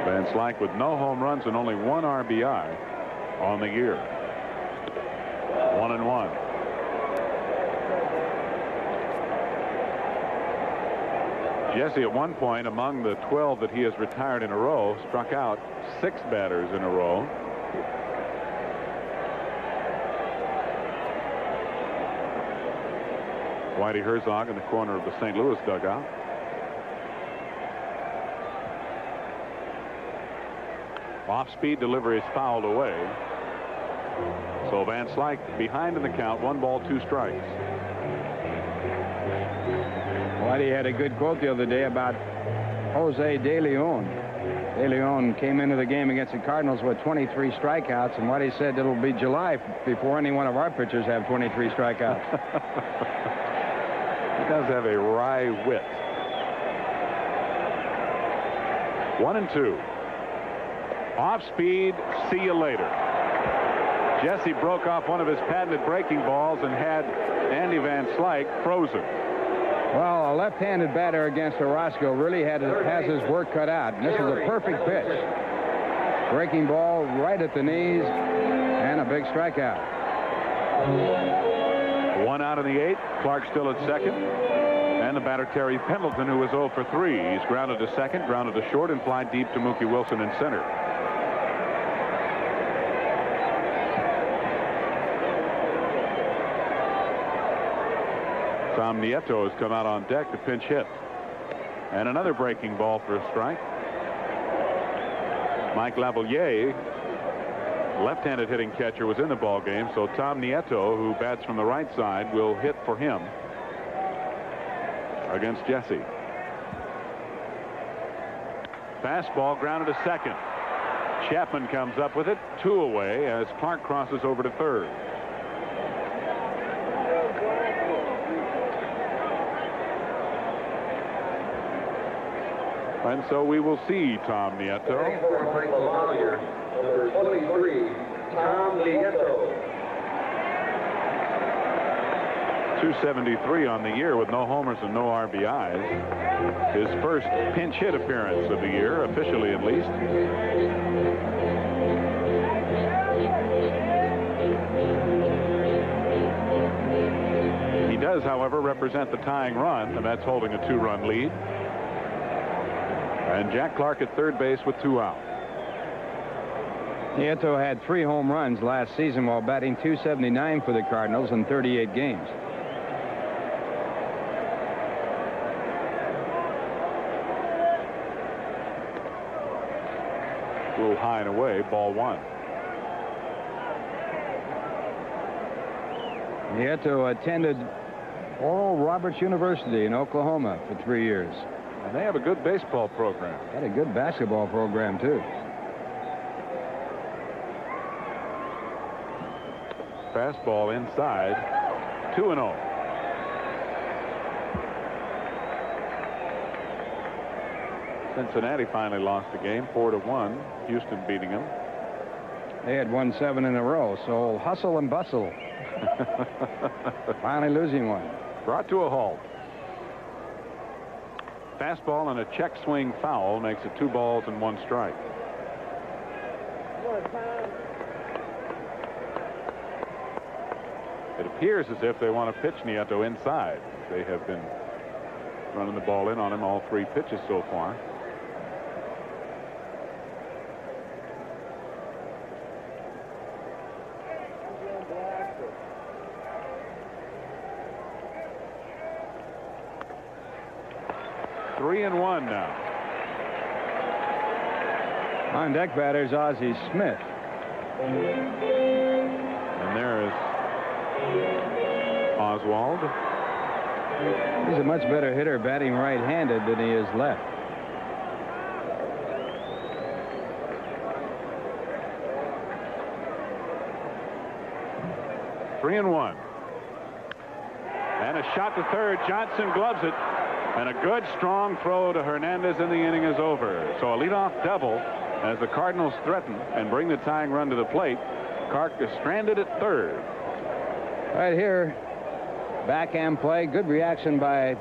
Van Slyke with no home runs and only 1 RBI on the year. 1-1. Jesse, at one point, among the 12 that he has retired in a row, struck out 6 batters in a row. Whitey Herzog in the corner of the St. Louis dugout. Off-speed delivery is fouled away. So Van Slyke behind in the count, 1 ball, 2 strikes. Whitey had a good quote the other day about Jose De Leon. De Leon came into the game against the Cardinals with 23 strikeouts, and Whitey said it'll be July before any one of our pitchers have 23 strikeouts. He does have a wry wit. 1-2. Off speed, see you later. Jesse broke off one of his patented breaking balls and had Andy Van Slyke frozen. Well, a left-handed batter against Orozco really has his work cut out. And this is a perfect pitch. Breaking ball right at the knees and a big strikeout. 1 out in the 8th. Clark still at second. And the batter, Terry Pendleton, who was 0 for 3. He's grounded to second, grounded to short, and fly deep to Mookie Wilson in center. Tom Nieto has come out on deck to pinch hit. And another breaking ball for a strike. Mike Lavalier, left-handed hitting catcher, was in the ball game, so Tom Nieto, who bats from the right side, will hit for him against Jesse. Fastball grounded to second. Chapman comes up with it, 2 away as Clark crosses over to third. And so we will see Tom Nieto. Number 23, Tom Nieto. 273 on the year with no homers and no RBIs. His first pinch hit appearance of the year, officially at least. He does, however, represent the tying run, and that's holding a 2-run lead. And Jack Clark at third base with 2 out. Nieto had 3 home runs last season while batting .279 for the Cardinals in 38 games. A little high and away, ball 1. Nieto attended Oral Roberts University in Oklahoma for 3 years. And they have a good baseball program. Had a good basketball program, too. Fastball inside, 2-0. Cincinnati finally lost the game, 4-1. Houston beating them. They had won 7 in a row, so hustle and bustle. Finally losing one. Brought to a halt. Fastball and a check swing foul makes it 2 balls and 1 strike. It appears as if they want to pitch Nieto inside. They have been running the ball in on him all 3 pitches so far. Three and 1 now. On deck batters Ozzie Smith. And there is Oswald. He's a much better hitter batting right-handed than he is left. Three and 1. And a shot to third. Johnson gloves it. And a good, strong throw to Hernandez, and the inning is over. So a leadoff double as the Cardinals threaten and bring the tying run to the plate. Clark is stranded at third. Right here, backhand play. Good reaction by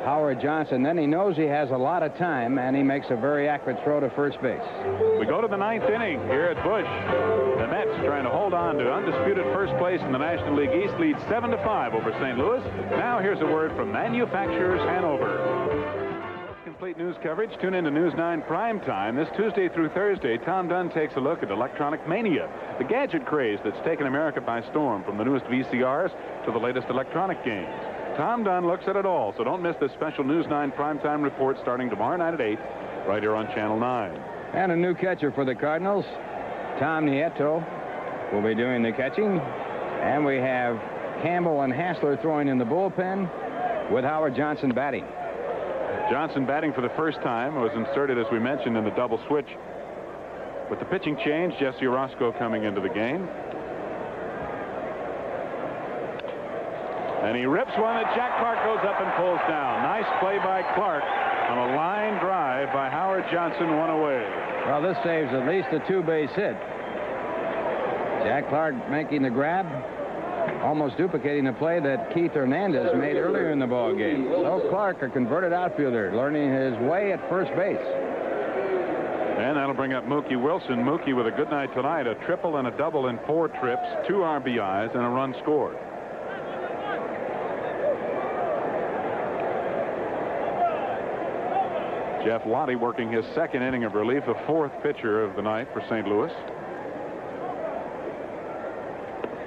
Howard Johnson. Then he knows he has a lot of time, and he makes a very accurate throw to first base. We go to the 9th inning here at Busch. The Mets trying to hold on to undisputed first place in the National League East, lead 7-5 over St. Louis. Now here's a word from Manufacturers Hanover. Most complete news coverage. Tune in to News 9 Prime Time. This Tuesday through Thursday, Tom Dunn takes a look at electronic mania, the gadget craze that's taken America by storm, from the newest VCRs to the latest electronic games. Tom Dunn looks at it all, so don't miss this special News 9 Primetime report starting tomorrow night at 8, right here on Channel 9. And a new catcher for the Cardinals. Tom Nieto will be doing the catching. And we have Campbell and Hassler throwing in the bullpen with Howard Johnson batting. Johnson batting for the first time. Was inserted, as we mentioned, in the double switch. With the pitching change, Jesse Orozco coming into the game. And he rips one that Jack Clark goes up and pulls down. Nice play by Clark on a line drive by Howard Johnson, one away. Well, this saves at least a two-base hit. Jack Clark making the grab, almost duplicating the play that Keith Hernandez made earlier in the ball game. So Clark, a converted outfielder, learning his way at first base. And that'll bring up Mookie Wilson. Mookie with a good night tonight, a triple and a double in 4 trips, 2 RBIs, and a run scored. Jeff Lottie working his second inning of relief, the 4th pitcher of the night for St. Louis.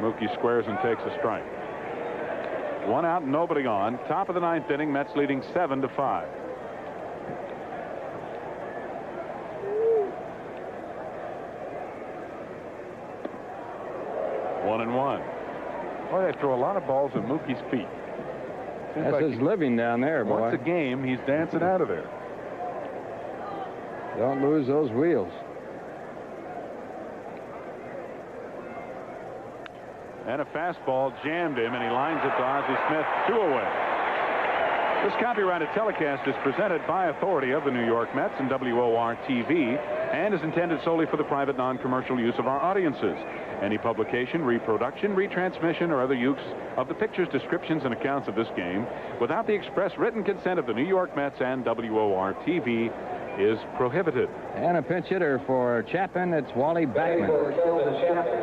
Mookie squares and takes a strike. 1 out, nobody on. Top of the 9th inning, Mets leading 7-5. One and one. Boy, they throw a lot of balls at Mookie's feet. Seems That's like his living down there, boy. once a game, he's dancing out of there. Don't lose those wheels. And a fastball jammed him, and he lines it to Ozzie Smith, 2 away. This copyrighted telecast is presented by authority of the New York Mets and WOR-TV and is intended solely for the private non-commercial use of our audiences. Any publication, reproduction, retransmission, or other use of the pictures, descriptions, and accounts of this game without the express written consent of the New York Mets and WOR-TV is prohibited. And a pinch hitter for Chapman, it's Wally Backman.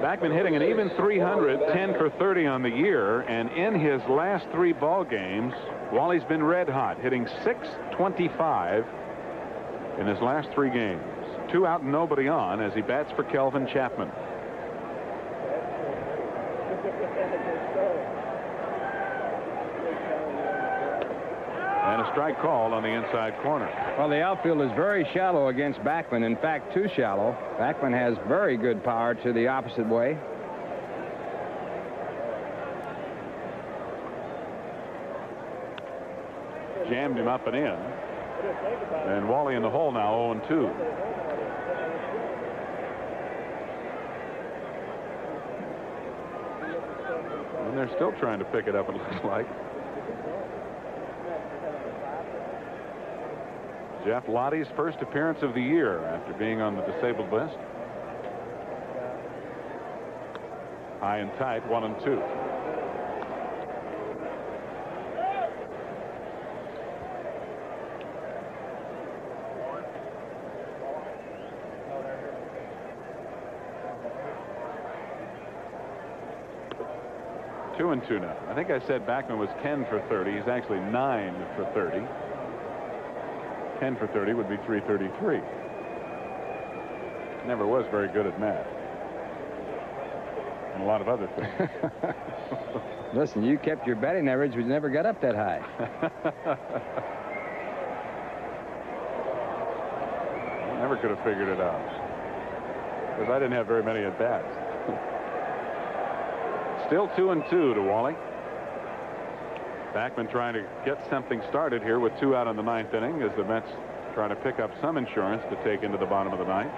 Backman hitting an even 300, 10 for 30 on the year, and in his last 3 ball games, Wally's been red hot, hitting .625 in his last 3 games. 2 out and nobody on as he bats for Kelvin Chapman. And a strike called on the inside corner. Well, the outfield is very shallow against Backman. In fact, too shallow. Backman has very good power to the opposite way. Jammed him up and in. And Wally in the hole now, 0-2. And they're still trying to pick it up, it looks like. Jeff Lottie's first appearance of the year after being on the disabled list. High and tight, 1-2. Two and 2 now. I think I said Backman was 10 for 30. He's actually 9 for 30. 10 for 30 would be 333. Never was very good at math. And a lot of other things. Listen, you kept your batting average, but you never got up that high. I never could have figured it out. Because I didn't have very many at bats. Still 2-2 to Wally. Backman trying to get something started here with 2 out in the 9th inning as the Mets try to pick up some insurance to take into the bottom of the 9th.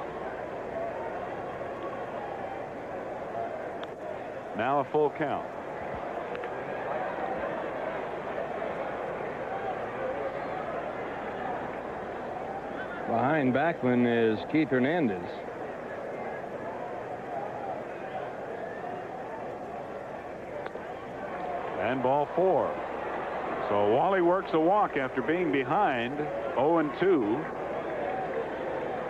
Now a full count. Behind Backman is Keith Hernandez. And ball 4. So Wally works a walk after being behind 0-2.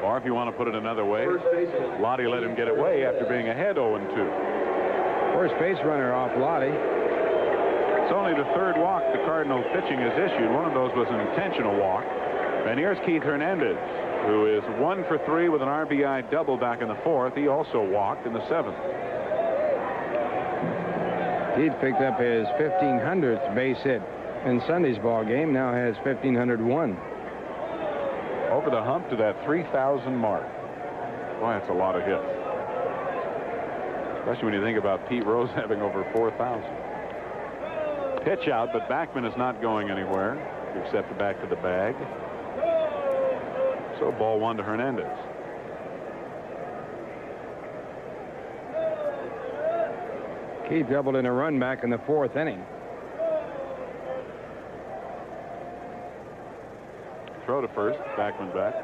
Or if you want to put it another way, Lottie let him get away after being ahead 0-2. First base runner off Lottie. It's only the 3rd walk the Cardinals pitching has issued. One of those was an intentional walk. And here's Keith Hernandez, who is 1 for 3 with an RBI double back in the 4th. He also walked in the 7th. Keith picked up his 1,500th base hit in Sunday's ball game. Now has 1,501. Over the hump to that 3,000 mark. Boy, that's a lot of hits. Especially when you think about Pete Rose having over 4,000. Pitch out, but Backman is not going anywhere except back to the bag. So ball 1 to Hernandez. Keith doubled in a run back in the 4th inning. throw to first. Backman back.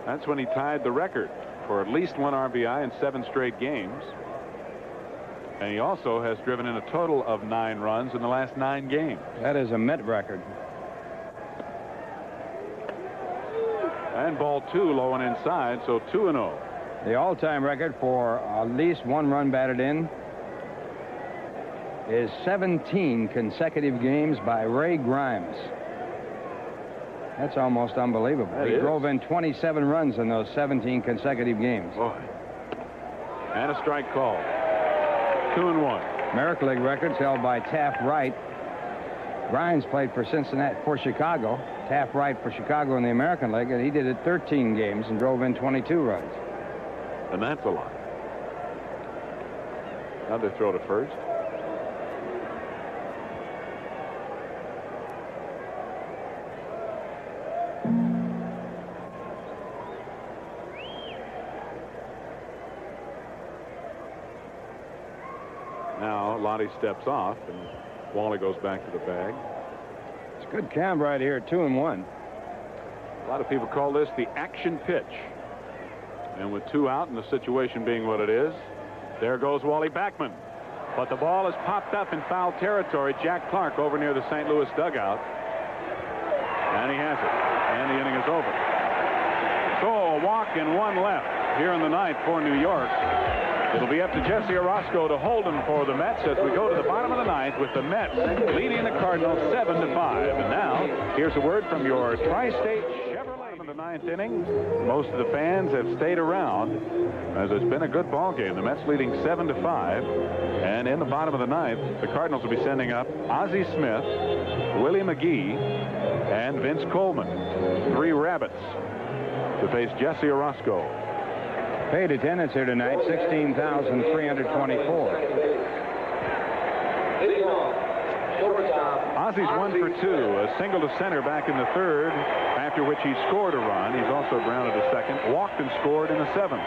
That's when he tied the record for at least 1 RBI in 7 straight games. And he also has driven in a total of 9 runs in the last 9 games. That is a Met record. And ball 2, low and inside, so 2-0. The all-time record for at least 1 run batted in is 17 consecutive games by Ray Grimes. That's almost unbelievable. He drove in 27 runs in those 17 consecutive games. Boy. And a strike call. 2-1. American League records held by Taft Wright. Grimes played for Chicago. Taft Wright for Chicago in the American League, and he did it 13 games and drove in 22 runs. And that's a lot. Another throw to first. Now Lottie steps off, and Wally goes back to the bag. It's a good count right here, 2-1. A lot of people call this the action pitch. And with 2 out and the situation being what it is, there goes Wally Backman. But the ball is popped up in foul territory. Jack Clark over near the St. Louis dugout. And he has it. And the inning is over. So a walk and 1 left here in the 9th for New York. It'll be up to Jesse Orozco to hold him for the Mets as we go to the bottom of the 9th with the Mets leading the Cardinals 7-5. And now, here's a word from your Tri-State Chevrolet. In the 9th inning, most of the fans have stayed around as it's been a good ball game. The Mets leading 7-5. And in the bottom of the 9th, the Cardinals will be sending up Ozzie Smith, Willie McGee, and Vince Coleman. 3 rabbits to face Jesse Orozco. Paid attendance here tonight, 16,324. Ozzie's 1 for 2, a single to center back in the 3rd, after which he scored a run. He's also grounded a second, walked and scored in the 7th.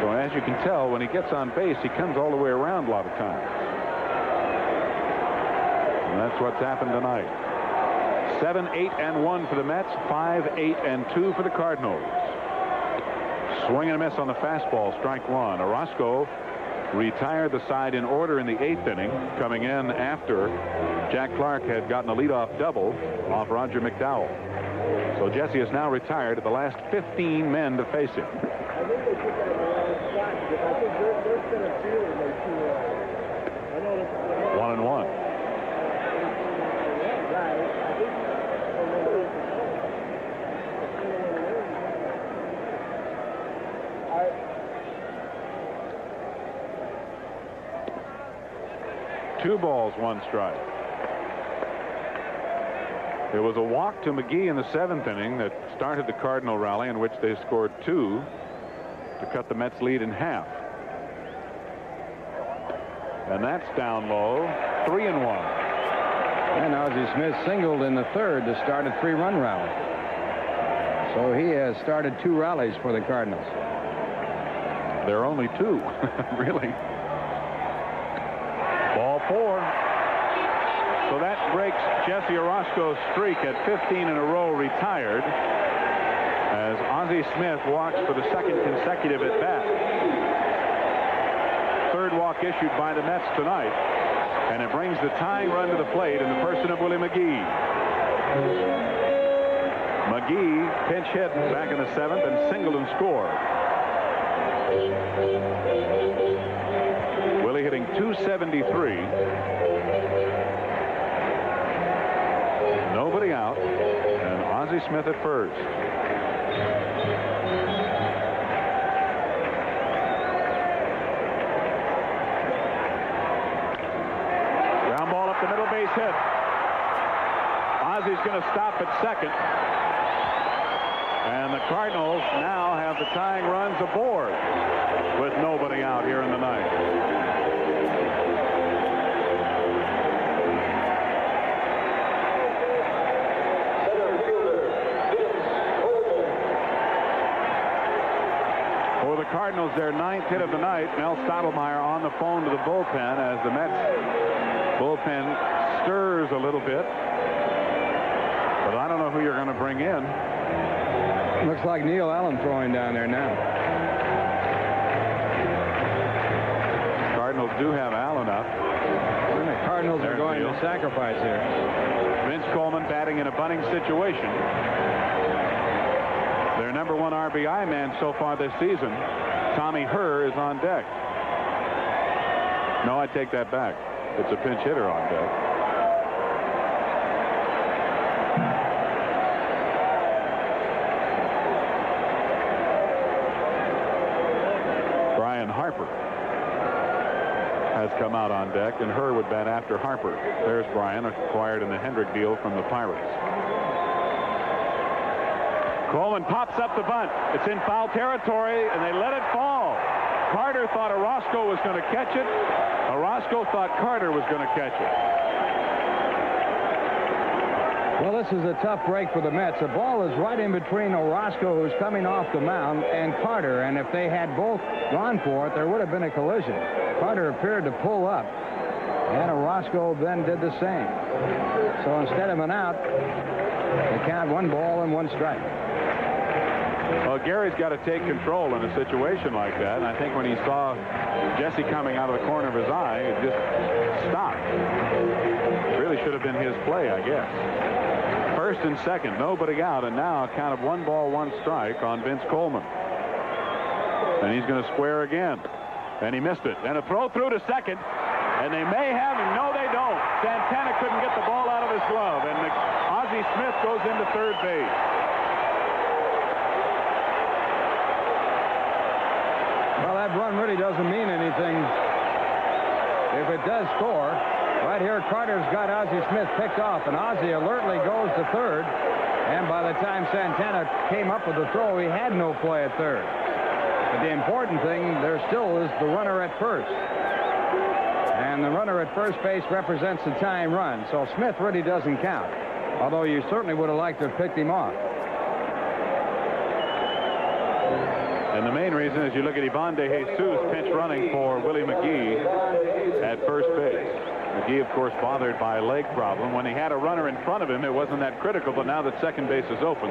So as you can tell, when he gets on base, he comes all the way around a lot of times. And that's what's happened tonight. 7-8-1 for the Mets, 5-8-2 for the Cardinals. Swing and a miss on the fastball, strike 1. Orozco retired the side in order in the 8th inning, coming in after Jack Clark had gotten a leadoff double off Roger McDowell. So Jesse is now retired at the last 15 men to face him. 1-1. Two balls, 1 strike. There was a walk to McGee in the 7th inning that started the Cardinal rally, in which they scored 2 to cut the Mets lead in half. And that's down low, 3-1. And Ozzie Smith singled in the 3rd to start a 3-run rally. So he has started 2 rallies for the Cardinals. There are only 2, really. Ball 4. So that breaks Jesse Orozco's streak at 15 in a row retired, as Ozzie Smith walks for the 2nd consecutive at bat. 3rd walk issued by the Mets tonight, and it brings the tying run to the plate in the person of Willie McGee. McGee pinch hit back in the 7th and singled and scored. Willie hitting .273. Nobody out, and Ozzie Smith at first. Ground ball up the middle, base hit. Ozzie's going to stop at second. And the Cardinals now have the tying runs aboard with nobody out here in the 9th. For the Cardinals, their 9th hit of the night. Mel Stottlemyre on the phone to the bullpen as the Mets Bullpen stirs a little bit. But I don't know who you're going to bring in. Looks like Neil Allen throwing down there now. Cardinals do have Allen up. And the Cardinals are going to sacrifice here. Vince Coleman batting in a bunting situation. Their number 1 RBI man so far this season, Tommy Herr, is on deck. No, I take that back. It's a pinch hitter on deck. Brian Harper has come out on deck, and Herr would bat after Harper. There's Brian, acquired in the Hendrick deal from the Pirates. Coleman pops up the bunt. It's in foul territory, and they let it fall. Carter thought Orozco was going to catch it. Orozco thought Carter was going to catch it. Well, this is a tough break for the Mets. The ball is right in between Orozco, who's coming off the mound, and Carter. And if they had both gone for it, there would have been a collision. Carter appeared to pull up, and Orozco then did the same. So instead of an out, they count 1 ball and 1 strike. Well, Gary's got to take control in a situation like that. And I think when he saw Jesse coming out of the corner of his eye, it just stopped. Really should have been his play, I guess. First and second, nobody out, and now a count of 1 ball, 1 strike on Vince Coleman. And he's going to square again. And he missed it. And a throw through to second. And they may have him. No, they don't. Santana couldn't get the ball out of his glove. And Ozzie Smith goes into third base. Well, that run really doesn't mean anything if it does score. Right here, Carter's got Ozzie Smith picked off, and Ozzie alertly goes to third. And by the time Santana came up with the throw, he had no play at third. But the important thing, there still is the runner at first. And the runner at first base represents the tying run. So Smith really doesn't count, although you certainly would have liked to have picked him off. And the main reason is you look at Ivan De Jesus pinch running for Willie McGee at first base. McGee, of course, bothered by a leg problem. When he had a runner in front of him, it wasn't that critical, but now that second base is open,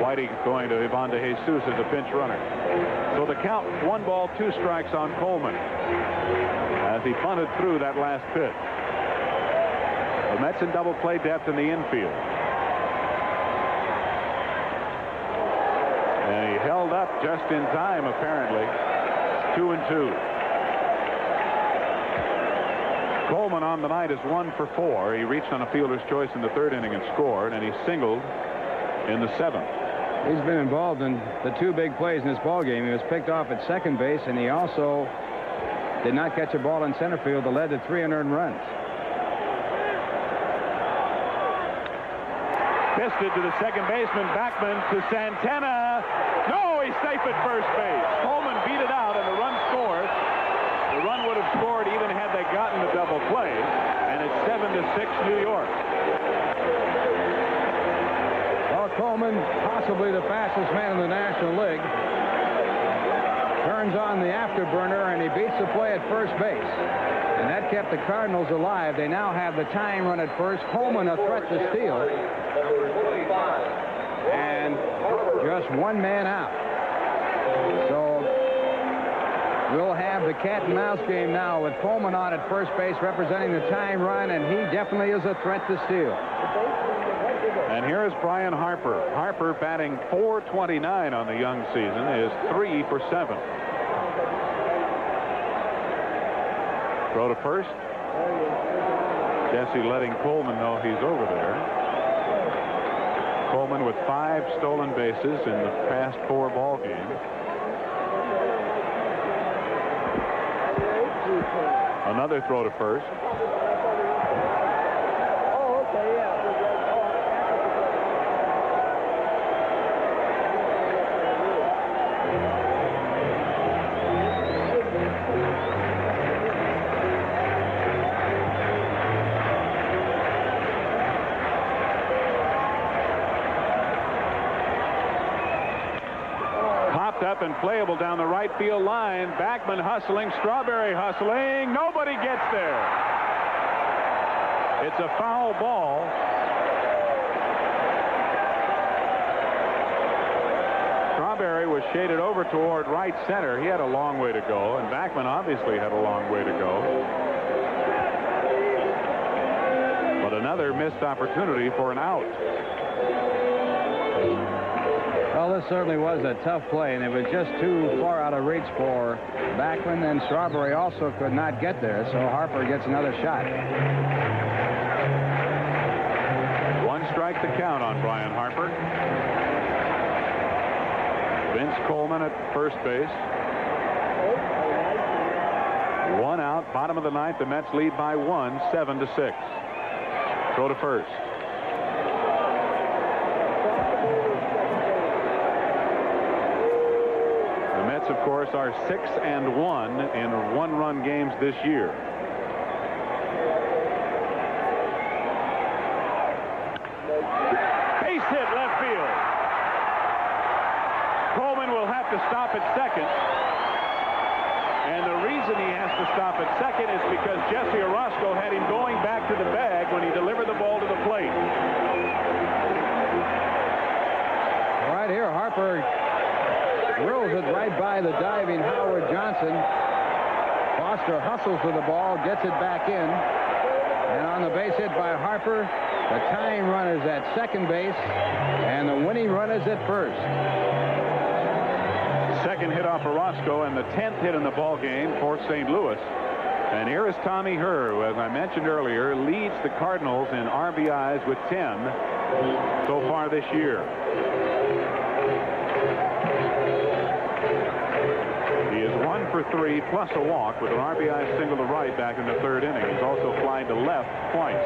Whitey going to Ivan De Jesus as a pinch runner. So the count, 1 ball, 2 strikes on Coleman as he bunted through that last pitch. The Mets in double play depth in the infield. And he held up just in time, apparently. 2-2. Coleman on the night is 1 for 4. He reached on a fielder's choice in the 3rd inning and scored, and he singled in the 7th. He's been involved in the 2 big plays in this ball game. He was picked off at second base, and he also did not catch a ball in center field that led to 3 unearned runs. Fisted to the second baseman, Backman to Santana. No, he's safe at first base. Coleman beat it out, and the run scores. The run would have scored even had they gotten the double play, and it's 7-6 New York. Well, Coleman, possibly the fastest man in the National League, turns on the afterburner, and he beats the play at first base. And that kept the Cardinals alive. They now have the tying run at first. Coleman a threat to steal. And just 1 man out. So we'll have the cat and mouse game now with Coleman on at first base representing the tying run, and he definitely is a threat to steal. And here is Brian Harper. Harper batting .429 on the young season is 3 for 7. Throw to first. Jesse letting Coleman know he's over there. Coleman with 5 stolen bases in the past 4 ball games. Another throw to first. Up and playable down the right field line. Backman hustling, Strawberry hustling. Nobody gets there. It's a foul ball. Strawberry was shaded over toward right center. He had a long way to go, and Backman obviously had a long way to go. But another missed opportunity for an out. Well, this certainly was a tough play, and it was just too far out of reach for Backman, and Strawberry also could not get there, so Harper gets another shot. One strike to count on Brian Harper. Vince Coleman at first base. One out, bottom of the ninth. The Mets lead by 1, 7-6. Throw to first. The Mets, of course, are 6-1 in one-run games this year. Base hit left field. Coleman will have to stop at second. And the reason he has to stop at second is because Jesse Orozco had him going back to the bag when he delivered the ball to the plate. Right here, Harper drills it right by the diving Howard Johnson. Foster hustles to the ball, gets it back in. And on the base hit by Harper, the tying run is at second base, and the winning run is at first. Second hit off Orozco and the 10th hit in the ball game for St. Louis. And here is Tommy Herr, who, as I mentioned earlier, leads the Cardinals in RBIs with 10 so far this year. He is 1 for 3 plus a walk with an RBI single to right back in the third inning. He's also flied to left twice.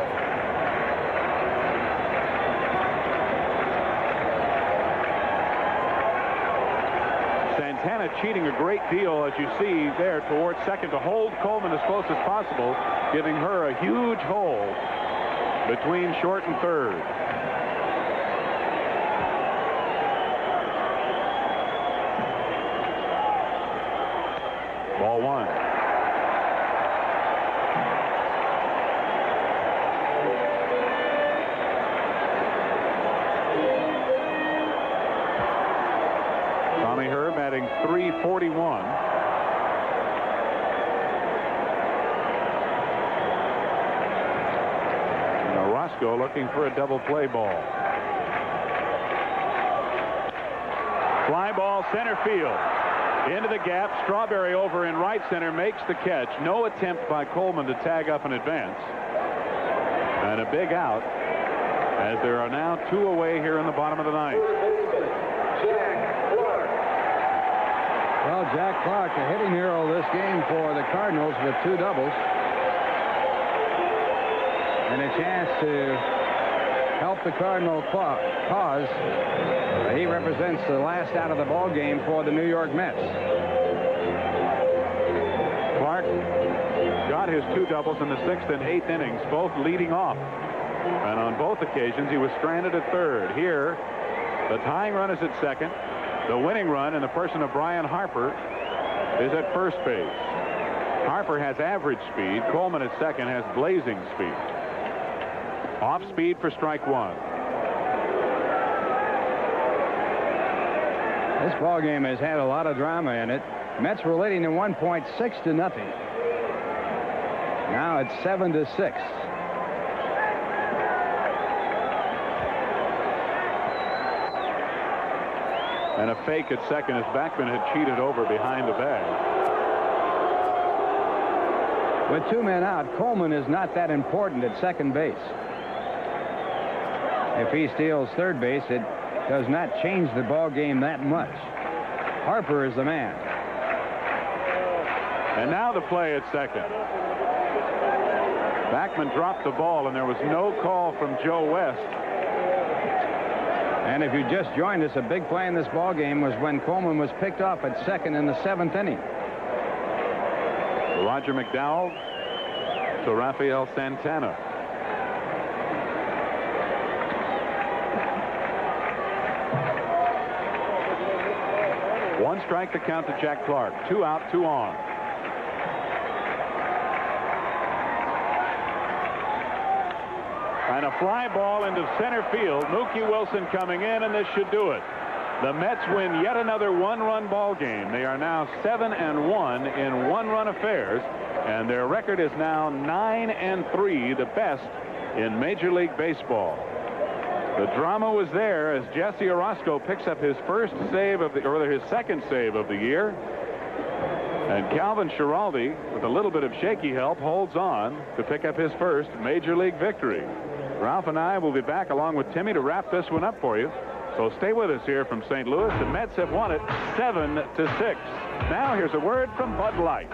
Santana cheating a great deal, as you see there, towards second to hold Coleman as close as possible, giving her a huge hole between short and third. Ball one. Tommy Herr batting .341. And Orozco looking for a double play ball. Fly ball center field. Into the gap. Strawberry over in right center makes the catch. No attempt by Coleman to tag up in advance. And a big out, as there are now 2 away here in the bottom of the ninth. Well, Jack Clark, a hitting hero this game for the Cardinals with 2 doubles. And a chance to help the Cardinal cause. He represents the last out of the ball game for the New York Mets. Clark got his 2 doubles in the 6th and 8th innings, both leading off. And on both occasions, he was stranded at third. Here, the tying run is at second. The winning run in the person of Brian Harper is at first base. Harper has average speed. Coleman at second has blazing speed. Off speed for strike one. This ball game has had a lot of drama in it. Mets were leading at 1.6 to nothing. Now it's 7-6. And a fake at second as Backman had cheated over behind the bag. With 2 men out, Coleman is not that important at second base. If he steals third base, it does not change the ball game that much. Harper is the man. And now the play at second. Backman dropped the ball, and there was no call from Joe West. And if you just joined us, a big play in this ball game was when Coleman was picked off at second in the 7th inning. Roger McDowell to Rafael Santana. One strike to count to Jack Clark. 2 out, 2 on. And a fly ball into center field. Mookie Wilson coming in, and this should do it. The Mets win yet another one-run ball game. They are now 7-1 in one-run affairs, and their record is now 9-3, the best in Major League Baseball. The drama was there as Jesse Orozco picks up his first save of the, or rather his second save of the year. And Calvin Schiraldi, with a little bit of shaky help, holds on to pick up his first Major League victory. Ralph and I will be back along with Timmy to wrap this one up for you. So stay with us here from St. Louis. The Mets have won it 7-6. Now here's a word from Bud Light.